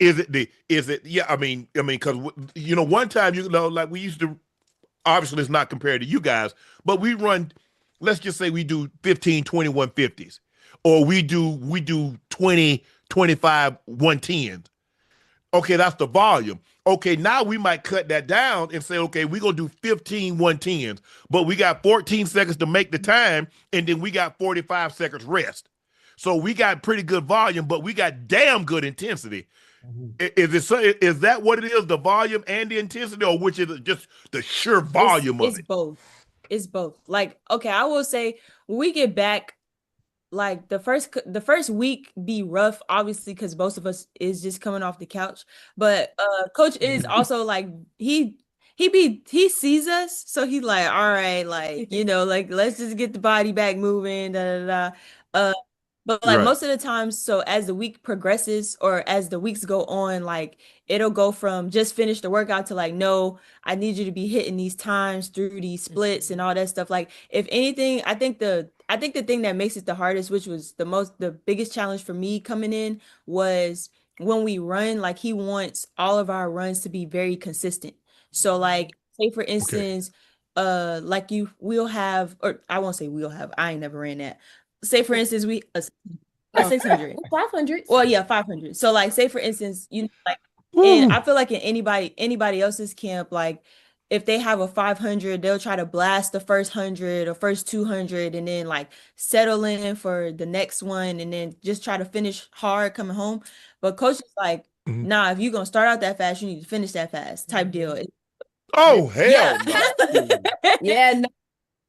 I mean, because, one time, like we used to, obviously it's not compared to you guys, but we run, let's just say we do 15, 21 50s, or we do 20, 25, 110s. Okay, that's the volume. Okay, now we might cut that down and say, okay, we're going to do 15 110s, but we got 14 seconds to make the time, and then we got 45 seconds rest. So we got pretty good volume, but we got damn good intensity. Is that what it is, the volume and the intensity, or which is it just the sheer volume of it? It's both. It's both. Like, okay, I will say when we get back, like the first week be rough, obviously, because most of us is just coming off the couch. But coach is also like he sees us, so he's like, all right, like, like let's just get the body back moving, but like most of the time, so as the week progresses or as the weeks go on, like it'll go from just finish the workout to like, no, I need you to be hitting these times through these splits and all that stuff. Like if anything, I think the thing that makes it the hardest, which was the biggest challenge for me coming in, was when we run, like he wants all of our runs to be very consistent. So like say for instance, like we'll have, or I won't say we'll have, I ain't never ran that. Say for instance, we 600. 500. Well, yeah, 500. So like say for instance, like, and I feel like in anybody else's camp, like if they have a 500, they'll try to blast the first 100 or first 200 and then like settle in for the next one and then just try to finish hard coming home. But coach is like, nah, if you're gonna start out that fast, you need to finish that fast type deal. Oh, hell no. Yeah, no.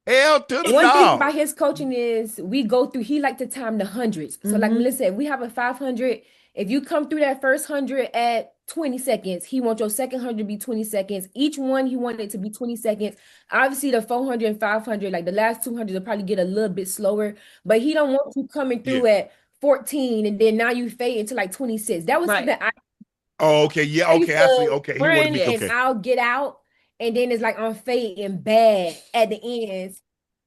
Hell to the One thing dog. about his coaching is we go through, he like to time the hundreds. So like Melissa said, we have a 500. If you come through that first 100 at 20 seconds, he wants your second 100 to be 20 seconds. Each one, he wanted it to be 20 seconds. Obviously, the 400 and 500, like the last 200 will probably get a little bit slower, but he don't want you coming through at 14 and then now you fade into like 26. That was something Oh, okay. Yeah, okay. I see. Okay. He wanted me and I'll get out. And then it's like I'm fading bad at the ends.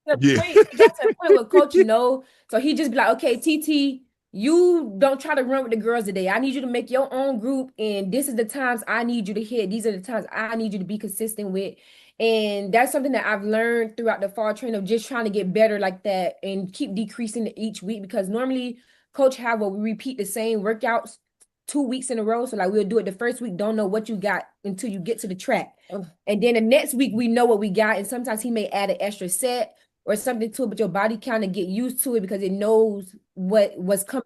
Got to the point where coach, so he just be like, okay, TeeTee, you don't try to run with the girls today. I need you to make your own group, and this is the times I need you to hit. These are the times I need you to be consistent with. And that's something that I've learned throughout the fall training of just trying to get better like that and keep decreasing each week, because normally coach have we repeat the same workouts 2 weeks in a row. So like we'll do it the first week, don't know what you got until you get to the track. And then the next week we know what we got. And sometimes he may add an extra set or something to it, but your body kind of get used to it because it knows what's coming.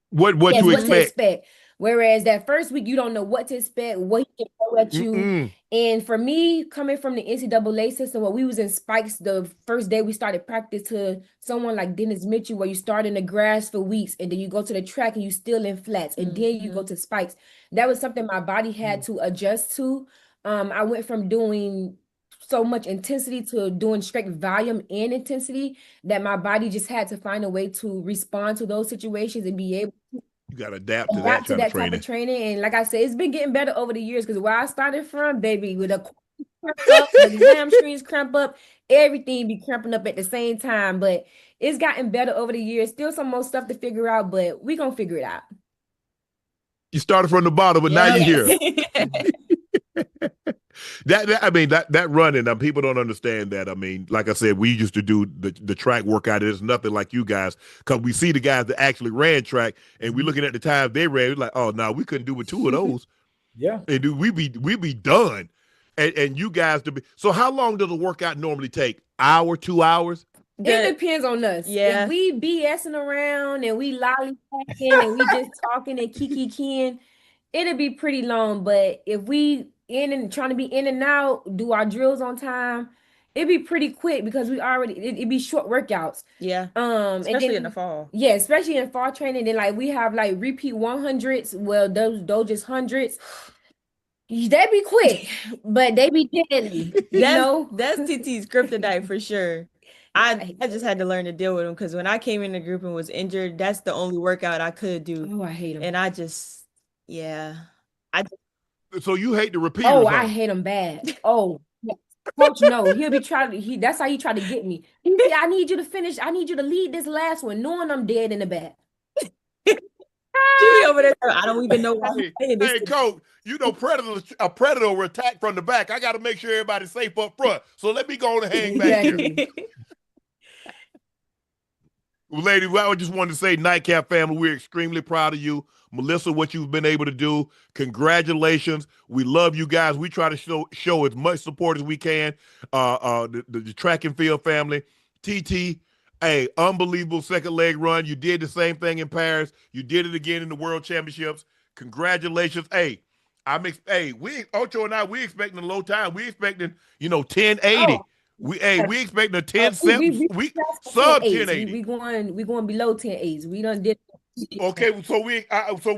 What to expect. Whereas that first week, you don't know what to expect, what he can throw at you. And for me, coming from the NCAA system, where we was in spikes the first day we started practice, to someone like Dennis Mitchell, where you start in the grass for weeks, and then you go to the track and you still in flats, and then you go to spikes. That was something my body had to adjust to. I went from doing so much intensity to doing straight volume and intensity that my body just had to find a way to respond to those situations and be able to. You got to adapt to that type of training. And like I said, it's been getting better over the years, because where I started from, baby, with a cramp up, the hamstrings cramp up, everything be cramping up at the same time. But it's gotten better over the years. Still some more stuff to figure out, but we gonna figure it out. You started from the bottom, but now you're here. I mean that running, people don't understand that. I mean, like I said, we used to do the track workout. It's nothing like you guys, because we see the guys that actually ran track, and we looking at the time they ran. We're like, oh no, we couldn't do with two of those. Yeah. And we be done. And you guys to be. So how long does a workout normally take? Hour, 2 hours? It depends on us. Yeah. If we BSing around and we lollygagging and we just talking and kiki-kiing, it'll be pretty long. But if we trying to be in and out, do our drills on time, it'd be pretty quick because it'd be short workouts. Yeah. And Especially then, in the fall. Yeah, especially in fall training. Then like we have like repeat 100s. Well, those just hundreds. They be quick, but they be deadly. That's TT's kryptonite for sure. I just had to learn to deal with him, because when I came in the group and was injured, that's the only workout I could do. Oh, I hate him. And I just, yeah. So you hate the repeaters? Oh, I hate him bad. Oh, Coach, no, he'll be trying. That's how he tried to get me. He said, "I need you to finish. I need you to lead this last one, knowing I'm dead in the back." She over there, I don't even know why he's saying this. Hey, Coach, a predator will attack from the back. I got to make sure everybody's safe up front. So let me go on and hang back here. Well, ladies, I just wanted to say, Nightcap family, we're extremely proud of you. Melissa, what you've been able to do, congratulations. We love you guys. We try to show as much support as we can. The track and field family. TeeTee, hey, unbelievable second leg run. You did the same thing in Paris. You did it again in the World Championships. Congratulations. Hey, Ocho and I, we expecting a low time. We expecting, 1080. Oh. We expecting a 10-7. We sub 1080. We going below 1080s. We done did. Okay, so we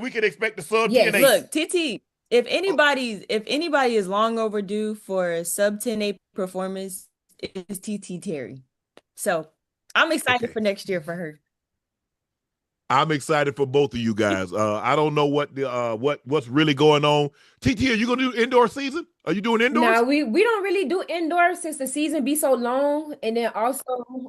can expect the sub 1080. Look, TT, if anybody is long overdue for a sub 10-8 performance, it's TT Terry. So I'm excited for next year for her. I'm excited for both of you guys. I don't know what's really going on. TT, are you gonna do indoor season? Are you doing indoors? No, we don't really do indoor since the season be so long. And then also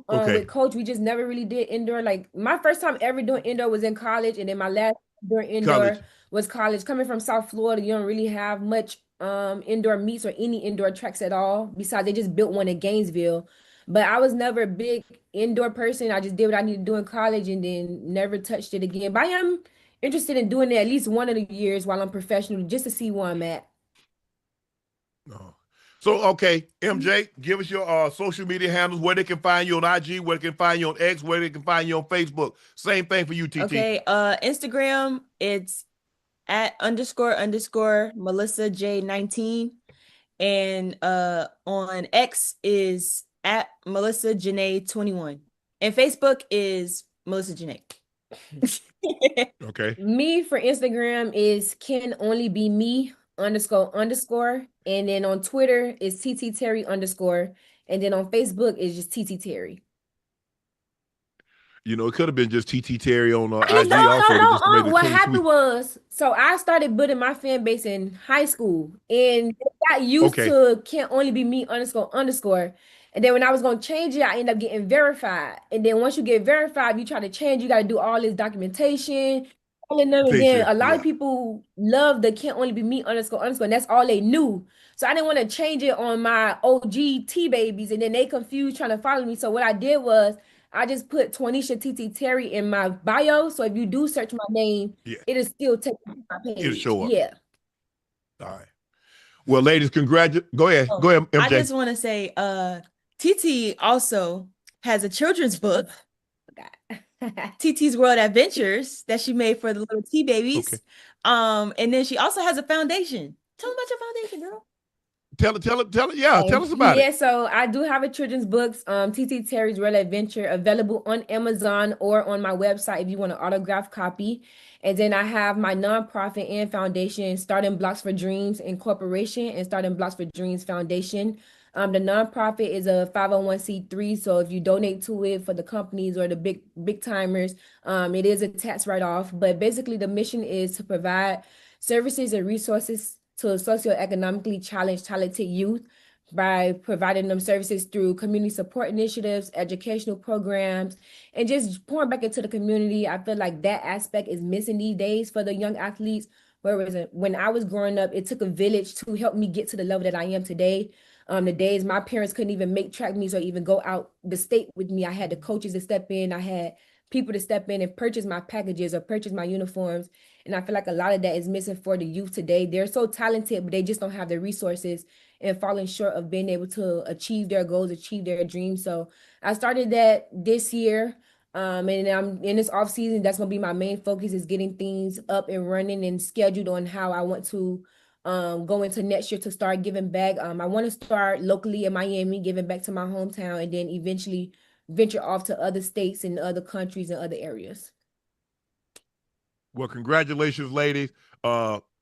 with Coach, we just never really did indoor. Like my first time ever doing indoor was in college, and then my last doing indoor was college. Coming from South Florida, you don't really have much indoor meets or any indoor tracks at all. Besides, they just built one in Gainesville. But I was never a big indoor person. I just did what I needed to do in college and then never touched it again. But I am interested in doing it at least one of the years while I'm professional, just to see where I'm at. No. So, okay, MJ, give us your social media handles, where they can find you on IG, where they can find you on X, where they can find you on Facebook. Same thing for you, TT. Okay, Instagram, it's at _ Melissa J19. And on X is at Melissa Janae 21, and Facebook is Melissa Janae. Okay. Me for Instagram is can only be me __, and then on Twitter is TT Terry _, and then on Facebook is just TT Terry. It could have been just TT Terry on IG. No. What happened was, so I started building my fan base in high school, and got used to can't only be me __. And then when I was going to change it, I ended up getting verified. And then once you get verified, you try to change, you got to do all this documentation. And then a lot of people love the can't only be me __, and that's all they knew. So I didn't want to change it on my OG T babies, and then they confused trying to follow me. So what I did was I just put Twanisha TT Terry in my bio. So if you do search my name, it'll still take my page. It'll show up. Yeah. All right. Well, ladies, congratulations. Go ahead, MJ. I just want to say, TT also has a children's book, TT's World Adventures, that she made for the little T babies. Okay. And then she also has a foundation. Tell them about your foundation, girl. Tell it. Yeah, tell us about it. Yeah, so I do have a children's books, TT Terry's World Adventure, available on Amazon or on my website if you want an autographed copy. And then I have my nonprofit and foundation, Starting Blocks for Dreams Incorporation and Starting Blocks for Dreams Foundation. The nonprofit is a 501c3, so if you donate to it for the companies or the big timers, it is a tax write-off. But basically, the mission is to provide services and resources to socioeconomically challenged, talented youth by providing them services through community support initiatives, educational programs, and just pouring back into the community. I feel like that aspect is missing these days for the young athletes, Whereas when I was growing up, it took a village to help me get to the level that I am today. The days my parents couldn't even make track meets or even go out the state with me. I had the coaches to step in. I had people to step in and purchase my packages or purchase my uniforms. And I feel like a lot of that is missing for the youth today. They're so talented, but they just don't have the resources and falling short of being able to achieve their goals, achieve their dreams. So I started that this year. And I'm in this off season. That's gonna be my main focus, is getting things up and running and scheduled on how I want to go into next year to start giving back. I want to start locally in Miami, giving back to my hometown, and then eventually venture off to other states and other countries and other areas. Well, congratulations, ladies.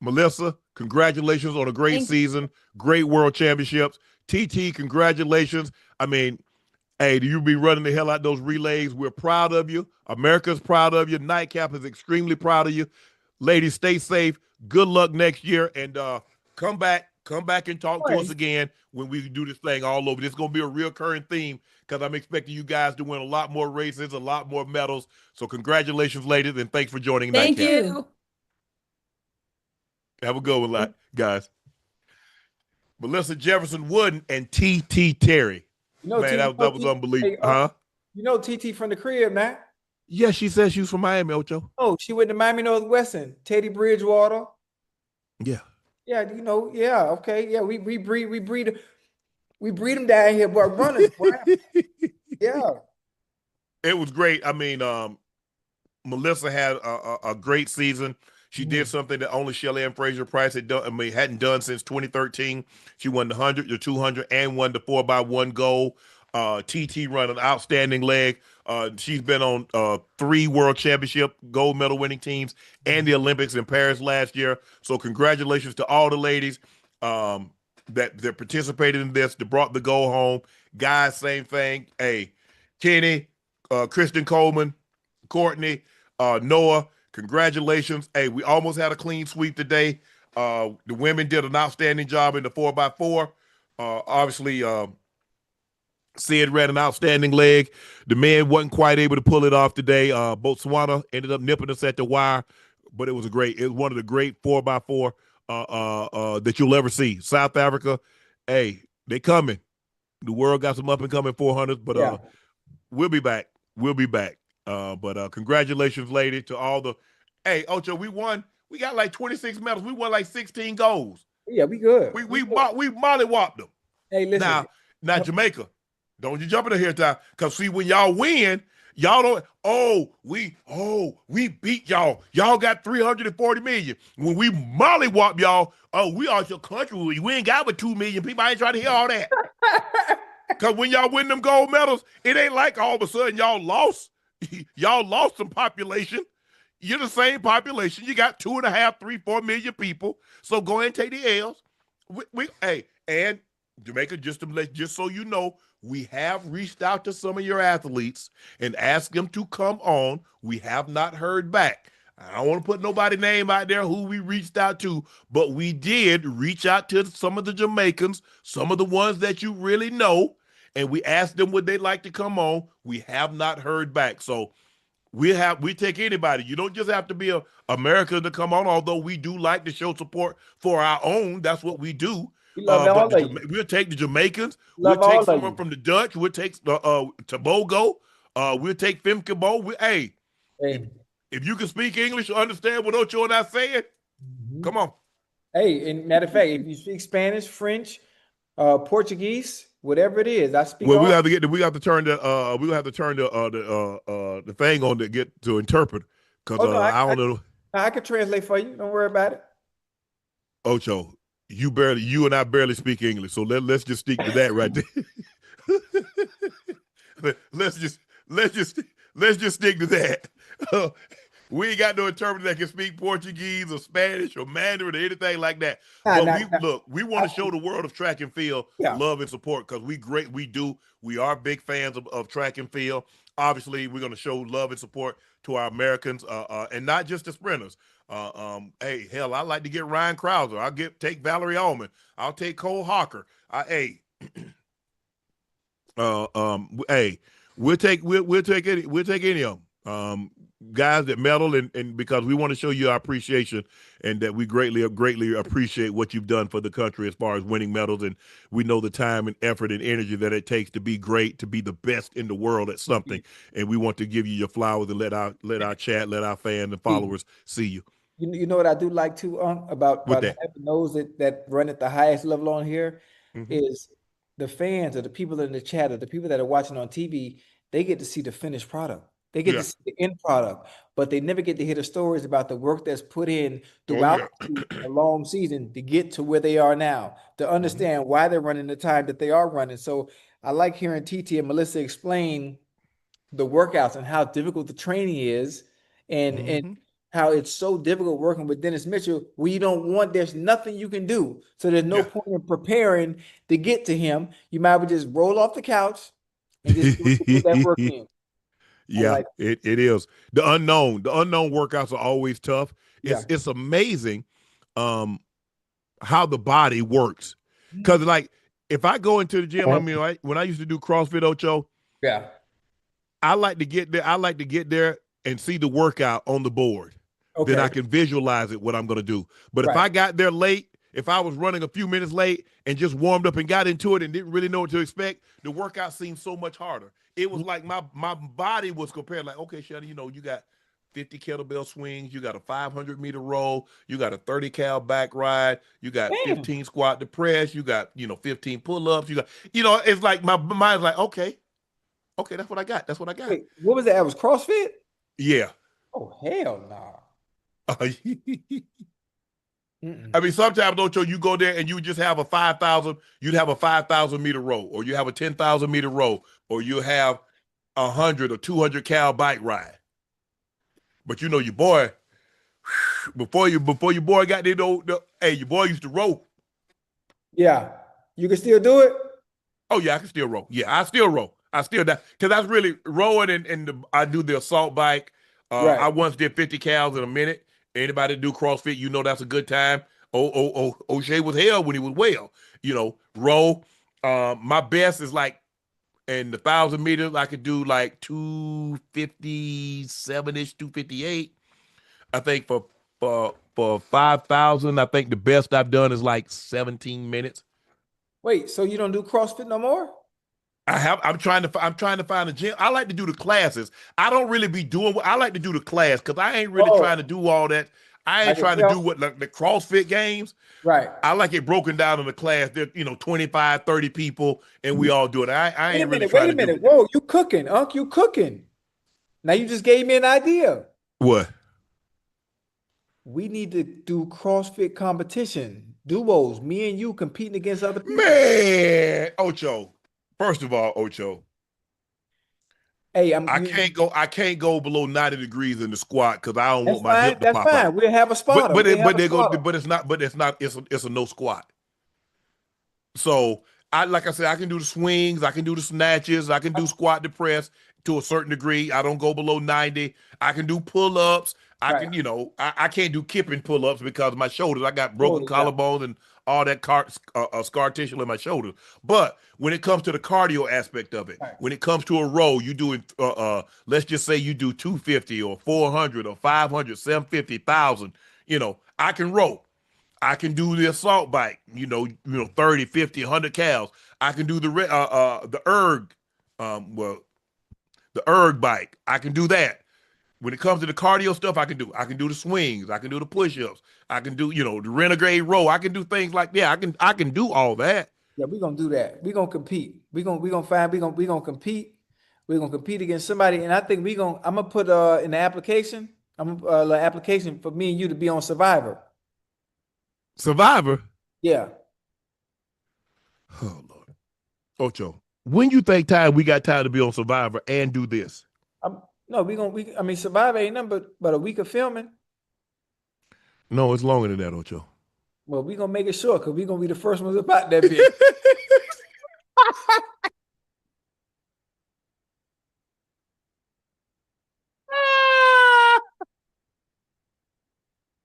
Melissa, congratulations on a great season, great world championships. TeeTee, congratulations. I mean, hey, you be running the hell out those relays. We're proud of you. America's proud of you. Nightcap is extremely proud of you. Ladies, stay safe. Good luck next year, and come back and talk to us again when we do this thing all over. This is going to be a recurring theme because I'm expecting you guys to win a lot more races, a lot more medals. So congratulations, ladies, and thanks for joining Thank Nightcap. you. Have a good one, guys. Melissa Jefferson-Wooden and TeeTee Terry. Man, that was unbelievable. Huh? You know TeeTee from the crib, man. Yeah, she says she's from Miami, Ocho. Oh, she went to Miami Northwestern. Teddy Bridgewater. Yeah. Yeah, yeah, okay. Yeah, we breed them down here, boy. Runners, boy. Yeah. It was great. I mean, Melissa had a great season. She did something that only Shelly Ann Fraser-Price hadn't done since 2013. She won the 100, the 200, and won the 4x1 goal. TeeTee run an outstanding leg. She's been on 3 world championship gold medal winning teams and the Olympics in Paris last year. So congratulations to all the ladies that participated in this, that brought the goal home. Guys, same thing. Hey, Kenny, Kristen Coleman, Courtney, Noah, congratulations. Hey, we almost had a clean sweep today. The women did an outstanding job in the 4x4. Obviously, Sid ran an outstanding leg. The men wasn't quite able to pull it off today. Botswana ended up nipping us at the wire, but it was one of the great 4x4 that you'll ever see. South Africa, hey, they coming. The world got some up and coming 400s, but we'll be back. We'll be back. But congratulations, lady, to all the. Hey, Ocho, we won. We got like 26 medals. We won like 16 goals. Yeah, we good. We mollywopped them. Hey, listen. Now Jamaica, don't you jump in here, time? Because see, when y'all win, y'all don't. We beat y'all. Y'all got 340 million. When we mollywop y'all, we are your country. We ain't got but 2 million people. I ain't trying to hear all that. Because when y'all win them gold medals, it ain't like all of a sudden y'all lost. Y'all lost some population. You're the same population. You got 2.5, 3, 4 million people. So go ahead and take the L's. And Jamaica, just so you know, we have reached out to some of your athletes and asked them to come on. We have not heard back. I don't want to put nobody's name out there who we reached out to, but we did reach out to some of the Jamaicans, some of the ones that you really know, and we asked them would they like to come on. We have not heard back. So we take anybody. You don't just have to be a American to come on, although we do like to show support for our own. That's what we do. We love all of you. We'll take the Jamaicans. Love we'll take all someone from the Dutch. We'll take Tobago. We'll take Femke. Hey, if you can speak English or understand what Ocho and I saying, come on. Hey, and matter of fact, if you speak Spanish, French, Portuguese, whatever it is, I speak. Well, we have to turn the thing on to get to interpret because I don't know. I can translate for you. Don't worry about it. Ocho, you and I barely speak English, so let's just stick to that right there. let's just stick to that. We ain't got no interpreter that can speak Portuguese or Spanish or Mandarin or anything like that. We want to show the world of track and field love and support because we are big fans of track and field. Obviously, we're going to show love and support to our Americans and not just the sprinters. Hey, hell, I like to get Ryan Krauser. I'll take Valerie Allman. I'll take Cole Hawker. Hey, we'll take any of them. guys that medal, and because we want to show you our appreciation and that we greatly appreciate what you've done for the country as far as winning medals. And we know the time and effort and energy that it takes to be great, to be the best in the world at something. And we want to give you your flowers and let our chat, let our fans and followers see you. You know what I do like too, about With that. having those that run at the highest level on here Mhm. is the fans or the people in the chat or the people that are watching on TV, they get to see the finished product. They get Yeah. to see the end product, but they never get to hear the stories about the work that's put in Oh, throughout yeah. a long season to get to where they are now, to understand why they're running the time that they are running. So I like hearing TeeTee and Melissa explain the workouts and how difficult the training is, and Mhm. how it's so difficult working with Dennis Mitchell. There's nothing you can do. So there's no Yeah. point in preparing to get to him. You might as well just roll off the couch and just put that work in. I Yeah, like, it is. The unknown workouts are always tough. yeah. It's amazing how the body works. Cause like if I go into the gym, I mean, when I used to do CrossFit, Ocho, Yeah. I like to get there. I like to get there and see the workout on the board. Then Okay. I can visualize it, what I'm gonna do. But if Right. I got there late, if I was running a few minutes late and just warmed up and got into it and didn't really know what to expect, the workout seemed so much harder. It was like my body was compared, like, okay, Shannon, you got 50 kettlebell swings, you got a 500-meter row, you got a 30 cal back ride, you got Damn. 15 squat to press, you got 15 pull-ups, you got it's like my mind's like, okay, that's what I got. That's what I got. Wait, what was that? It was CrossFit? Yeah. Oh, hell no. I mean, sometimes, Ocho, you go there and you just have you'd have a 5,000-meter row, or you have a 10,000-meter row, or you have 100 or 200 cal bike ride. But your boy, before your boy got there, hey, your boy used to row. Yeah. You can still do it? Oh yeah, I can still row. Yeah, I still row. I still that because that's really rowing, and I do the assault bike. Right. I once did 50 cals in a minute. Anybody do CrossFit, that's a good time. O'Shea was hell when he was well. Row. My best is like in the 1,000 meters, I could do like 257-ish, 258. I think for 5,000, I think the best I've done is like 17 minutes. Wait, so you don't do CrossFit no more? I'm trying to find a gym. I like to do the classes. I don't really be doing I like to do the class because I ain't really trying to do all that. I ain't Like trying to do what the CrossFit games. Right. I like it broken down in the class. There, 25, 30 people, and we all do it. I ain't really trying to do it. Whoa, you cooking, Unc, you cooking. Now you just gave me an idea. What? We need to do CrossFit competition, duos, me and you competing against other people. Man, Ocho. First of all, Ocho, Hey, I can't go below 90 degrees in the squat because I don't that's want my fine. hip to That's pop fine. out. We'll have a spotter. But We'll have a they go, spotter. but it's a no squat. So like I said, I can do the swings, I can do the snatches, I can do squat to press to a certain degree. I don't go below 90. I can do pull-ups. I Right. can, I can't do kipping pull-ups because of my shoulders. I got broken Shoulders, yeah. collarbones and all that scar tissue in my shoulders. But when it comes to the cardio aspect of it, Right. when it comes to a row, you doing let's just say you do 250 or 400 or 500, 750, 1,000, I can row. I can do the assault bike, 30, 50, 100 cals. I can do the erg, the erg bike. I can do that. When it comes to the cardio stuff, I can do the swings. I can do the push-ups. I can do, the renegade row. I can do things like that. I can do all that. Yeah, we're gonna do that. We're gonna compete. We're gonna compete. We're gonna compete against somebody. And I think I'm gonna put in the application, the application for me and you to be on Survivor. Survivor. Yeah. Oh Lord. Ocho, when you think we got time to be on Survivor and do this? No, I mean, Survivor ain't nothing but a week of filming. No, it's longer than that, Ocho. Well, we're gonna make it short because we're gonna be the first ones about that bitch.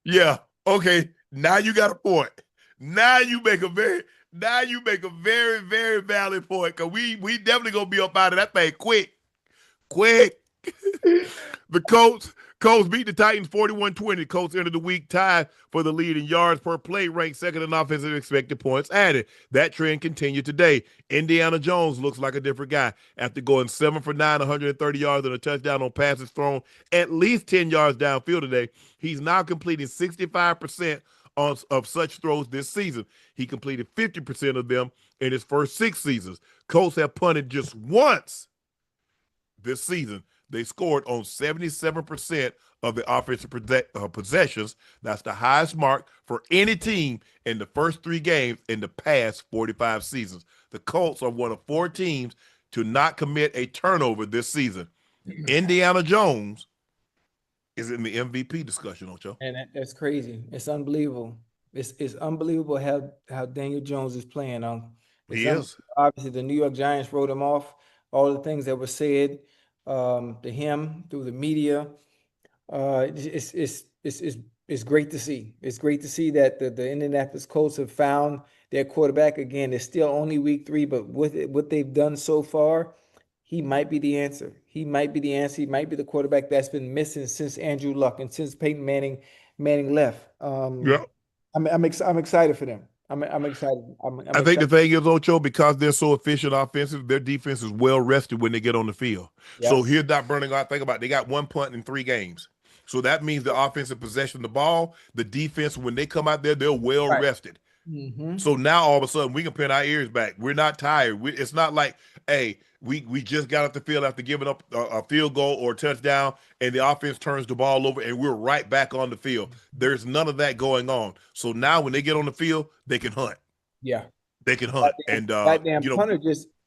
Yeah. Okay. Now you got a point. Now you make a very very valid point. Cause we definitely gonna be up out of that thing quick. The Colts Colts beat the Titans 41-20. Colts ended the week tied for the lead in yards per play, ranked second in offensive expected points added. That trend continued today. Indiana Jones looks like a different guy after going 7 for 9, 130 yards and a touchdown on passes thrown at least 10 yards downfield today. He's now completing 65% of such throws this season. He completed 50% of them in his first 6 seasons. Colts have punted just once this season. They scored on 77% of the offensive possessions. That's the highest mark for any team in the first 3 games in the past 45 seasons. The Colts are one of 4 teams to not commit a turnover this season. Indiana Jones is in the MVP discussion, Ocho. And that's crazy. It's unbelievable. It's unbelievable how Daniel Jones is playing. He is. Obviously, the New York Giants wrote him off. All the things that were said to him through the media. It's great to see. It's great to see that the Indianapolis Colts have found their quarterback again. It's still only week 3, but with what they've done so far, he might be the answer. He might be the answer. He might be the quarterback that's been missing since Andrew Luck and since Peyton Manning left. Yeah. I'm excited for them. I'm excited. I think the thing is, Ocho, because they're so efficient offensive, their defense is well rested when they get on the field. Yeah. So here's not burning out. Think about it. They got 1 punt in 3 games. So that means the offensive possession of the ball, the defense, when they come out there, they're well rested. Mm-hmm. So now all of a sudden we can pin our ears back. We're not tired. It's not like, hey, we just got off the field after giving up a field goal or a touchdown, and the offense turns the ball over, and we're right back on the field. There's none of that going on. So now when they get on the field, they can hunt. Yeah, they can hunt. And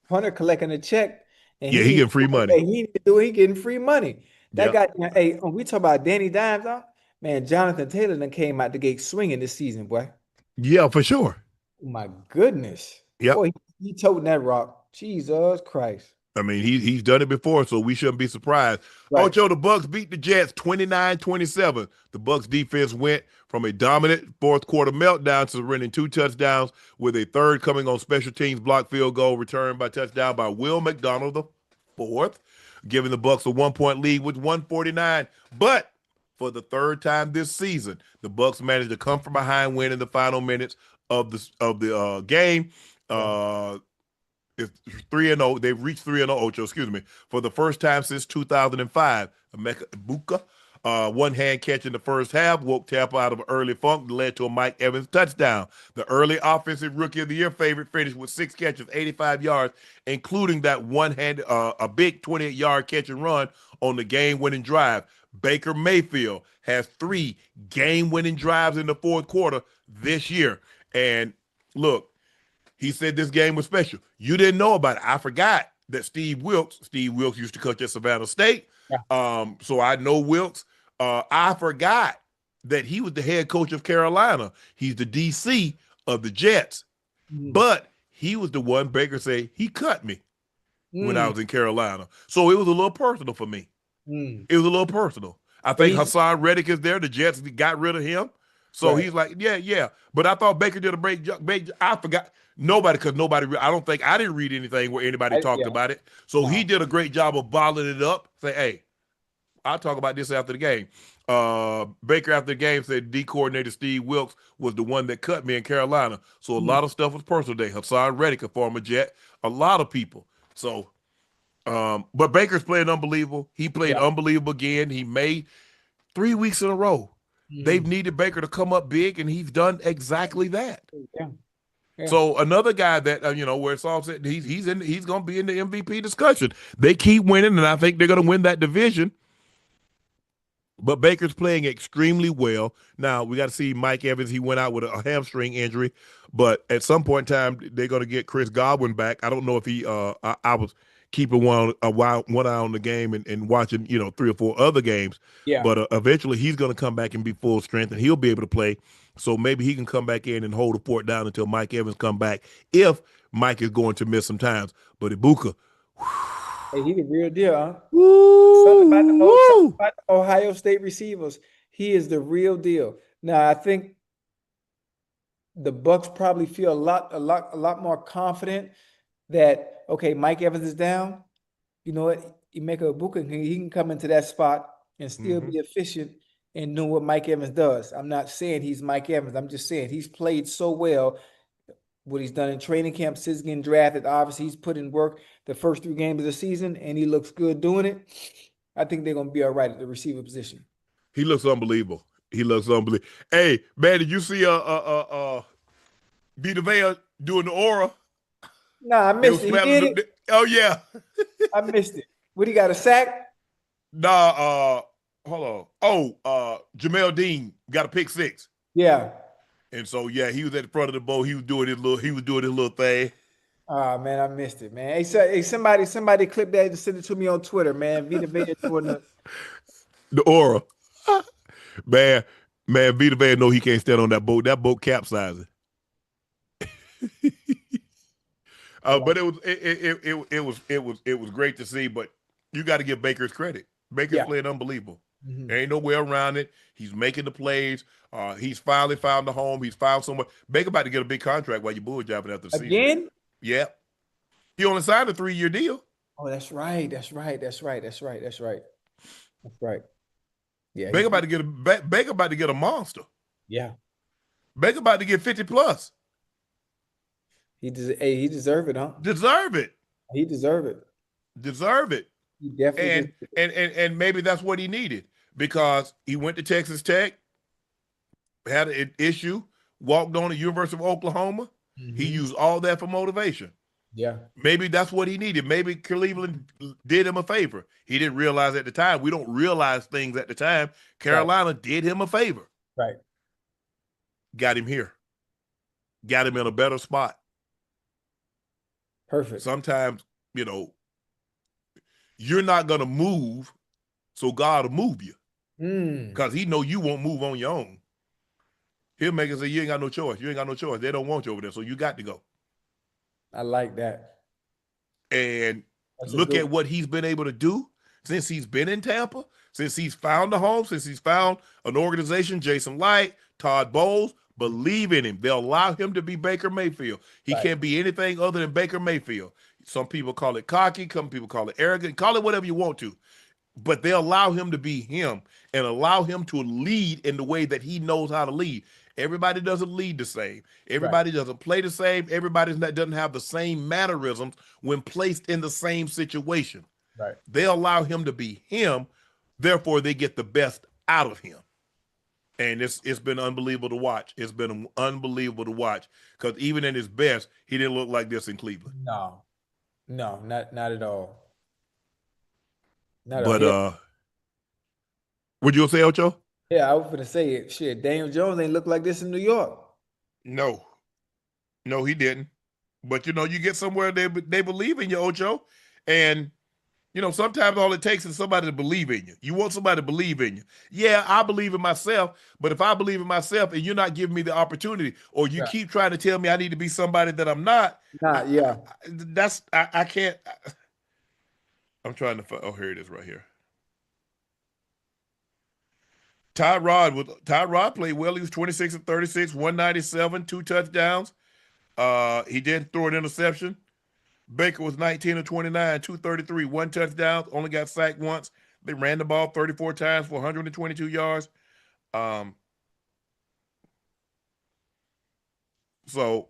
Punter collecting a check. And he getting free money. He getting free money. That guy. Hey, we talk about Danny Dimes, man. Jonathan Taylor then came out the gate swinging this season, boy. Yeah, for sure. My goodness. Yeah. Boy, he toting that rock. Jesus Christ. I mean, he's done it before, so we shouldn't be surprised. Right. Ocho, the Bucs beat the Jets 29-27. The Bucs defense went from a dominant fourth quarter meltdown to surrendering 2 touchdowns, with a third coming on special teams block field goal returned by touchdown by Will McDonald IV, giving the Bucs a 1-point lead with 1:49. But for the 3rd time this season, the Bucs managed to come from behind, win in the final minutes of the game. It's 3-0. They've reached 3-0, Ocho, for the first time since 2005. Emeka Egbuka, one-hand catch in the first half, woke Tampa out of an early funk, led to a Mike Evans touchdown. The early offensive rookie of the year favorite finished with 6 catches, 85 yards, including that one-handed, a big 28-yard catch and run on the game-winning drive. Baker Mayfield has 3 game-winning drives in the fourth quarter this year. And look, he said this game was special. You didn't know about it. I forgot that Steve Wilks used to coach at Savannah State. Yeah. So I know Wilks. I forgot that he was the head coach of Carolina. He's the DC of the Jets. But he was the one, Baker said, he cut me when I was in Carolina. So it was a little personal for me. It was a little personal. I think Hassan Reddick is there. The Jets got rid of him. So he's like, yeah. But I thought Baker did a great job. I forgot. I didn't read anything where anybody talked about it. So he did a great job of bottling it up. Say, hey, I'll talk about this after the game. Baker after the game said D coordinator Steve Wilks was the one that cut me in Carolina. So a lot of stuff was personal today. Hassan Reddick, a former Jet, a lot of people. So, but Baker's playing unbelievable. He played unbelievable again. He made 3 weeks in a row. They've needed Baker to come up big, and he's done exactly that. Yeah. So another guy that where it's all said, he's going to be in the MVP discussion. They keep winning, and I think they're going to win that division. But Baker's playing extremely well. Now we got to see Mike Evans. He went out with a hamstring injury, but at some point in time they're going to get Chris Godwin back. I don't know if he. I was keeping one eye on the game and watching 3 or 4 other games. Yeah. But eventually he's going to come back and be full strength, and he'll be able to play. So maybe he can come back in and hold the fort down until Mike Evans come back, if Mike is going to miss some times. But Egbuka, hey, he's the real deal, huh? Something about the Ohio State receivers. He is the real deal. Now I think the Bucs probably feel a lot more confident that, okay, Mike Evans is down. You know what? Emeka Egbuka, he can come into that spot and still be efficient in doing what Mike Evans does. I'm not saying he's Mike Evans. I'm just saying he's played so well. What he's done in training camp since getting drafted, obviously he's put in work the first 3 games of the season, and he looks good doing it. I think they're gonna be all right at the receiver position. He looks unbelievable. He looks unbelievable. Hey, man, did you see Vita Vea doing the aura? Nah, I missed it. He did it. Oh yeah. I missed it. What, he got a sack? Nah, hold on. Jamel Dean got a pick 6. Yeah. And so yeah, he was at the front of the boat. He was doing his little thing. Oh man, I missed it, man. Hey, somebody clip that and send it to me on Twitter, man. Vita Vea doing the aura. Man, Vita Vea know he can't stand on that boat. That boat capsizing. But it was great to see. But you got to give Baker's credit. Baker's playing unbelievable. There ain't no way around it. He's making the plays. He's finally found the home. He's found somewhere. Baker about to get a big contract while you bull jobbing after the season. Again? Yeah. He only signed a 3-year deal. Oh, that's right. Yeah. Baker about to get a monster. Yeah. Baker about to get 50 plus. He deserve it, huh? Deserve it. He deserve it. Deserve it. He definitely and maybe that's what he needed, because he went to Texas Tech, had an issue, walked on to University of Oklahoma. He used all that for motivation. Yeah. Maybe that's what he needed. Maybe Cleveland did him a favor. He didn't realize at the time. We don't realize things at the time. Carolina did him a favor. Right. Got him here. Got him in a better spot. Perfect. Sometimes, you're not going to move, so God will move you. Because he know you won't move on your own. He'll make it say, you ain't got no choice. You ain't got no choice. They don't want you over there, so you got to go. I like that. And look at what he's been able to do since he's been in Tampa, since he's found a home, since he's found an organization. Jason Light, Todd Bowles believe in him. They'll allow him to be Baker Mayfield. He can't be anything other than Baker Mayfield. Some people call it cocky, some people call it arrogant, call it whatever you want to. But they'll allow him to be him and allow him to lead in the way that he knows how to lead. Everybody doesn't lead the same. Everybody doesn't play the same. Everybody doesn't have the same mannerisms when placed in the same situation. Right. They allow him to be him. Therefore, they get the best out of him. And it's been unbelievable to watch. It's been unbelievable to watch, because even in his best, he didn't look like this in Cleveland. No, not at all. Would you say, Ocho? Yeah, I was going to say it. Shit, Daniel Jones ain't look like this in New York. No, he didn't. But you get somewhere they believe in you, Ocho, and sometimes all it takes is somebody to believe in you. You want somebody to believe in you. Yeah, I believe in myself, but if I believe in myself and you're not giving me the opportunity, or you keep trying to tell me I need to be somebody that I'm not, I can't. I'm trying to find. Oh, here it is right here. Tyrod played well. He was 26 of 36, 197, 2 touchdowns. He didn't throw an interception. Baker was 19 of 29, 233, 1 touchdown. Only got sacked once. They ran the ball 34 times for 122 yards. So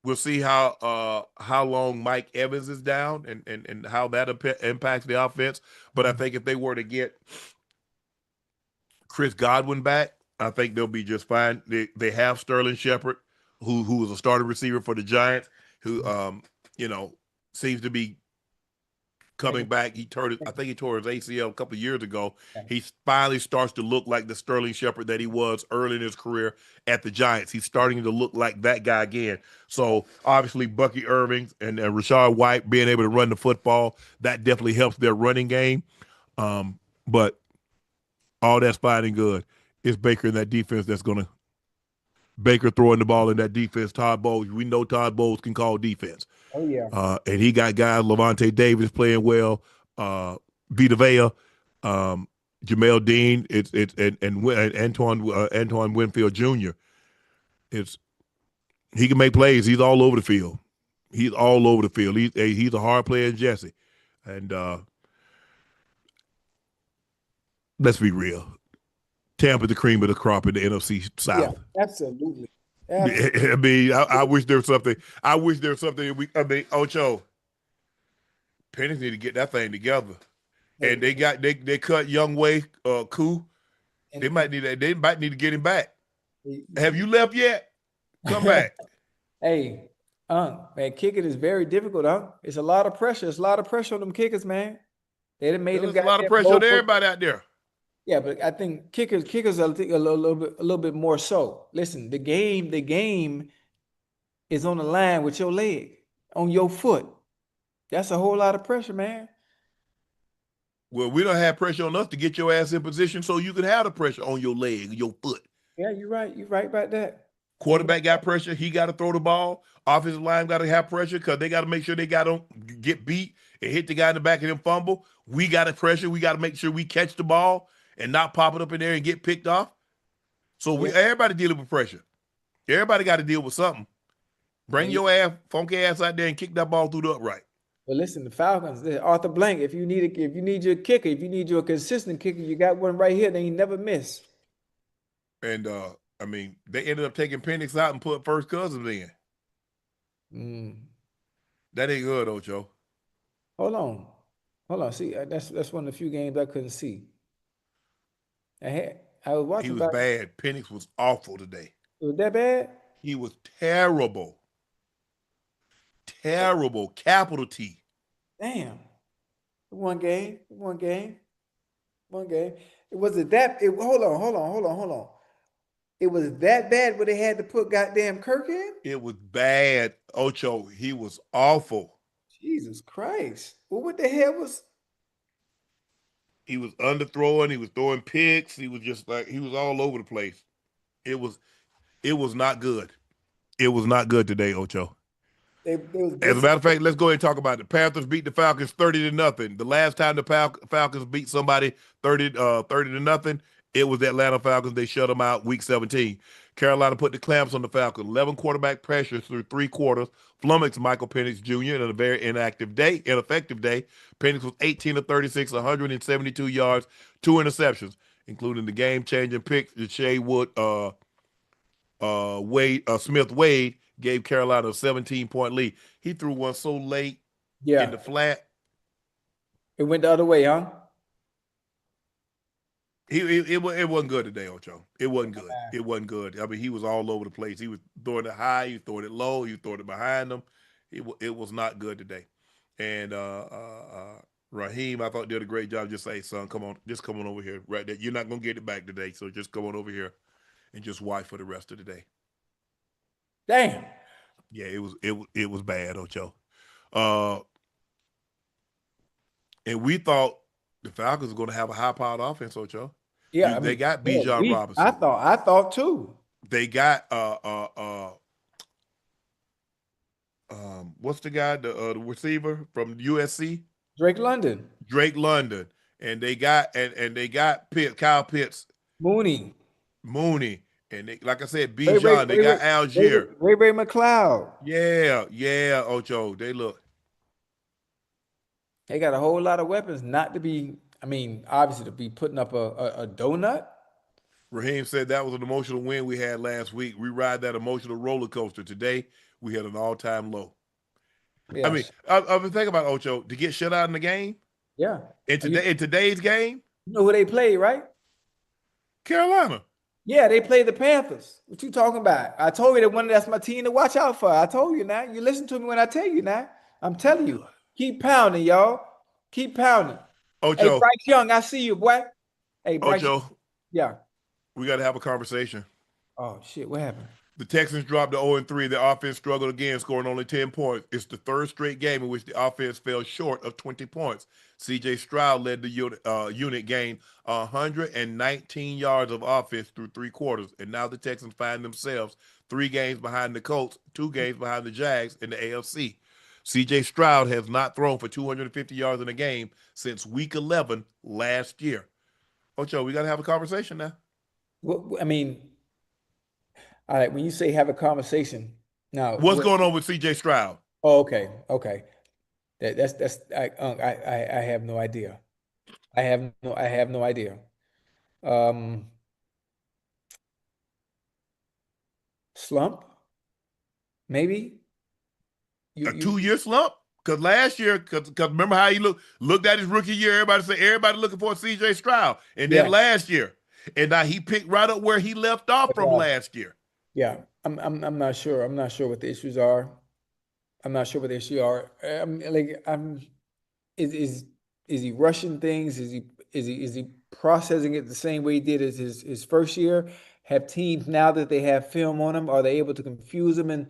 we'll see how long Mike Evans is down and how that impacts the offense. But I think if they were to get Chris Godwin back, I think they'll be just fine. They have Sterling Shepard, who was a starting receiver for the Giants, who seems to be coming back. I think he tore his ACL a couple of years ago. He finally starts to look like the Sterling Shepard that he was early in his career at the Giants. He's starting to look like that guy again. So obviously Bucky Irving and Rachaad White being able to run the football, that definitely helps their running game. But all that's fine and good. It's Baker in that defense Baker throwing the ball in that defense. Todd Bowles, we know Todd Bowles can call defense. Oh yeah. And he got guys, Levante Davis playing well, Vita Vea, Jamel Dean, and Antoine Winfield Jr. He can make plays. He's all over the field. He's a hard player in Jesse. And let's be real. Tampa the cream of the crop in the NFC South. Yeah, absolutely. I mean, I wish there was something. I wish there was something. Ocho, Penix need to get that thing together. And they cut Young Wei Koo. They might need to get him back. Have you left yet? Come back. Hey, man, kicking is very difficult, It's a lot of pressure. It's a lot of pressure on them kickers, man. They done made them There's a lot of pressure on everybody out there. Yeah, but I think kickers are a little bit more so. Listen, the game is on the line with your leg, on your foot. That's a whole lot of pressure, man. Well, we don't have pressure on us to get your ass in position so you can have the pressure on your leg, your foot. Yeah, you're right. You're right about that. Quarterback got pressure. He got to throw the ball. Offensive line got to have pressure because they got to make sure they got to get beat and hit the guy in the back of them fumble. We got to pressure. We got to make sure we catch the ball and not pop it up in there and get picked off. So everybody dealing with pressure. Everybody got to deal with something. Bring your ass, funky ass out there and kick that ball through the upright. Well, listen, the Falcons, Arthur Blank, if you need your kicker, if you need your consistent kicker, you got one right here. They ain't never miss. And I mean, they ended up taking Penix out and put First Cousins in. That ain't good, Ocho. Hold on. See, that's one of the few games I couldn't see. I was watching. He was bad. Penix was awful today. Was that bad? He was terrible. Terrible. Capital T. Damn. One game. Hold on. It was that bad where they had to put goddamn Kirk in? It was bad, Ocho. He was awful. Jesus Christ. Well, what the hell was? He was underthrowing. He was throwing picks. He was just like, he was all over the place. It was not good. It was not good today, Ocho. As a matter of fact, let's go ahead and talk about it. The Panthers beat the Falcons 30-0. The last time the Falcons beat somebody 30-0, it was the Atlanta Falcons. They shut them out week 17. Carolina put the clamps on the Falcons. 11 quarterback pressures through 3 quarters. Flummoxed Michael Penix Jr. in a very ineffective day. Penix was 18 of 36, 172 yards, 2 interceptions, including the game-changing pick that Smith-Wade gave Carolina a 17-point lead. He threw one so late in the flat. It went the other way, huh? It wasn't good today, Ocho. It wasn't good. It wasn't good. I mean, he was all over the place. He was throwing it high, he was throwing it low, he was throwing it behind him. It was not good today. And Raheem, I thought, did a great job. Just say, son, come on over here. Right there. You're not gonna get it back today. So just come on over here and just watch for the rest of the day. Damn. Yeah, it was bad, Ocho. And we thought the Falcons were going to have a high-powered offense, Ocho. Yeah, they got Bijan Robinson. I thought too. They got what's the guy, the receiver from USC? Drake London. And they got Kyle Pitts. Mooney. And they, like I said, Bijan. They got Algier. Ray McLeod. Yeah, Ocho. They got a whole lot of weapons not to be, obviously to be putting up a donut. Raheem said that was an emotional win we had last week. We ride that emotional roller coaster. Today, we had an all-time low. Yes. I mean, I've been thinking about Ocho to get shut out in the game. Yeah. In today's game. You know who they played, right? Carolina. Yeah, they played the Panthers. What you talking about? I told you that's my team to watch out for. I told you now. You listen to me when I tell you now. I'm telling you. Keep pounding, y'all. Keep pounding. Ocho. Hey, Bryce Young, I see you, boy. Hey, Bryce. Ocho. Yeah. We got to have a conversation. Oh, shit. What happened? The Texans dropped to 0-3. The offense struggled again, scoring only 10 points. It's the third straight game in which the offense fell short of 20 points. C.J. Stroud led the unit, gained 119 yards of offense through 3 quarters. And now the Texans find themselves 3 games behind the Colts, 2 games behind the Jags in the AFC. C.J. Stroud has not thrown for 250 yards in a game since week 11 last year. Ocho, we got to have a conversation now. Well, all right, when you say have a conversation, now what's going on with C.J. Stroud? Oh, okay. I have no idea. I have no idea. Slump, maybe. A You 2-year slump? Because last year, because remember how he looked at his rookie year, everybody looking for CJ Stroud. And then yeah. last year. And now he picked right up where he left off from last year. Yeah. I'm not sure. I'm not sure what the issues are. I'm not sure what the issues are. Is is he rushing things? Is he processing it the same way he did as his first year? Have teams now that they have film on him, are they able to confuse him and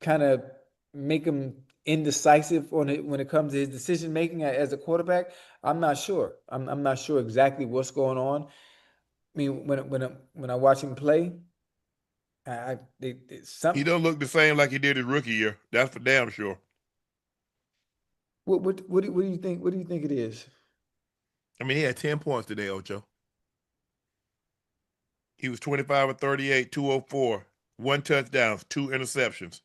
kind of make him indecisive on it when it comes to his decision making as a quarterback? I'm not sure. I'm not sure exactly what's going on. I mean, when I watch him play, He some don't look the same like he did his rookie year. That's for damn sure. what do you think? What do you think it is? I mean, he had 10 points today, Ocho. He was 25 of 38, 204, 1 touchdown, 2 interceptions.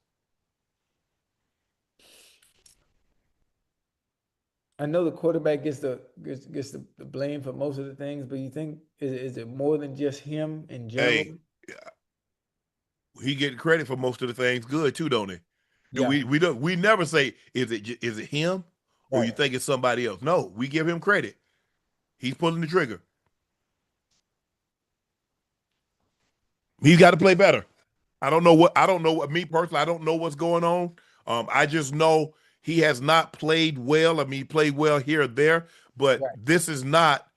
I know the quarterback gets the blame for most of the things, but you think is it more than just him in general? Hey, he getting credit for most of the things good too, don't he? Do Yeah, we never say is it him or you right. think it's somebody else? No, we give him credit. He's pulling the trigger. He's got to play better. I don't know what me personally, I don't know what's going on. I just know he has not played well. I mean, he played well here or there, but Right. this is not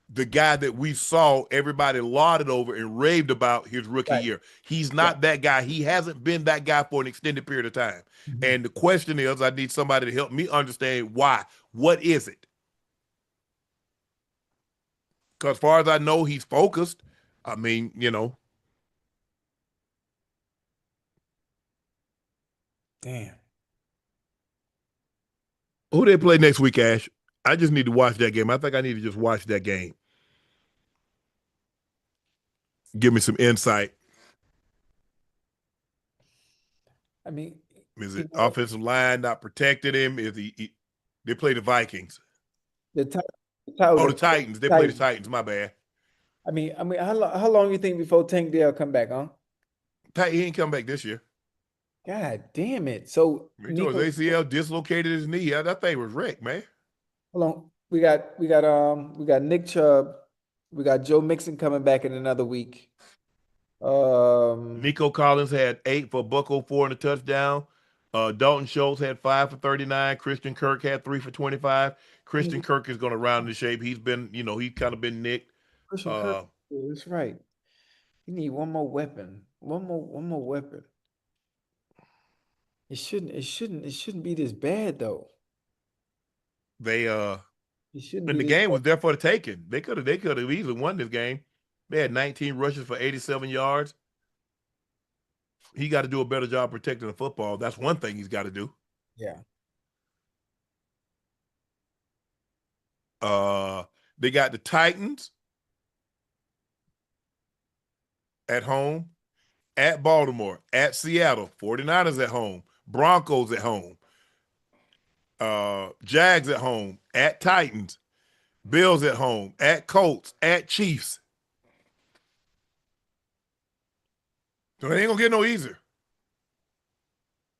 the guy that we saw everybody lauded over and raved about his rookie Right. year. He's Right. not that guy. He hasn't been that guy for an extended period of time. Mhm. And the question is, I need somebody to help me understand why. What is it? Because as far as I know, he's focused. I mean, Damn. who they play next week, Ash? I just need to watch that game. I think I need to just watch that game. Give me some insight. I mean, Is you it know, offensive line not protected him? Is they play the Vikings? the Ti- the Ti- Oh, the the Titans. They play the Titans. Titans. My bad. How long you think before Tank Dell come back, huh? He ain't come back this year. God damn it! So He tore Nico, his ACL, dislocated his knee. That thing was wrecked, man. hold on. We got Nick Chubb. We got Joe Mixon coming back in another week. Um, Nico Collins had 8 for $104 and a touchdown. Dalton Schultz had 5 for 39. Christian Kirk had 3 for 25. Christian Kirk is going to round the shape. He's been, he's kind of been nicked. Christian Kirk. Uh, Yeah, that's right. You need one more weapon. One more weapon. It shouldn't be this bad though. they It shouldn't and be the this game bad. was there for the taking. They could have easily won this game. They had 19 rushes for 87 yards. He got to do a better job protecting the football. That's one thing he's got to do. Yeah. They got the Titans at home, at Baltimore, at Seattle, 49ers at home, Broncos at home, Jags at home, at Titans, Bills at home, at Colts, at Chiefs. So it ain't gonna get no easier.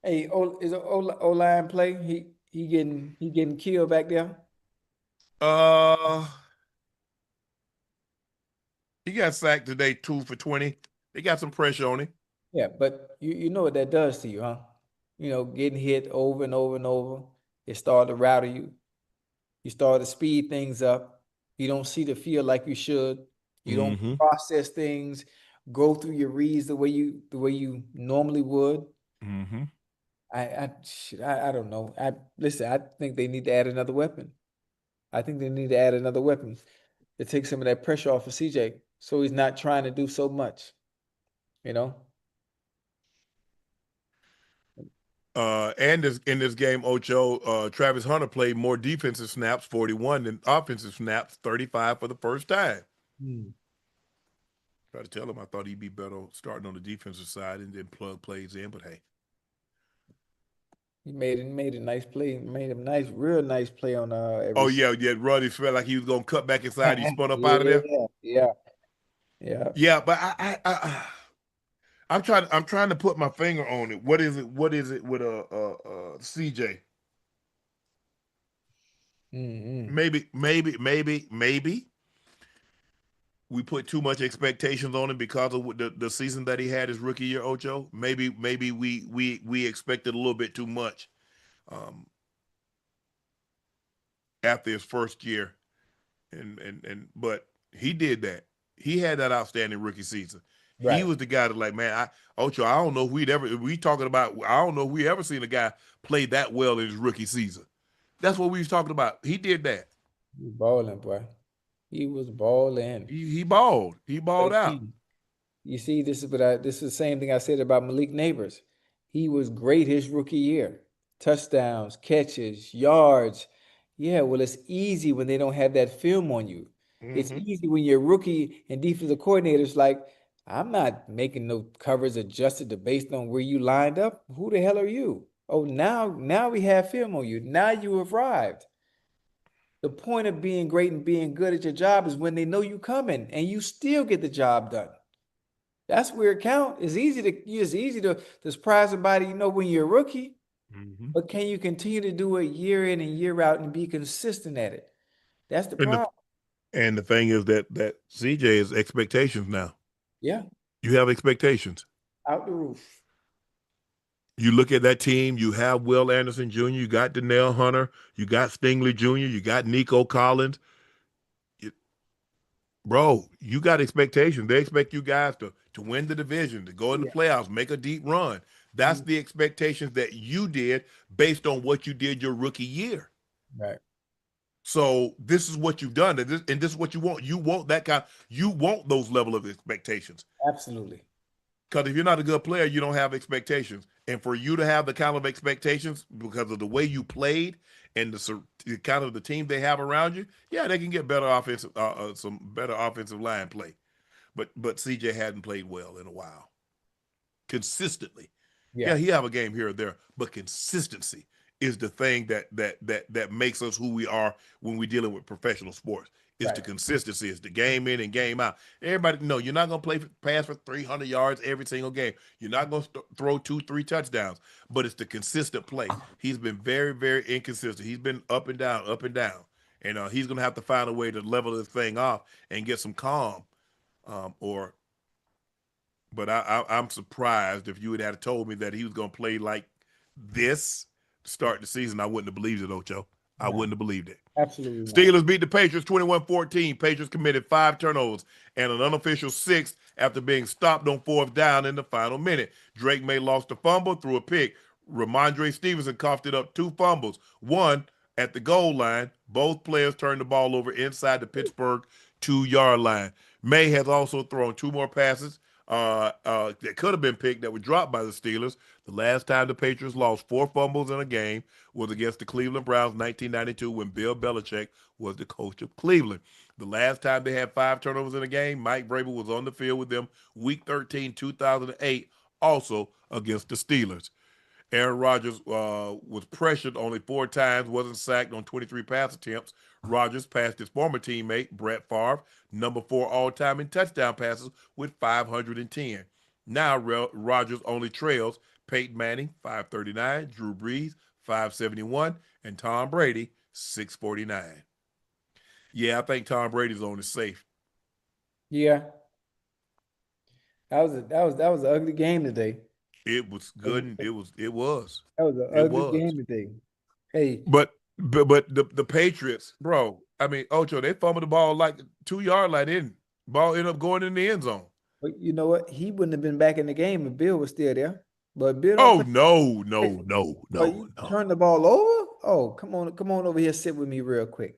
Hey, is O line play? He getting killed back there. Uh he got sacked today 2 for 20. They got some pressure on him. Yeah, but you know what that does to you, huh? Getting hit over and over and over. It started to rattle you. You start to speed things up. You don't see the field like you should. You don't Mm-hmm. process things, go through your reads the way you normally would. Mm-hmm. I don't know. Listen, I think they need to add another weapon. I think they need to add another weapon to take some of that pressure off of CJ so he's not trying to do so much, you know? And in this game, Ocho, Travis Hunter played more defensive snaps, 41, than offensive snaps, 35 for the first time. Hmm. Try to tell him I thought he'd be better starting on the defensive side and then plug plays in, but hey. He made a nice play. Made a real nice play on Oh every. yeah, yeah. Roddy felt like he was gonna cut back inside. He spun up out of there. Yeah, yeah, yeah. Yeah, but I'm trying to put my finger on it. What is it? What is it with CJ? Mm-hmm. Maybe we put too much expectations on him because of the season that he had his rookie year, Ocho. Maybe we expected a little bit too much um, after his first year, and but he did that. He had that outstanding rookie season. He Right. was the guy that like, man, Ocho. I don't know if we talking about. I don't know if we ever seen a guy play that well in his rookie season. That's what we was talking about. He did that. He was balling, boy. He was balling. He balled. He But balled out. again, you see, this is the same thing I said about Malik Neighbors. He was great his rookie year. Touchdowns, catches, yards. Yeah, well, it's easy when they don't have that film on you. It's Hmm. easy when you're rookie and defensive coordinator's like, I'm not making no covers adjusted to based on where you lined up. Who the hell are you? Oh, now we have film on you. Now you arrived. The point of being great and being good at your job is when they know you coming and you still get the job done. That's where it counts. It's easy to surprise somebody, when you're a rookie, Hmm. but can you continue to do it year in and year out and be consistent at it? That's the And the problem. and the thing is that CJ is expectations now. Yeah, You have expectations. out the roof. You look at that team. You have Will Anderson Jr. You got Danielle Hunter. You got Stingley Jr. You got Nico Collins. You- Bro, you got expectations. They expect you guys to win the division, to go in the Yeah. playoffs, make a deep run. That's Mhm. the expectations that you did based on what you did your rookie year. Right. So this is what you've done, and this is what you want. You want that kind. You want those level of expectations. Absolutely. Because if you're not a good player, you don't have expectations. And for you to have the kind of expectations because of the way you played and the kind of the team they have around you, yeah, they can get better some better offensive line play. But CJ hadn't played well in a while, consistently. Yeah. Yeah, he have a game here or there, but consistency is the thing that makes us who we are when we're dealing with professional sports. It's the Right. consistency. It's the game in and game out. Everybody know you're not gonna pass for 300 yards every single game. You're not gonna throw 2, 3 touchdowns, but it's the consistent play. He's been very, very inconsistent. He's been up and down, and he's gonna have to find a way to level this thing off and get some calm, or but I'm surprised if you had told me that he was going to play like this to start the season. I wouldn't have believed it, Ocho. I No, wouldn't have believed it. absolutely not. Steelers beat the Patriots 21-14. Patriots committed 5 turnovers and an unofficial 6 after being stopped on 4th down in the final minute. Drake May lost a fumble, threw a pick. Ramondre Stevenson coughed it up 2 fumbles, one at the goal line. Both players turned the ball over inside the Pittsburgh 2-yard line. May has also thrown 2 more passes that could have been picked that were dropped by the Steelers. The last time the Patriots lost 4 fumbles in a game was against the Cleveland Browns in 1992 when Bill Belichick was the coach of Cleveland. The last time they had 5 turnovers in a game, Mike Vrabel was on the field with them week 13, 2008, also against the Steelers. Aaron Rodgers was pressured only 4 times, wasn't sacked on 23 pass attempts. Rodgers passed his former teammate, Brett Favre, number 4 all-time in touchdown passes with 510. Now Rodgers only trails Peyton Manning, 539, Drew Brees, 571, and Tom Brady, 649. Yeah, I think Tom Brady's on is safe. Yeah. That was an ugly game today. It was That good. It was. was an It ugly was. game today. Hey, But the Patriots, bro. I mean, Ocho, they fumbled the ball like 2-yard line in. Ball ended up going in the end zone. but you know what? He wouldn't have been back in the game if Bill was still there. But Bill don't Oh play. no, Hey, no, no, oh, no, you no. turn the ball over? Oh, come on over here, sit with me real quick.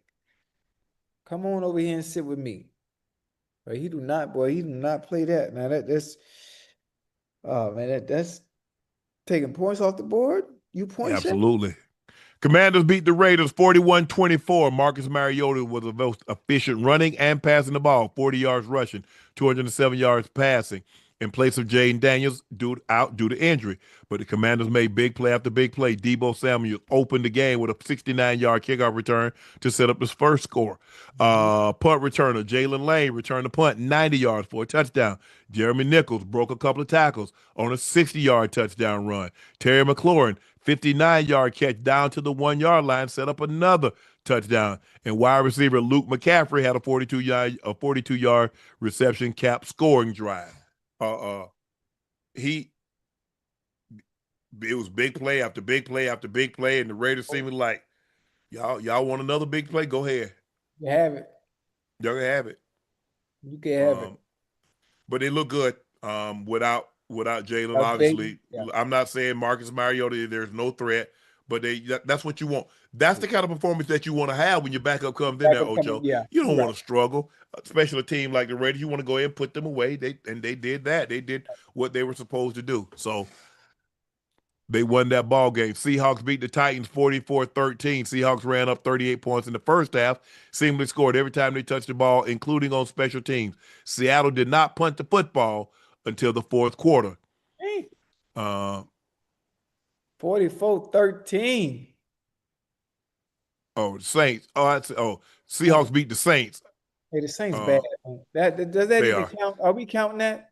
Come on over here and sit with me. But he do not play that, man. That's oh man, that's taking points off the board. You point Shay? Absolutely. Commanders beat the Raiders 41-24. Marcus Mariota was the most efficient running and passing the ball, 40 yards rushing, 207 yards passing. in place of Jaden Daniels due to injury. But the Commanders made big play after big play. Deebo Samuel opened the game with a 69-yard kickoff return to set up his first score. Punt returner Jalen Lane returned the punt 90 yards for a touchdown. Jeremy Nichols broke a couple of tackles on a 60-yard touchdown run. Terry McLaurin, 59-yard catch down to the 1-yard line, set up another touchdown. And wide receiver Luke McCaffrey had a 42-yard reception cap scoring drive. It was big play after big play after big play, and the Raiders seemed like y'all want another big play? Go ahead. You have it. Y'all can have it. You can have it. But they look good without Jalen. Obviously, yeah. I'm not saying Marcus Mariota. There's no threat, but that's what you want. That's the kind of performance that you want to have when your backup comes in there, Ocho. You don't want to struggle, especially a team like the Raiders. You want to go ahead and put them away. They did that. They did what they were supposed to do. So they won that ball game. Seahawks beat the Titans 44-13. Seahawks ran up 38 points in the first half, seemingly scored every time they touched the ball, including on special teams. Seattle did not punt the football until the fourth quarter. 44-13. Oh, the Saints. Seahawks beat the Saints. Hey, the Saints bad. Does that even count? Are we counting that?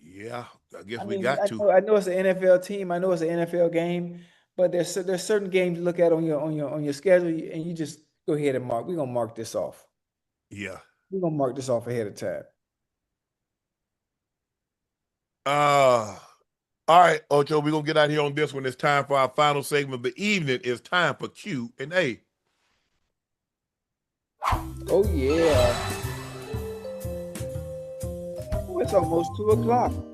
Yeah, I guess we got to. I know it's an NFL team. I know it's an NFL game, but there's certain games you look at on your schedule, and you just go ahead and mark. We're gonna mark this off. Yeah, we're gonna mark this off ahead of time. All right, Ocho, we're gonna get out here on this one. It's time for our final segment of the evening. It's time for Q&A. Oh yeah. Oh, it's almost 2:00.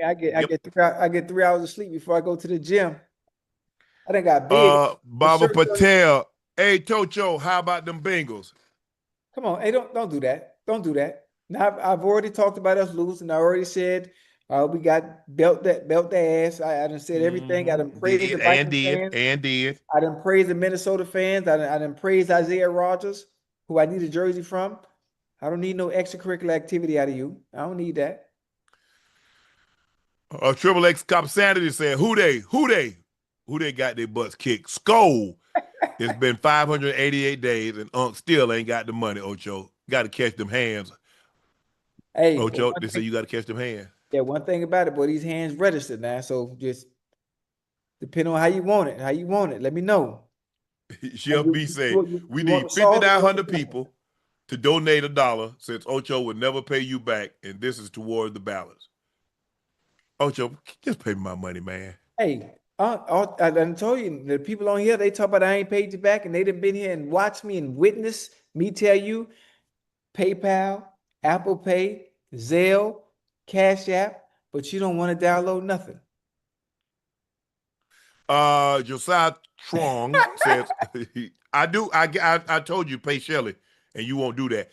I get 3 hours of sleep before I go to the gym. I done got big. Baba Patel. Hey, Tocho, how about them Bengals? Come on, hey, don't do that. Don't do that. Now I've already talked about us losing. I already said we got belt the ass. I done said everything. I done praised the Vikings fans. I done praised the Minnesota fans. I done praised Isaiah Rodgers, who I need a jersey from. I don't need no extracurricular activity out of you. I don't need that. Triple X Cop Sanity said, who they got their butts kicked? Skull. It's been 588 days and Unc still ain't got the money, Ocho. Got to catch them hands. Hey, Ocho, they say you got to catch them hands. Yeah, one thing about it, boy, these hands registered now. So just depending on how you want it. Let me know. Chef B said, we need 5,900 people to donate $1 since Ocho would never pay you back, and this is toward the balance. Ocho, just pay me my money, man. Hey, I done told you, the people on here, they talk about I ain't paid you back, and they done been here and watched me and witness me tell you PayPal, Apple Pay, Zelle, Cash App, but you don't want to download nothing. Josiah Trong says, I told you pay Shelley, and you won't do that.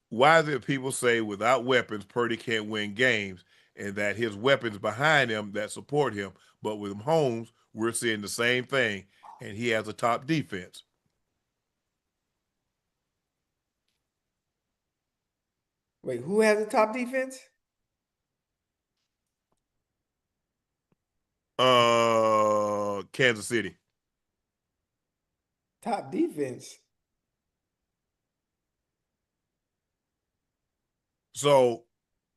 Why is it people say without weapons, Purdy can't win games, and that his weapons behind him that support him, but with Mahomes, we're seeing the same thing, and he has a top defense. Wait, who has a top defense? Kansas City. Top defense. So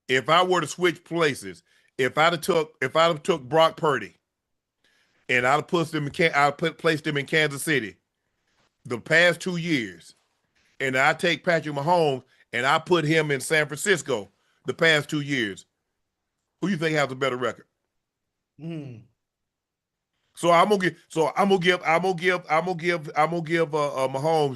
if I were to switch places, if I'd have took Brock Purdy and I'd have placed him in Kansas City the past 2 years, and I take Patrick Mahomes and I put him in San Francisco the past 2 years, who you think has a better record? So I'm gonna give Mahomes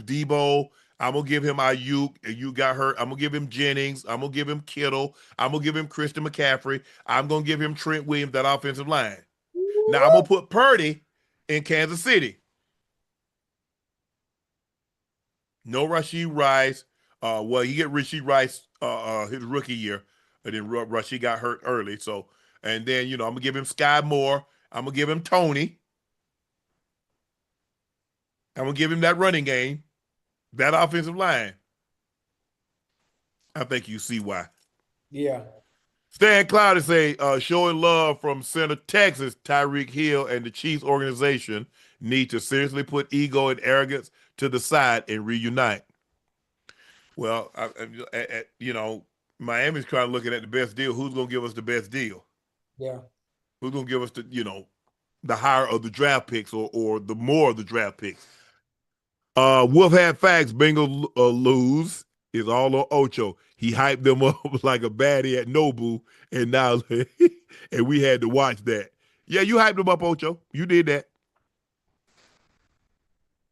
Debo. I'm gonna give him Ayyyy. You got hurt. I'm gonna give him Jennings. I'm gonna give him Kittle. I'm gonna give him Christian McCaffrey. I'm gonna give him Trent Williams, that offensive line. Now I'm gonna put Purdy in Kansas City. No Rashee Rice. Well, you get Rashee Rice his rookie year, and then Rashee got hurt early. So, and then I'm gonna give him Sky Moore. I'm gonna give him Tony. I'm gonna give him that running game, that offensive line. I think you see why. Yeah. Stan Cloudy say, showing love from Center Texas, Tyreek Hill and the Chiefs organization need to seriously put ego and arrogance to the side and reunite. Well, Miami's kind of looking at the best deal. Who's going to give us the best deal? Yeah. Who's going to give us the higher of the draft picks or the more of the draft picks? Wolf had facts. Bengals lose is all on Ocho. He hyped them up like a baddie at Nobu, and now and we had to watch that. Yeah, you hyped them up, Ocho. You did that.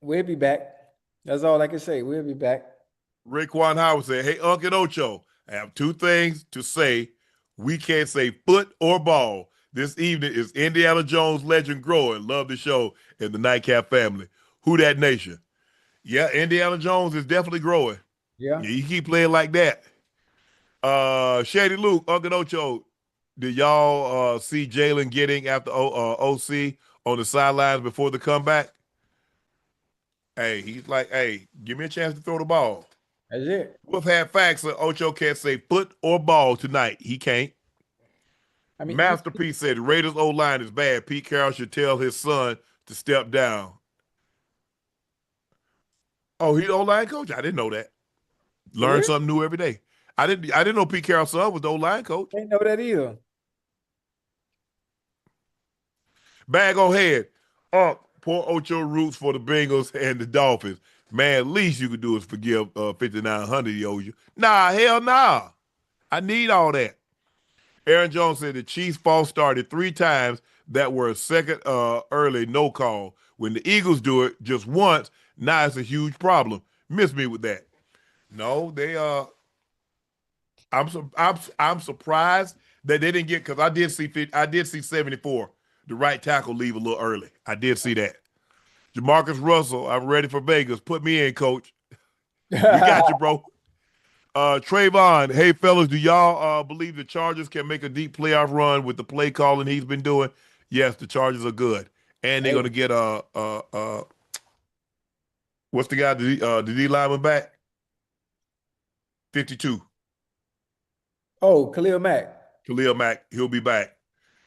We'll be back. That's all I can say. We'll be back. Raekwon Howard said, "Hey, Unc and Ocho, I have two things to say. We can't say foot or ball. This evening is Indiana Jones legend growing. Love the show and the Nightcap family. Who that nation? Yeah, Indiana Jones is definitely growing. Yeah. Yeah, you keep playing like that. Shady Luke, Uncle Ocho, did y'all see Jalen getting after OC on the sidelines before the comeback? Hey, he's like, hey, give me a chance to throw the ball. That's it. We've had facts that Ocho can't say foot or ball tonight. He can't. I mean, Masterpiece said Raiders O-line is bad. Pete Carroll should tell his son to step down. Oh, he's the O-line coach? I didn't know that. Learn something new every day. I didn't know Pete Carroll's son was the O-line coach. I didn't know that either. Bag on head. Poor Ocho roots for the Bengals and the Dolphins. Man, least you could do is forgive 5,900 he owes you. Nah, hell nah. I need all that. Aaron Jones said the Chiefs false started 3 times that were a second early no call. When the Eagles do it just once, now it's a huge problem. Miss me with that. No, they I'm surprised that they didn't get, because I did see 74, the right tackle, leave a little early. I did see that. Jamarcus Russell, I'm ready for Vegas. Put me in, coach. We got you, bro. Trayvon, hey fellas, do y'all believe the Chargers can make a deep playoff run with the play calling he's been doing? Yes, the Chargers are good, and they're gonna get what's the guy, the D lineman back? 52. Oh, Khalil Mack. Khalil Mack, he'll be back.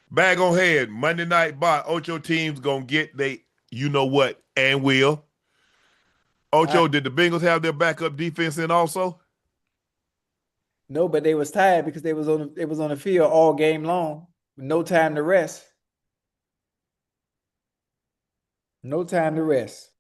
Bag on head, Monday night bot. Ocho teams gonna get you know what, and will. Ocho, did the Bengals have their backup defense in also? No, but they was tired because they was on the field all game long. No time to rest. No time to rest.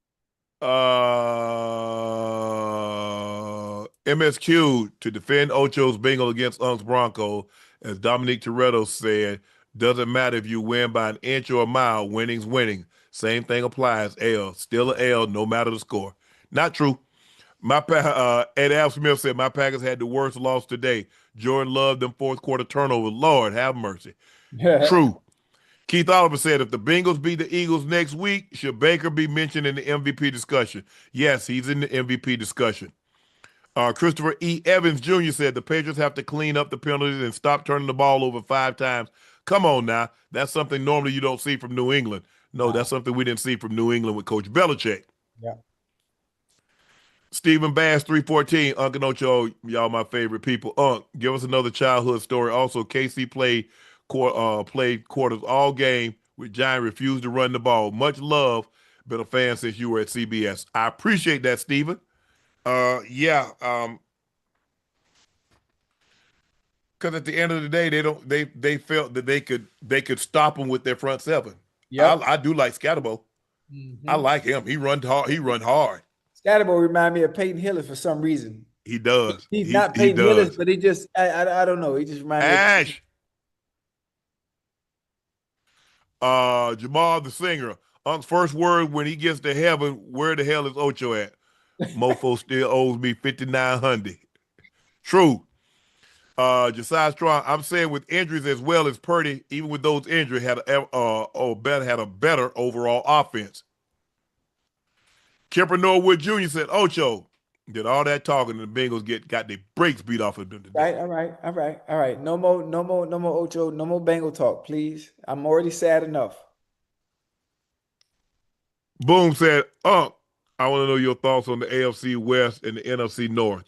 MSQ to defend Ocho's Bengals against Unc's Broncos, as Dominique Toretto said, doesn't matter if you win by an inch or a mile, winning's winning. Same thing applies. L, still an L, no matter the score. Not true. Ed Al Smith said my Packers had the worst loss today. Jordan loved them fourth quarter turnovers. Lord have mercy. True. Keith Oliver said if the Bengals beat the Eagles next week, should Baker be mentioned in the MVP discussion? Yes, he's in the MVP discussion. Christopher E. Evans Jr. said the Patriots have to clean up the penalties and stop turning the ball over 5 times. Come on now. That's something normally you don't see from New England. No, that's something we didn't see from New England with Coach Belichick. Yeah. Stephen Bass 314, Unc and Ocho, y'all my favorite people. Unc, give us another childhood story. Also, KC played quarters all game with Giant refused to run the ball. Much love. Been a fan since you were at CBS. I appreciate that, Stephen. Because at the end of the day, they felt that they could stop them with their front seven. Yeah, I do like Scatterbo. Mm-hmm. I like him. He run hard. Scatterbo remind me of Peyton Hillis for some reason. He does. He's not Peyton Hillis, but he just I don't know. He just reminds me. Ash. Jamal the singer. Unc's first word when he gets to heaven, where the hell is Ocho at? Mofo still owes me 5,900. True. Josiah Strong, I'm saying with injuries as well as Purdy, even with those injuries, had a better overall offense. Kemper Norwood Jr. said, Ocho, did all that talking and the Bengals got their brakes beat off of them today. Right, all right. No more Ocho, no more Bengal talk, please. I'm already sad enough. Boom said, I want to know your thoughts on the AFC West and the NFC North.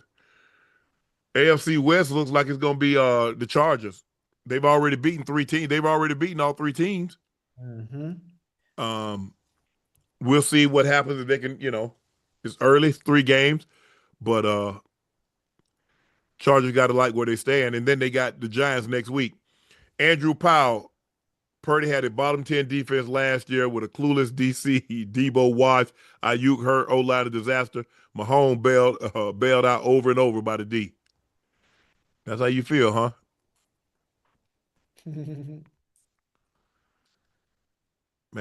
AFC West looks like it's going to be the Chargers. They've already beaten 3 teams. They've already beaten all 3 teams. We'll see what happens if they can, it's early, 3 games, but Chargers got to like where they stand. And then they got the Giants next week. Andrew Powell, Purdy had a bottom 10 defense last year with a clueless DC. Debo Wash, Ayuk hurt, O-line disaster. Mahomes bailed out over and over by the D. That's how you feel, huh? Man,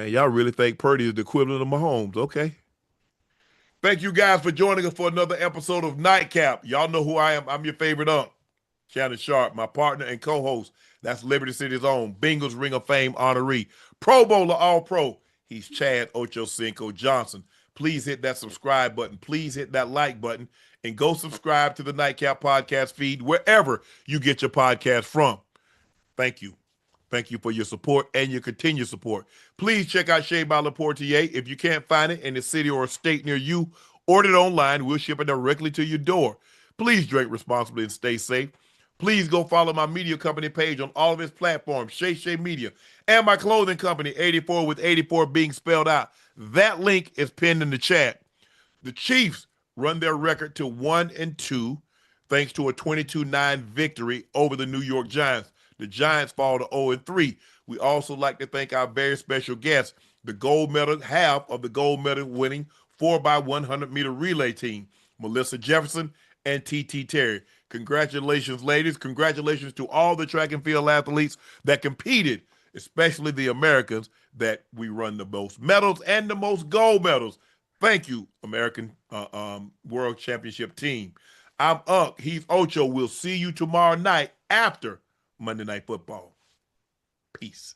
y'all really think Purdy is the equivalent of Mahomes. Okay. Thank you guys for joining us for another episode of Nightcap. Y'all know who I am. I'm your favorite Unc, Shannon Sharpe, my partner and co-host. That's Liberty City's own Bengals Ring of Fame honoree, Pro Bowler All-Pro. He's Chad Ochocinco Johnson. Please hit that subscribe button. Please hit that like button. And go subscribe to the Nightcap podcast feed wherever you get your podcast from. Thank you. Thank you for your support and your continued support. Please check out Shea by Laportier. If you can't find it in the city or a state near you, order it online. We'll ship it directly to your door. Please drink responsibly and stay safe. Please go follow my media company page on all of its platforms, Shay Media, and my clothing company, 84 with 84 being spelled out. That link is pinned in the chat. The Chiefs run their record to 1-2 thanks to a 22-9 victory over the New York Giants. The Giants fall to 0-3. We also like to thank our very special guests, the gold medal, half of the gold medal winning 4x100-meter relay team, Melissa Jefferson and TeeTee Terry. Congratulations, ladies. Congratulations to all the track and field athletes that competed, especially the Americans, that we run the most medals and the most gold medals. Thank you, American World Championship team. I'm Unc. He's Ocho. We'll see you tomorrow night after Monday Night Football. Peace.